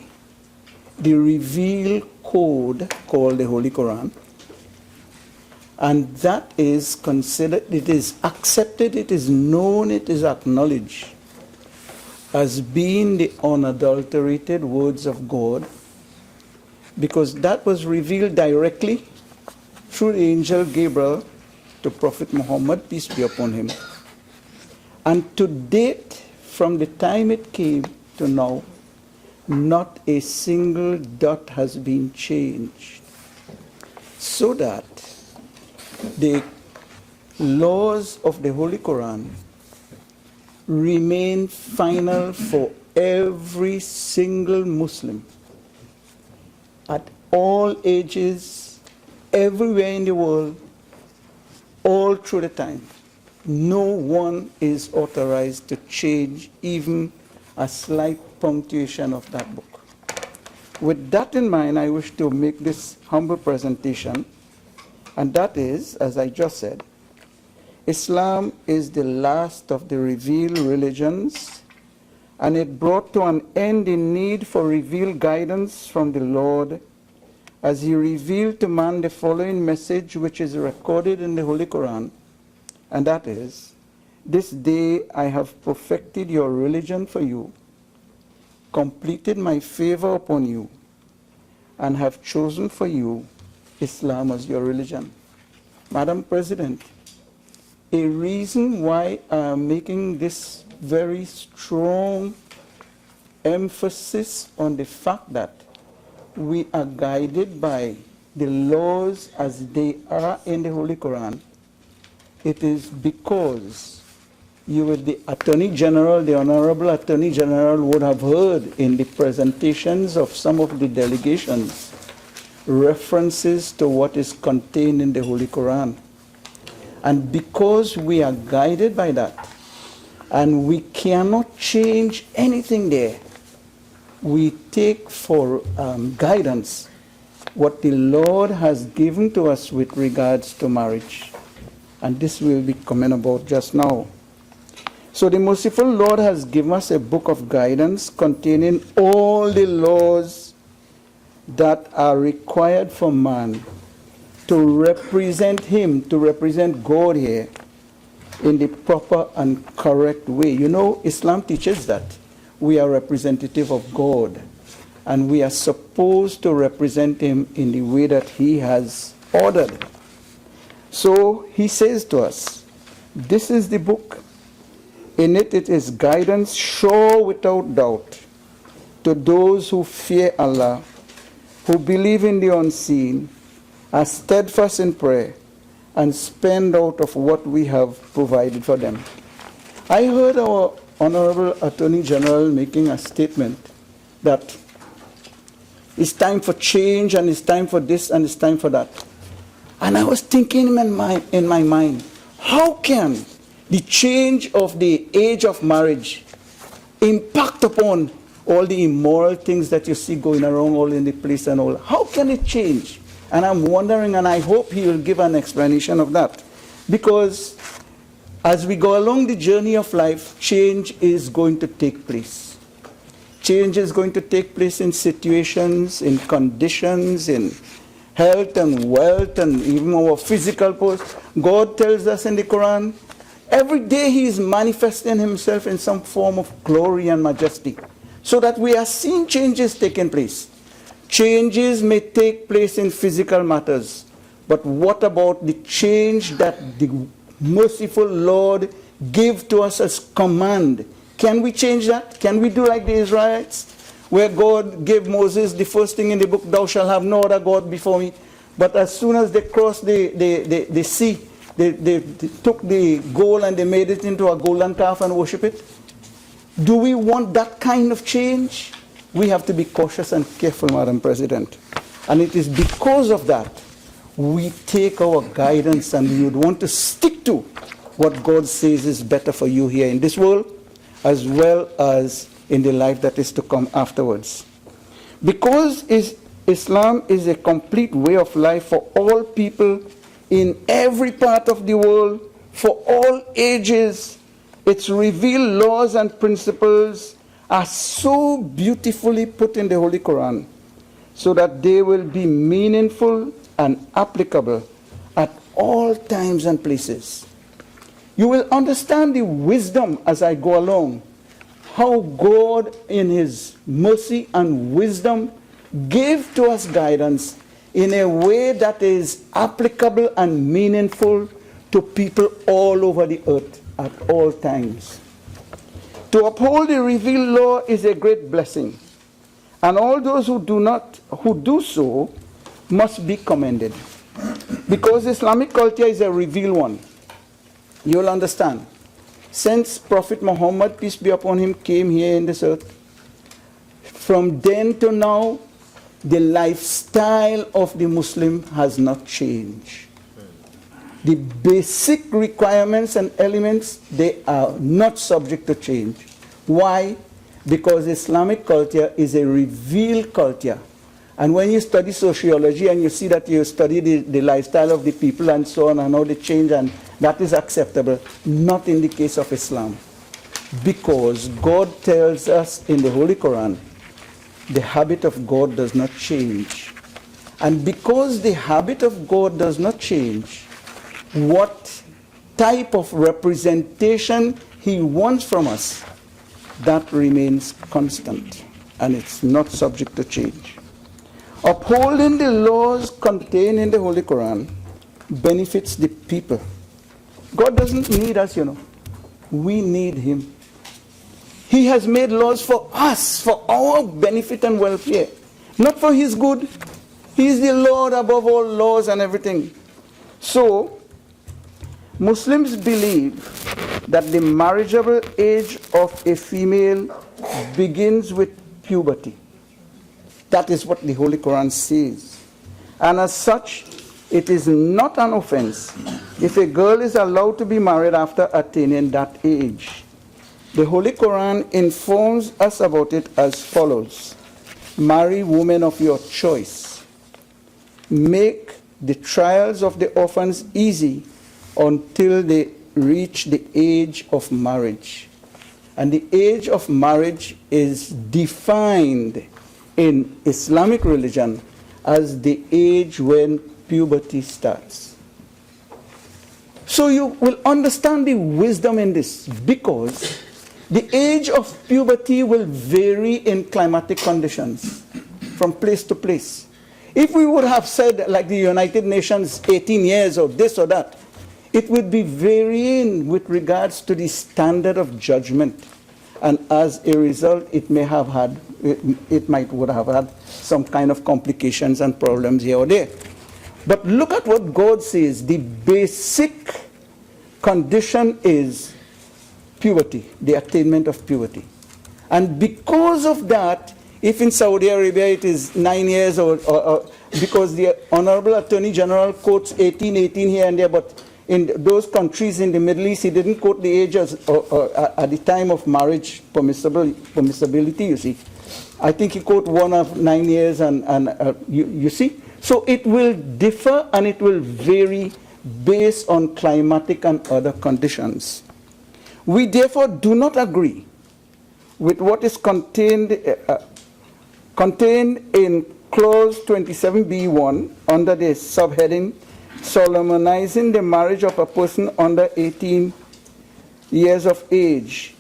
[SPEAKER 5] the revealed code called the Holy Quran, and that is considered, it is accepted, it is known, it is acknowledged as being the unadulterated words of God, because that was revealed directly through the angel Gabriel to Prophet Muhammad, peace be upon him. And to date, from the time it came to now, not a single dot has been changed, so that the laws of the Holy Quran remain final for every single Muslim at all ages, everywhere in the world, all through the time. No one is authorized to change even a slight punctuation of that book. With that in mind, I wish to make this humble presentation, and that is, as I just said, Islam is the last of the revealed religions, and it brought to an end the need for revealed guidance from the Lord, as he revealed to man the following message, which is recorded in the Holy Quran, and that is, this day I have perfected your religion for you, completed my favor upon you, and have chosen for you Islam as your religion. Madam President, a reason why I'm making this very strong emphasis on the fact that we are guided by the laws as they are in the Holy Quran, it is because you, with the Attorney General, the Honorable Attorney General, would have heard in the presentations of some of the delegations references to what is contained in the Holy Quran. And because we are guided by that, and we cannot change anything there, we take for guidance what the Lord has given to us with regards to marriage. And this will be coming about just now. So the merciful Lord has given us a book of guidance containing all the laws that are required for man to represent him, to represent God here in the proper and correct way. You know, Islam teaches that we are representative of God, and we are supposed to represent him in the way that he has ordered. So he says to us, this is the book. In it, it is guidance sure without doubt to those who fear Allah, who believe in the unseen, are steadfast in prayer, and spend out of what we have provided for them. I heard our Honorable Attorney General making a statement that it's time for change, and it's time for this, and it's time for that. And I was thinking in my mind, how can the change of the age of marriage impact upon all the immoral things that you see going around all in the place and all? How can it change? And I'm wondering, and I hope he will give an explanation of that. Because as we go along the journey of life, change is going to take place. Change is going to take place in situations, in conditions, in health and wealth, and even our physical pose. God tells us in the Quran, every day he is manifesting himself in some form of glory and majesty, so that we are seeing changes taking place. Changes may take place in physical matters, but what about the change that the merciful Lord gave to us as command? Can we change that? Can we do like the Israelites, where God gave Moses the first thing in the book, thou shalt have no other God before me? But as soon as they crossed the sea, they took the gold and they made it into a golden calf and worship it. Do we want that kind of change? We have to be cautious and careful, Madam President. And it is because of that we take our guidance, and we would want to stick to what God says is better for you here in this world, as well as in the life that is to come afterwards. Because Islam is a complete way of life for all people in every part of the world, for all ages. Its revealed laws and principles are so beautifully put in the Holy Quran so that they will be meaningful and applicable at all times and places. You will understand the wisdom as I go along, how God in his mercy and wisdom gave to us guidance in a way that is applicable and meaningful to people all over the earth at all times. To uphold the revealed law is a great blessing, and all those who do so must be commended. Because Islamic culture is a revealed one. You'll understand. Since Prophet Muhammad, peace be upon him, came here in this earth, from then to now, the lifestyle of the Muslim has not changed. The basic requirements and elements, they are not subject to change. Why? Because Islamic culture is a revealed culture. And when you study sociology and you see that you study the lifestyle of the people and so on and how they change, and that is acceptable, not in the case of Islam. Because God tells us in the Holy Quran, the habit of God does not change. And because the habit of God does not change, what type of representation he wants from us, that remains constant, and it's not subject to change. Upholding the laws contained in the Holy Quran benefits the people. God doesn't need us, We need him. He has made laws for us, for our benefit and welfare, not for his good. He is the Lord above all laws and everything. So, Muslims believe that the marriageable age of a female begins with puberty. That is what the Holy Quran says. And as such, it is not an offense if a girl is allowed to be married after attaining that age. The Holy Quran informs us about it as follows. Marry women of your choice. Make the trials of the orphans easy until they reach the age of marriage. And the age of marriage is defined in Islamic religion as the age when puberty starts. So you will understand the wisdom in this, because the age of puberty will vary in climatic conditions from place to place. If we would have said, like the United Nations, 18 years or this or that, it would be varying with regards to the standard of judgment. And as a result, it would have had some kind of complications and problems here or there. But look at what God says. The basic condition is puberty, the attainment of puberty. And because of that, if in Saudi Arabia it is 9 years, or because the Honorable Attorney General quotes 18 here and there, but in those countries in the Middle East, he didn't quote the age at the time of marriage permissibility, you see. I think he quote one of 9 years, you see. So it will differ and it will vary based on climatic and other conditions. We therefore do not agree with what is contained in Clause 27b(1) under the subheading solemnizing the marriage of a person under 18 years of age.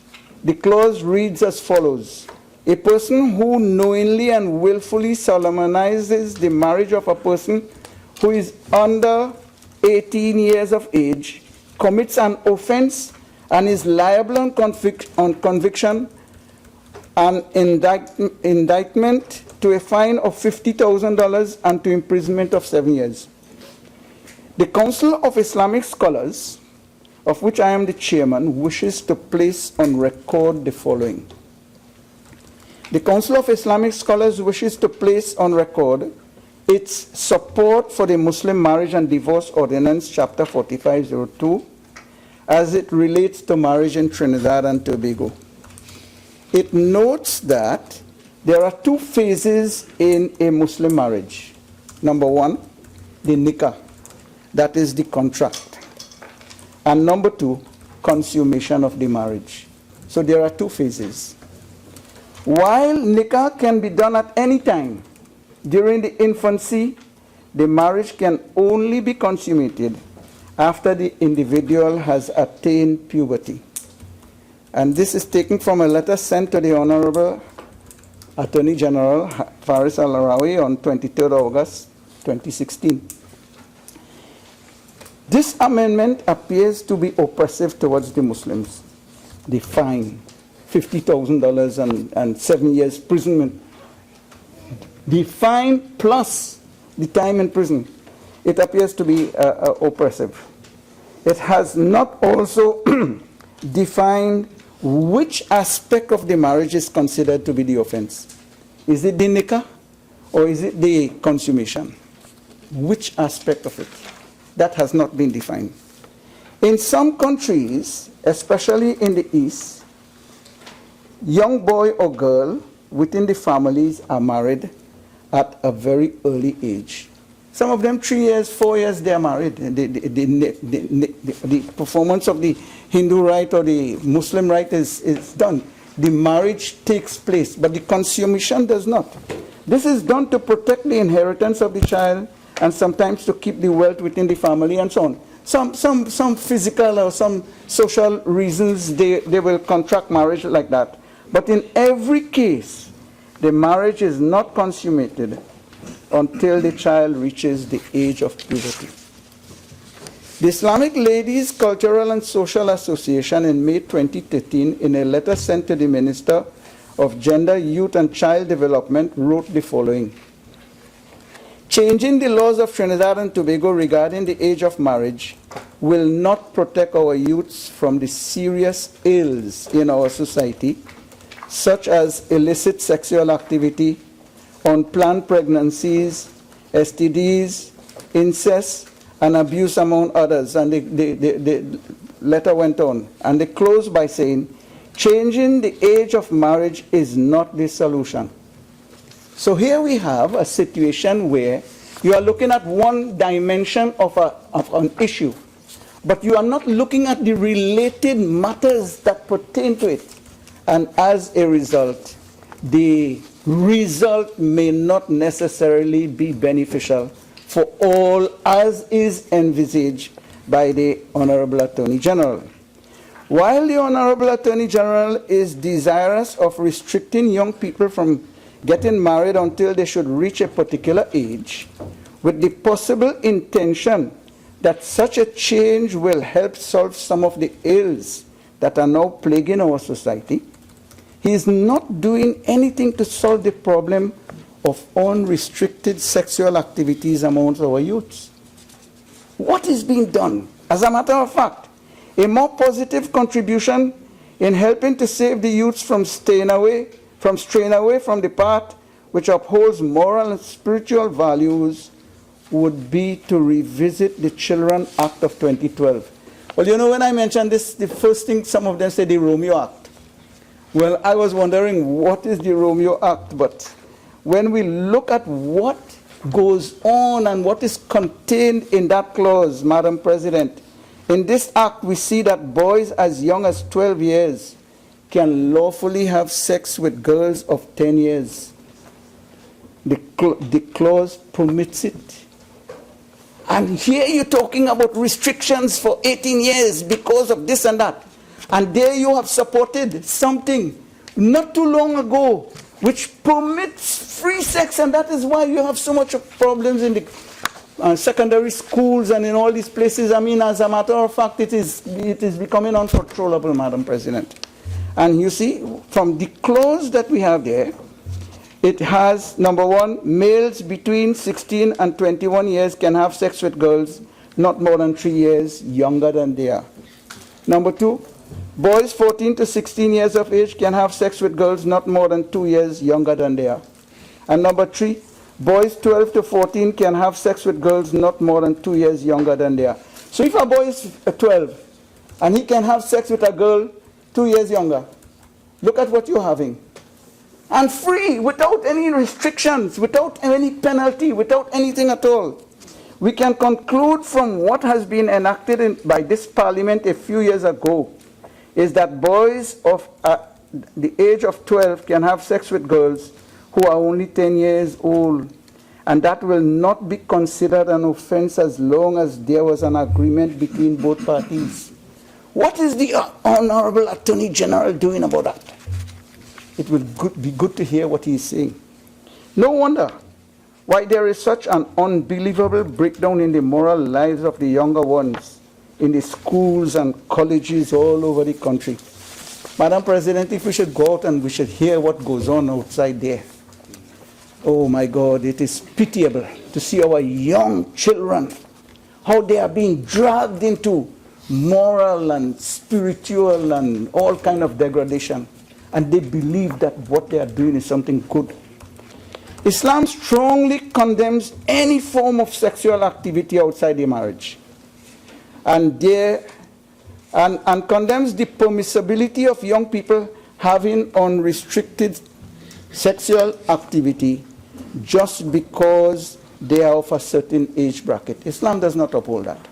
[SPEAKER 5] The clause reads as follows. A person who knowingly and willfully solemnizes the marriage of a person who is under 18 years of age commits an offense and is liable on conviction and indictment to a fine of $50,000 and to imprisonment of 7 years. The Council of Islamic Scholars, of which I am the chairman, wishes to place on record the following. The Council of Islamic Scholars wishes to place on record its support for the Muslim Marriage and Divorce Ordinance, Chapter 4502, as it relates to marriage in Trinidad and Tobago. It notes that there are two phases in a Muslim marriage. Number one, the nikah, that is the contract. And number 2, consummation of the marriage. So there are 2 phases. While nikah can be done at any time, during the infancy, the marriage can only be consummated after the individual has attained puberty. And this is taken from a letter sent to the Honorable Attorney General Faris Rawi on 23rd August 2016. This amendment appears to be oppressive towards the Muslims. The fine, $50,000 and 7 years imprisonment. The fine plus the time in prison. It appears to be oppressive. It has not also defined which aspect of the marriage is considered to be the offense. Is it the nikah or is it the consummation? Which aspect of it? That has not been defined. In some countries, especially in the East, young boy or girl within the families are married at a very early age. Some of them 3 years, 4 years they are married. The performance of the Hindu rite or the Muslim rite is done. The marriage takes place, but the consummation does not. This is done to protect the inheritance of the child and sometimes to keep the wealth within the family and so on. Some physical or some social reasons they will contract marriage like that. But in every case, the marriage is not consummated until the child reaches the age of puberty. The Islamic Ladies Cultural and Social Association in May 2013, in a letter sent to the Minister of Gender, Youth and Child Development, wrote the following. Changing the laws of Trinidad and Tobago regarding the age of marriage will not protect our youths from the serious ills in our society, such as illicit sexual activity, unplanned pregnancies, STDs, incest, and abuse, among others. And the letter went on. And they closed by saying, changing the age of marriage is not the solution. So here we have a situation where you are looking at one dimension of an issue, but you are not looking at the related matters that pertain to it. And as a result, the result may not necessarily be beneficial for all, as is envisaged by the Honorable Attorney General. While the Honorable Attorney General is desirous of restricting young people from getting married until they should reach a particular age, with the possible intention that such a change will help solve some of the ills that are now plaguing our society, he is not doing anything to solve the problem of unrestricted sexual activities amongst our youths. What is being done? As a matter of fact, a more positive contribution in helping to save the youths from straying away from the path which upholds moral and spiritual values would be to revisit the Children Act of 2012. Well, you know, when I mentioned this, the first thing some of them said, the Romeo Act. Well, I was wondering, what is the Romeo Act? But when we look at what goes on and what is contained in that clause, Madam President, in this act we see that boys as young as 12 years can lawfully have sex with girls of 10 years. The clause permits it. And here you're talking about restrictions for 18 years because of this and that. And there you have supported something not too long ago which permits free sex, and that is why you have so much of problems in the secondary schools and in all these places. I mean, as a matter of fact, it is becoming uncontrollable, Madam President. And you see, from the clause that we have there, it has, number one, males between 16 and 21 years can have sex with girls not more than 3 years younger than they are. Number two, boys 14 to 16 years of age can have sex with girls not more than 2 years younger than they are. And number three, boys 12 to 14 can have sex with girls not more than 2 years younger than they are. So if a boy is 12 and he can have sex with a girl 2 years younger, look at what you're having. And free, without any restrictions, without any penalty, without anything at all. we can conclude from what has been enacted by this parliament a few years ago is that boys of the age of 12 can have sex with girls who are only 10 years old, and that will not be considered an offense as long as there was an agreement between both parties. What is the Honorable Attorney General doing about that? It will be good to hear what he is saying. No wonder why there is such an unbelievable breakdown in the moral lives of the younger ones in the schools and colleges all over the country. Madam President, if we should go out and we should hear what goes on outside there, oh my God, it is pitiable to see our young children, how they are being dragged into moral and spiritual and all kind of degradation. And they believe that what they are doing is something good. Islam strongly condemns any form of sexual activity outside the marriage, and condemns the permissibility of young people having unrestricted sexual activity just because they are of a certain age bracket. Islam does not uphold that.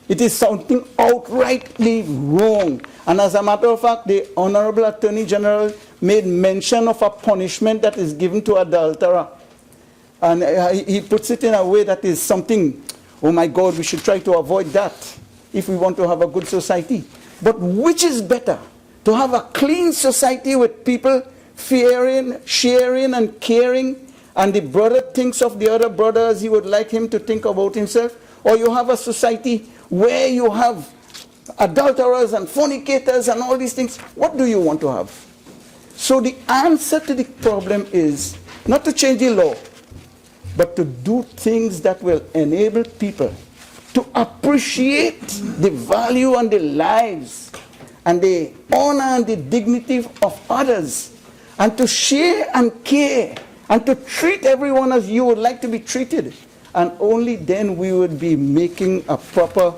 [SPEAKER 5] It is something outrightly wrong. And as a matter of fact, the Honorable Attorney General made mention of a punishment that is given to adulterer. And he puts it in a way that is something, oh my God, we should try to avoid that if we want to have a good society. But which is better? To have a clean society with people fearing, sharing, and caring, and the brother thinks of the other brother as he would like him to think about himself? Or you have a society where you have adulterers and fornicators and all these things? What do you want to have? So the answer to the problem is not to change the law, but to do things that will enable people to appreciate the value and the lives and the honor and the dignity of others, and to share and care and to treat everyone as you would like to be treated. And only then we would be making a proper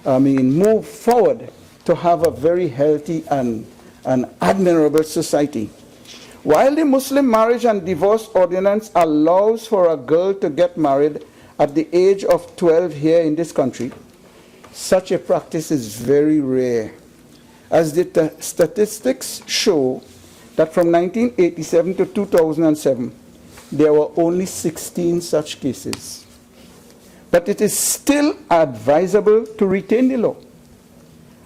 [SPEAKER 5] move forward to have a very healthy and admirable society. While the Muslim marriage and divorce ordinance allows for a girl to get married at the age of 12 here in this country, such a practice is very rare, as the statistics show that from 1987 to 2007, there were only 16 such cases. But it is still advisable to retain the law,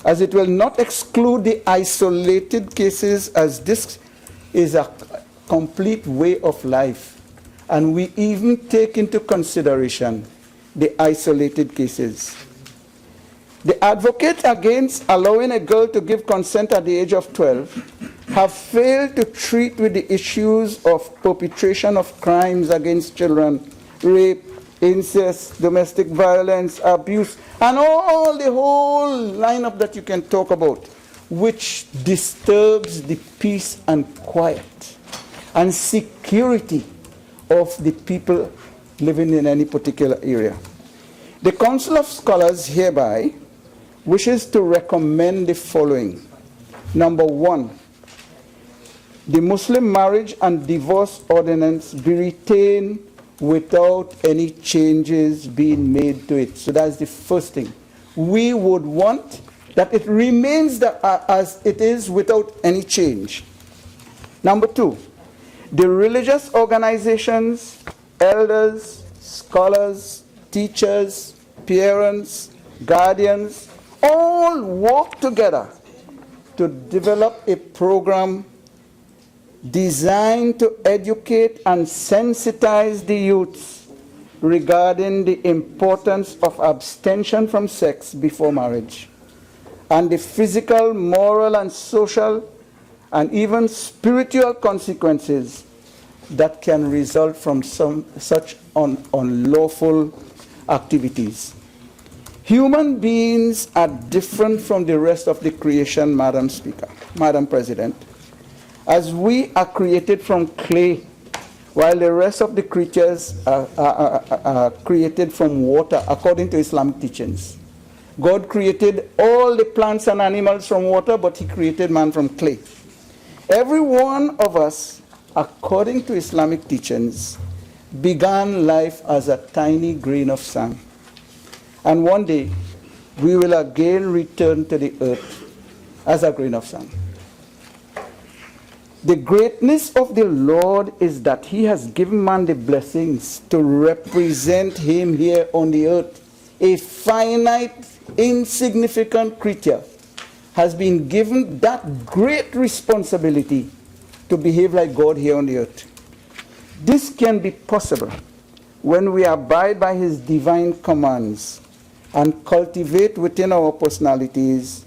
[SPEAKER 5] as it will not exclude the isolated cases, as this is a complete way of life. And we even take into consideration the isolated cases. The advocate against allowing a girl to give consent at the age of 12 have failed to treat with the issues of perpetration of crimes against children, rape, incest, domestic violence, abuse, and all the whole lineup that you can talk about, which disturbs the peace and quiet and security of the people living in any particular area. The Council of Scholars hereby wishes to recommend the following. Number 1, the Muslim marriage and divorce ordinance be retained without any changes being made to it. So that's the first thing. We would want that it remains as it is without any change. Number 2, the religious organizations, elders, scholars, teachers, parents, guardians, all work together to develop a program designed to educate and sensitize the youths regarding the importance of abstention from sex before marriage, and the physical, moral, and social, and even spiritual consequences that can result from such unlawful activities. Human beings are different from the rest of the creation, Madam Speaker, Madam President, as we are created from clay, while the rest of the creatures are created from water, according to Islamic teachings. God created all the plants and animals from water, but he created man from clay. Every one of us, according to Islamic teachings, began life as a tiny grain of sand. And one day, we will again return to the earth as a grain of sand. The greatness of the Lord is that he has given man the blessings to represent him here on the earth. A finite, insignificant creature has been given that great responsibility to behave like God here on the earth. This can be possible when we abide by his divine commands and cultivate within our personalities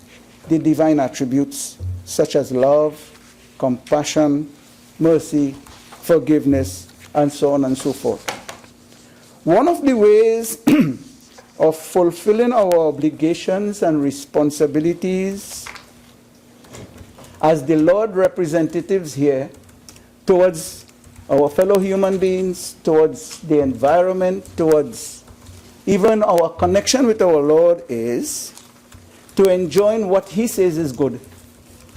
[SPEAKER 5] the divine attributes such as love, compassion, mercy, forgiveness, and so on and so forth. One of the ways of fulfilling our obligations and responsibilities as the Lord representatives here towards our fellow human beings, towards the environment, towards even our connection with our Lord is to enjoin what he says is good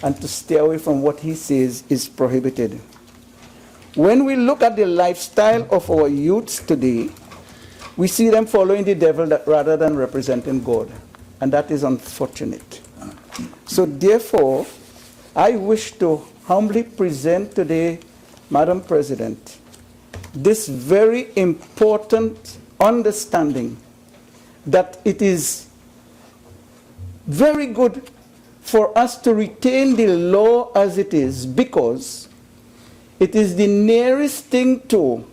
[SPEAKER 5] and to stay away from what he says is prohibited. When we look at the lifestyle of our youths today, we see them following the devil rather than representing God, and that is unfortunate. So therefore, I wish to humbly present today, Madam President, this very important understanding that it is very good for us to retain the law as it is, because it is the nearest thing to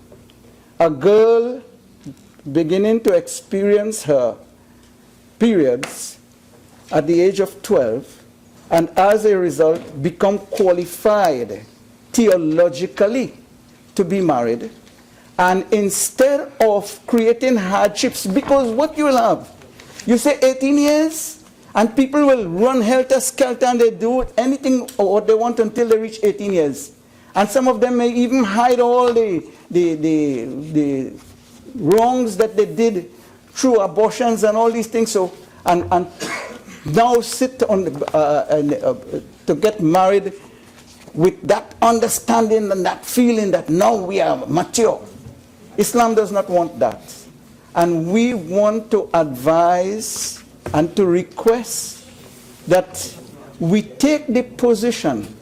[SPEAKER 5] a girl beginning to experience her periods at the age of 12, and as a result become qualified theologically to be married. And instead of creating hardships, because what you will have, you say 18 years, and people will run helter-skelter and they do anything or what they want until they reach 18 years. And some of them may even hide all the wrongs that they did through abortions and all these things. So, and now sit on to get married with that understanding and that feeling that now we are mature. Islam does not want that. And we want to advise and to request that we take the position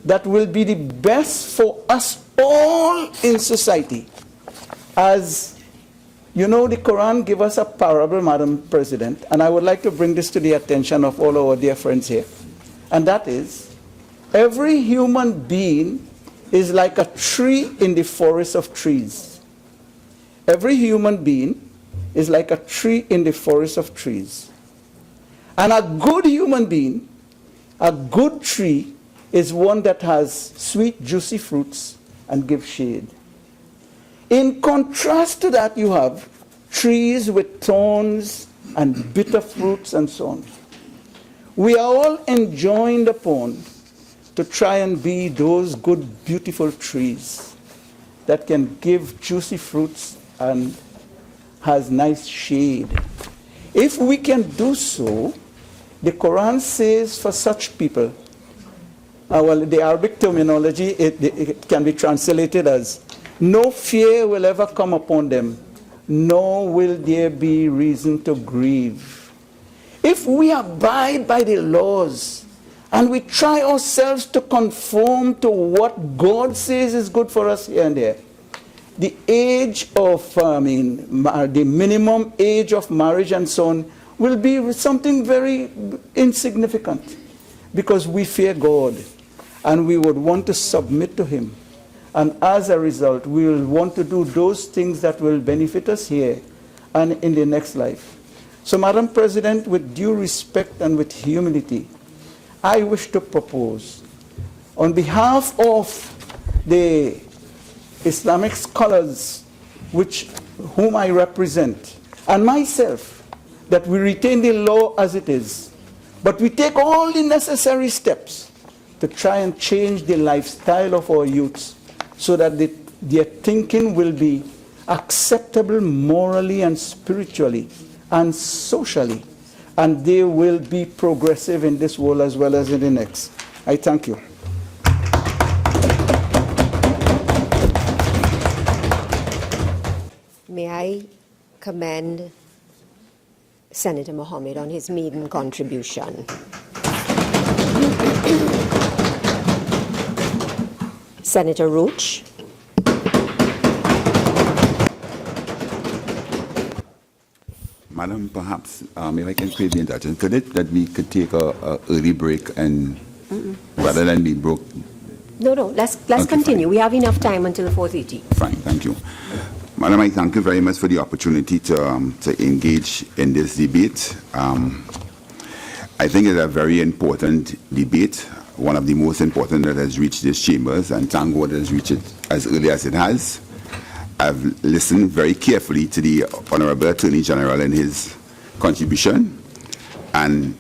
[SPEAKER 5] that will be the best for us all in society. As you know, the Quran gives us a parable, Madam President, and I would like to bring this to the attention of all our dear friends here. And that is, every human being is like a tree in the forest of trees. Every human being is like a tree in the forest of trees. And a good human being, a good tree, is one that has sweet, juicy fruits and gives shade. In contrast to that, you have trees with thorns and bitter fruits and so on. We are all enjoined upon to try and be those good, beautiful trees that can give juicy fruits and has nice shade. If we can do so, the Quran says for such people, well, the Arabic terminology, it can be translated as, no fear will ever come upon them, nor will there be reason to grieve. If we abide by the laws and we try ourselves to conform to what God says is good for us here and there, the age of, the minimum age of marriage and so on will be something very insignificant, because we fear God and we would want to submit to him. And as a result, we will want to do those things that will benefit us here and in the next life. So, Madam President, with due respect and with humility, I wish to propose, on behalf of the Islamic scholars whom I represent, and myself, that we retain the law as it is, but we take all the necessary steps to try and change the lifestyle of our youths so that their thinking will be acceptable morally and spiritually and socially, and they will be progressive in this world as well as in the next. I thank you.
[SPEAKER 3] I commend Senator Mohammed on his maiden contribution. Senator Roach.
[SPEAKER 1] Madam, perhaps, if I can create the indulgence, could it that we could take a early break and rather than be broke?
[SPEAKER 3] No, let's continue. We have enough time until 4:30.
[SPEAKER 1] Fine, thank you. Madam, I thank you very much for the opportunity to engage in this debate. I think it's a very important debate, one of the most important that has reached these chambers, and thank God it has reached it as early as it has. I've listened very carefully to the Honorable Attorney General and his contribution, and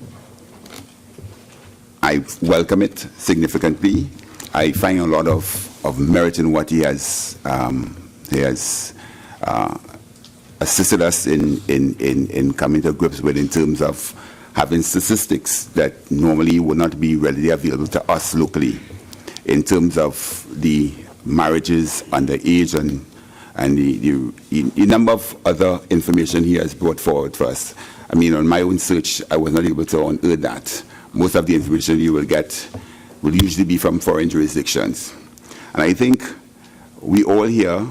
[SPEAKER 1] I welcome it significantly. I find a lot of merit in what he has assisted us in coming to grips with in terms of having statistics that normally would not be readily available to us locally in terms of the marriages underage and the number of other information he has brought forward for us. I mean, on my own search, I was not able to unearth that. Most of the information you will get will usually be from foreign jurisdictions. And I think we all here,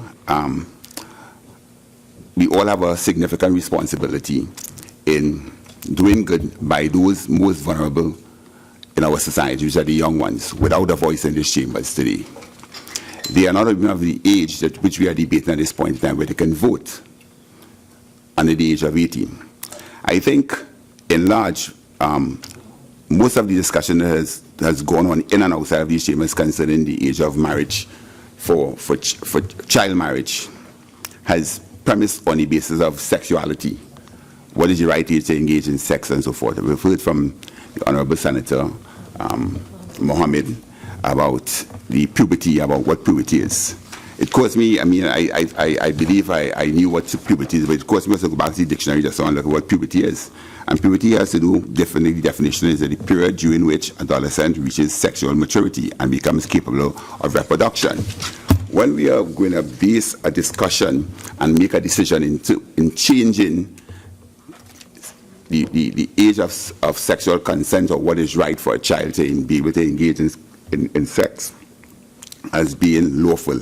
[SPEAKER 1] we all have a significant responsibility in doing good by those most vulnerable in our society, which are the young ones, without a voice in these chambers today. They are not even of the age at which we are debating at this point in time where they can vote under the age of 18. I think, in large, most of the discussion that has gone on in and outside of these chambers concerning the age of marriage for child marriage has premised on the basis of sexuality. What is the right age to engage in sex and so forth? We've heard from the Honorable Senator Mohammed about the puberty, about what puberty is. It caused me, I mean, I believe I knew what puberty is, but it caused me to go back to the dictionary just to look at what puberty is. And puberty has to do, definitely the definition is the period during which adolescent reaches sexual maturity and becomes capable of reproduction. When we are going to base a discussion and make a decision in changing the age of sexual consent or what is right for a child to be able to engage in sex as being lawful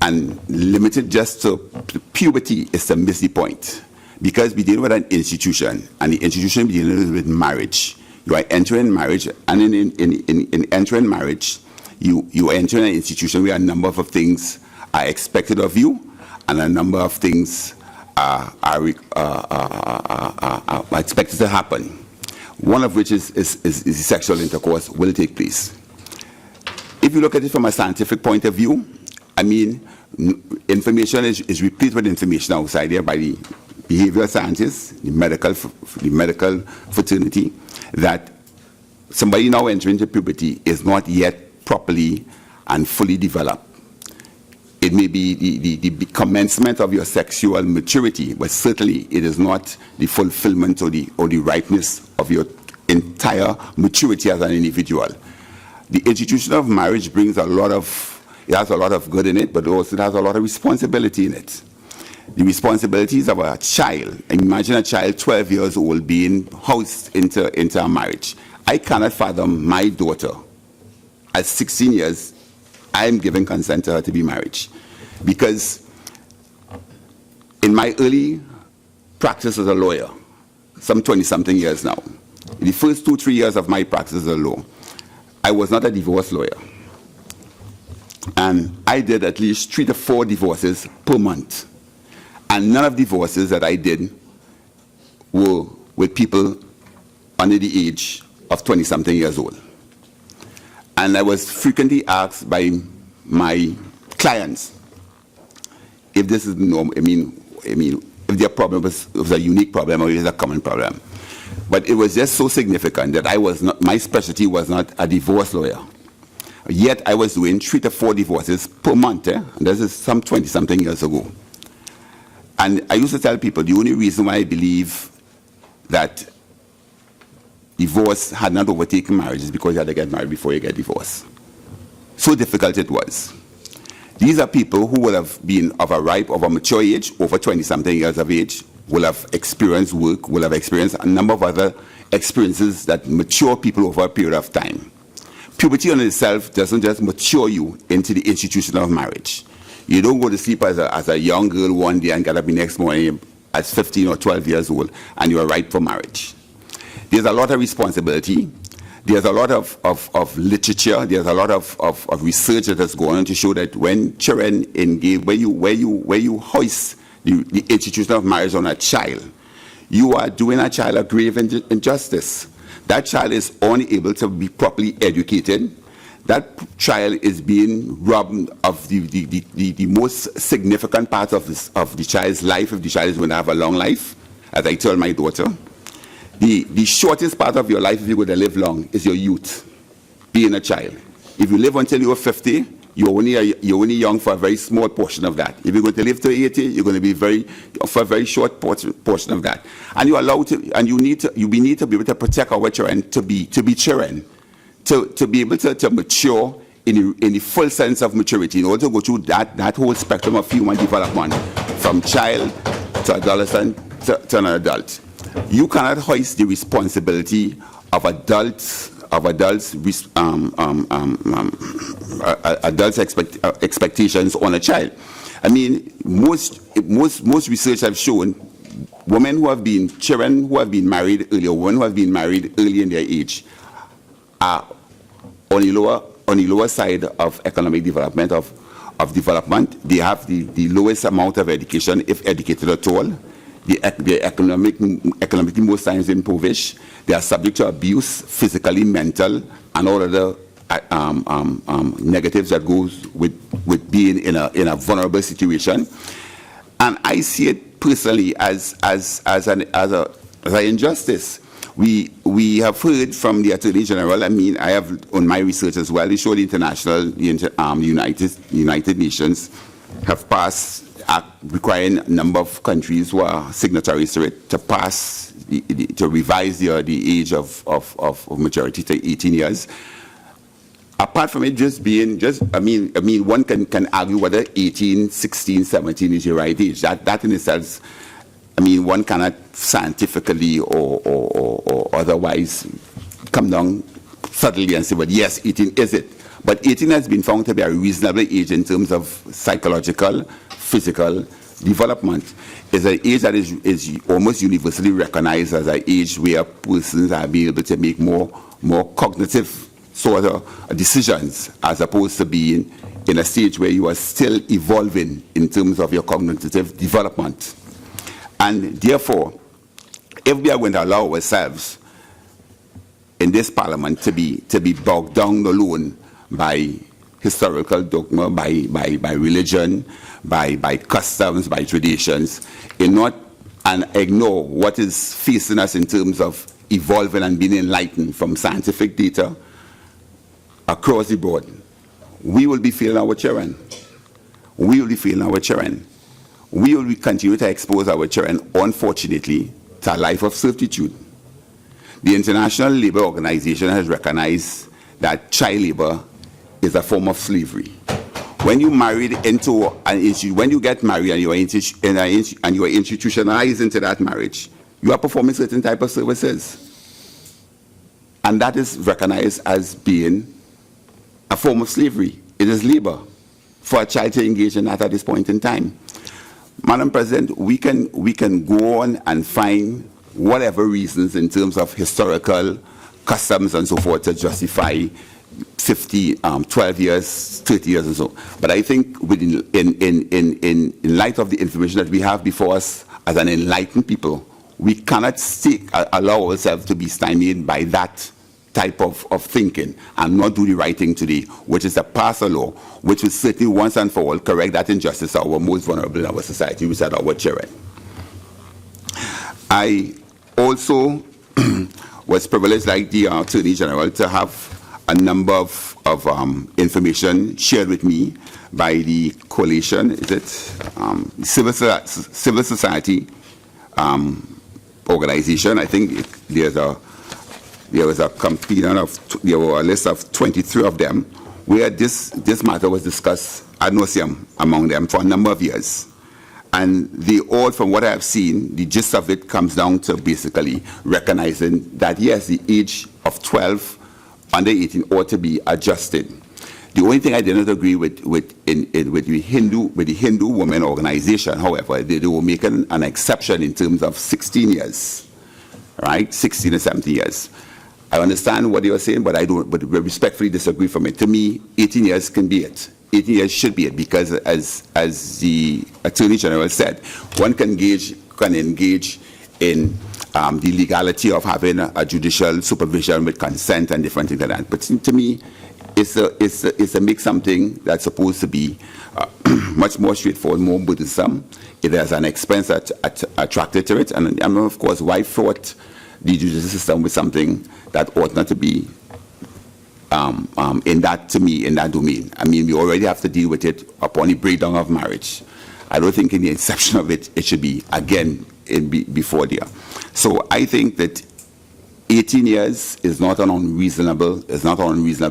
[SPEAKER 1] and limited just to puberty is to miss the point, because we deal with an institution and the institution we deal with marriage. You are entering marriage, and in entering marriage you enter an institution where a number of things are expected of you and a number of things are expected to happen, one of which is sexual intercourse will take place. If you look at it from a scientific point of view, I mean, information is replete with information outside there by the behavioral scientists, the medical fraternity, that somebody now entering into puberty is not yet properly and fully developed. It may be the commencement of your sexual maturity, but certainly it is not the fulfillment or the ripeness of your entire maturity as an individual. The institution of marriage brings it has a lot of good in it, but also it has a lot of responsibility in it. The responsibilities of a child. Imagine a child 12 years old being housed into a marriage. I cannot fathom my daughter at 16 years, I'm giving consent to her to be married. Because in my early practice as a lawyer, some 20-something years now, in the first 2-3 years of my practice as a law, I was not a divorce lawyer. And I did at least 3 to 4 divorces per month. And none of the divorces that I did were with people under the age of 20-something years old. And I was frequently asked by my clients if this is normal. I mean, if their problem was a unique problem or it was a common problem. But it was just so significant that my specialty was not a divorce lawyer. Yet I was doing 3 to 4 divorces per month. And this is some 20-something years ago. And I used to tell people the only reason why I believe that divorce had not overtaken marriage is because you had to get married before you get divorced. So difficult it was. These are people who will have been of a mature age, over 20-something years of age, will have experienced work, will have experienced a number of other experiences that mature people over a period of time. Puberty in itself doesn't just mature you into the institution of marriage. You don't go to sleep as a young girl one day and get up the next morning as 15 or 12 years old and you are ripe for marriage. There's a lot of responsibility. There's a lot of literature. There's a lot of research that has gone on to show that when children engage, where you hoist the institution of marriage on a child, you are doing a child a grave injustice. That child is unable to be properly educated. That child is being robbed of the most significant part of the child's life, if the child is going to have a long life. As I tell my daughter, the shortest part of your life, if you're going to live long, is your youth, being a child. If you live until you're 50, you're only young for a very small portion of that. If you're going to live to 80, you're going to be for a very short portion of that. And you're allowed to, and we need to be able to protect our children to be children, to be able to mature in the full sense of maturity, in order to go through that whole spectrum of human development, from child to adolescent to an adult. You cannot hoist the responsibility of adults' expectations on a child. I mean, most research have shown children who have been married early, or women who have been married early in their age, are on the lower side of economic development, of development. They have the lowest amount of education, if educated at all. They're economically most times impoverished. They are subject to abuse, physically, mental, and all other negatives that goes with being in a vulnerable situation. And I see it personally as an injustice. We have heard from the Attorney General. I mean, I have on my research as well. They show the United Nations have passed requiring a number of countries who are signatories to it to pass to revise the age of maturity to 18 years. Apart from it I mean, one can argue whether 18, 16, 17 is your right age. That in itself, I mean, one cannot scientifically or otherwise come down subtly and say, well, yes, 18 is it. But 18 has been found to be a reasonable age in terms of psychological, physical development. It's an age that is almost universally recognized as an age where persons are being able to make more cognitive sort of decisions, as opposed to being in a stage where you are still evolving in terms of your cognitive development. And therefore, if we are going to allow ourselves in this parliament to be bogged down alone by historical dogma, by religion, by customs, by traditions, and ignore what is facing us in terms of evolving and being enlightened from scientific data across the board, we will be failing our children. We will be failing our children. We will continue to expose our children, unfortunately, to a life of servitude. The International Labour Organization has recognized that child labor is a form of slavery. When you when you get married and you are institutionalized into that marriage, you are performing certain type of services, and that is recognized as being a form of slavery. It is labor for a child to engage in that at this point in time. Madam President, we can go on and find whatever reasons in terms of historical customs and so forth to justify 12 years, 30 years and so. But I think in light of the information that we have before us as an enlightened people, we cannot allow ourselves to be stymied by that type of thinking and not do the right thing today, which is to pass a law which will certainly once and for all correct that injustice of our most vulnerable in our society, which are our children. I also was privileged, like the Attorney General, to have a number of information shared with me by the coalition, civil society organization. I think there was a list of 23 of them where this matter was discussed ad nauseum among them for a number of years. And they all, from what I have seen, the gist of it comes down to basically recognizing that, yes, the age of 12 under 18 ought to be adjusted. The only thing I did not agree with the Hindu women organization, however, they were making an exception in terms of 16 years, right? 16 and 17 years. I understand what you are saying, but I respectfully disagree from it. To me, 18 years can be it. 18 years should be it, because as the Attorney General said, one can engage in the legality of having a judicial supervision with consent and different things like that. But to me, it's a make something that's supposed to be much more straightforward, more burdensome. It has an expense attracted to it, and of course, why fraught the judicial system with something that ought not to be in that domain. I mean, we already have to deal with it upon the breakdown of marriage. I don't think in the inception of it, it should be again before there. So I think that 18 years is not an unreasonable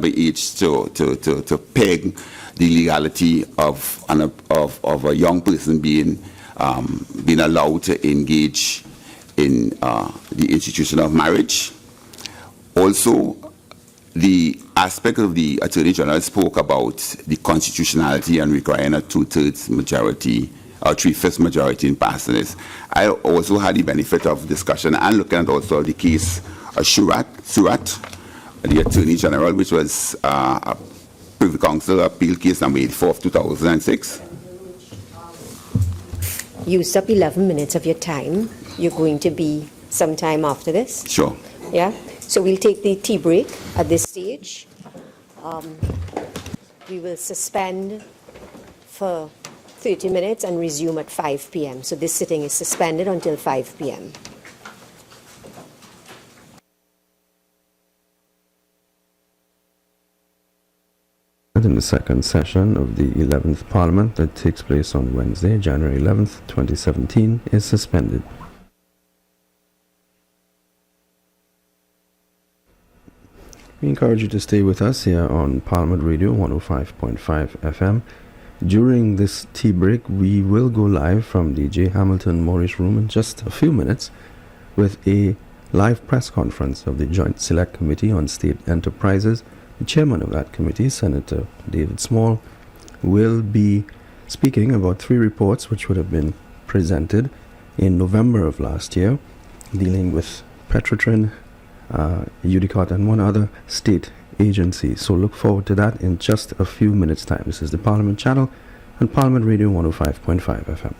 [SPEAKER 1] age to peg the legality of a young person being allowed to engage in the institution of marriage. Also, the aspect of the Attorney General spoke about the constitutionality and requiring a 2/3 majority or 3/5 majority in passing this. I also had the benefit of discussion and looking at also the case of Surat, the Attorney General, which was a Privy Council appeal case number 84 of 2006.
[SPEAKER 3] Used up 11 minutes of your time. You're going to be sometime after this?
[SPEAKER 1] Sure.
[SPEAKER 3] Yeah? So we'll take the tea break at this stage. We will suspend for 30 minutes and resume at 5 p.m. So this sitting is suspended until 5 p.m.
[SPEAKER 4] In the second session of the 11th Parliament that takes place on Wednesday, January 11th, 2017, is suspended. We encourage you to stay with us here on Parliament Radio 105.5 FM. During this tea break, we will go live from the J. Hamilton Morris Room in just a few minutes with a live press conference of the Joint Select Committee on State Enterprises. The chairman of that committee, Senator David Small, will be speaking about 3 reports which would have been presented in November of last year, dealing with Petrotrin, UDICOT, and one other state agency. So look forward to that in just a few minutes' time. This is the Parliament Channel and Parliament Radio 105.5 FM.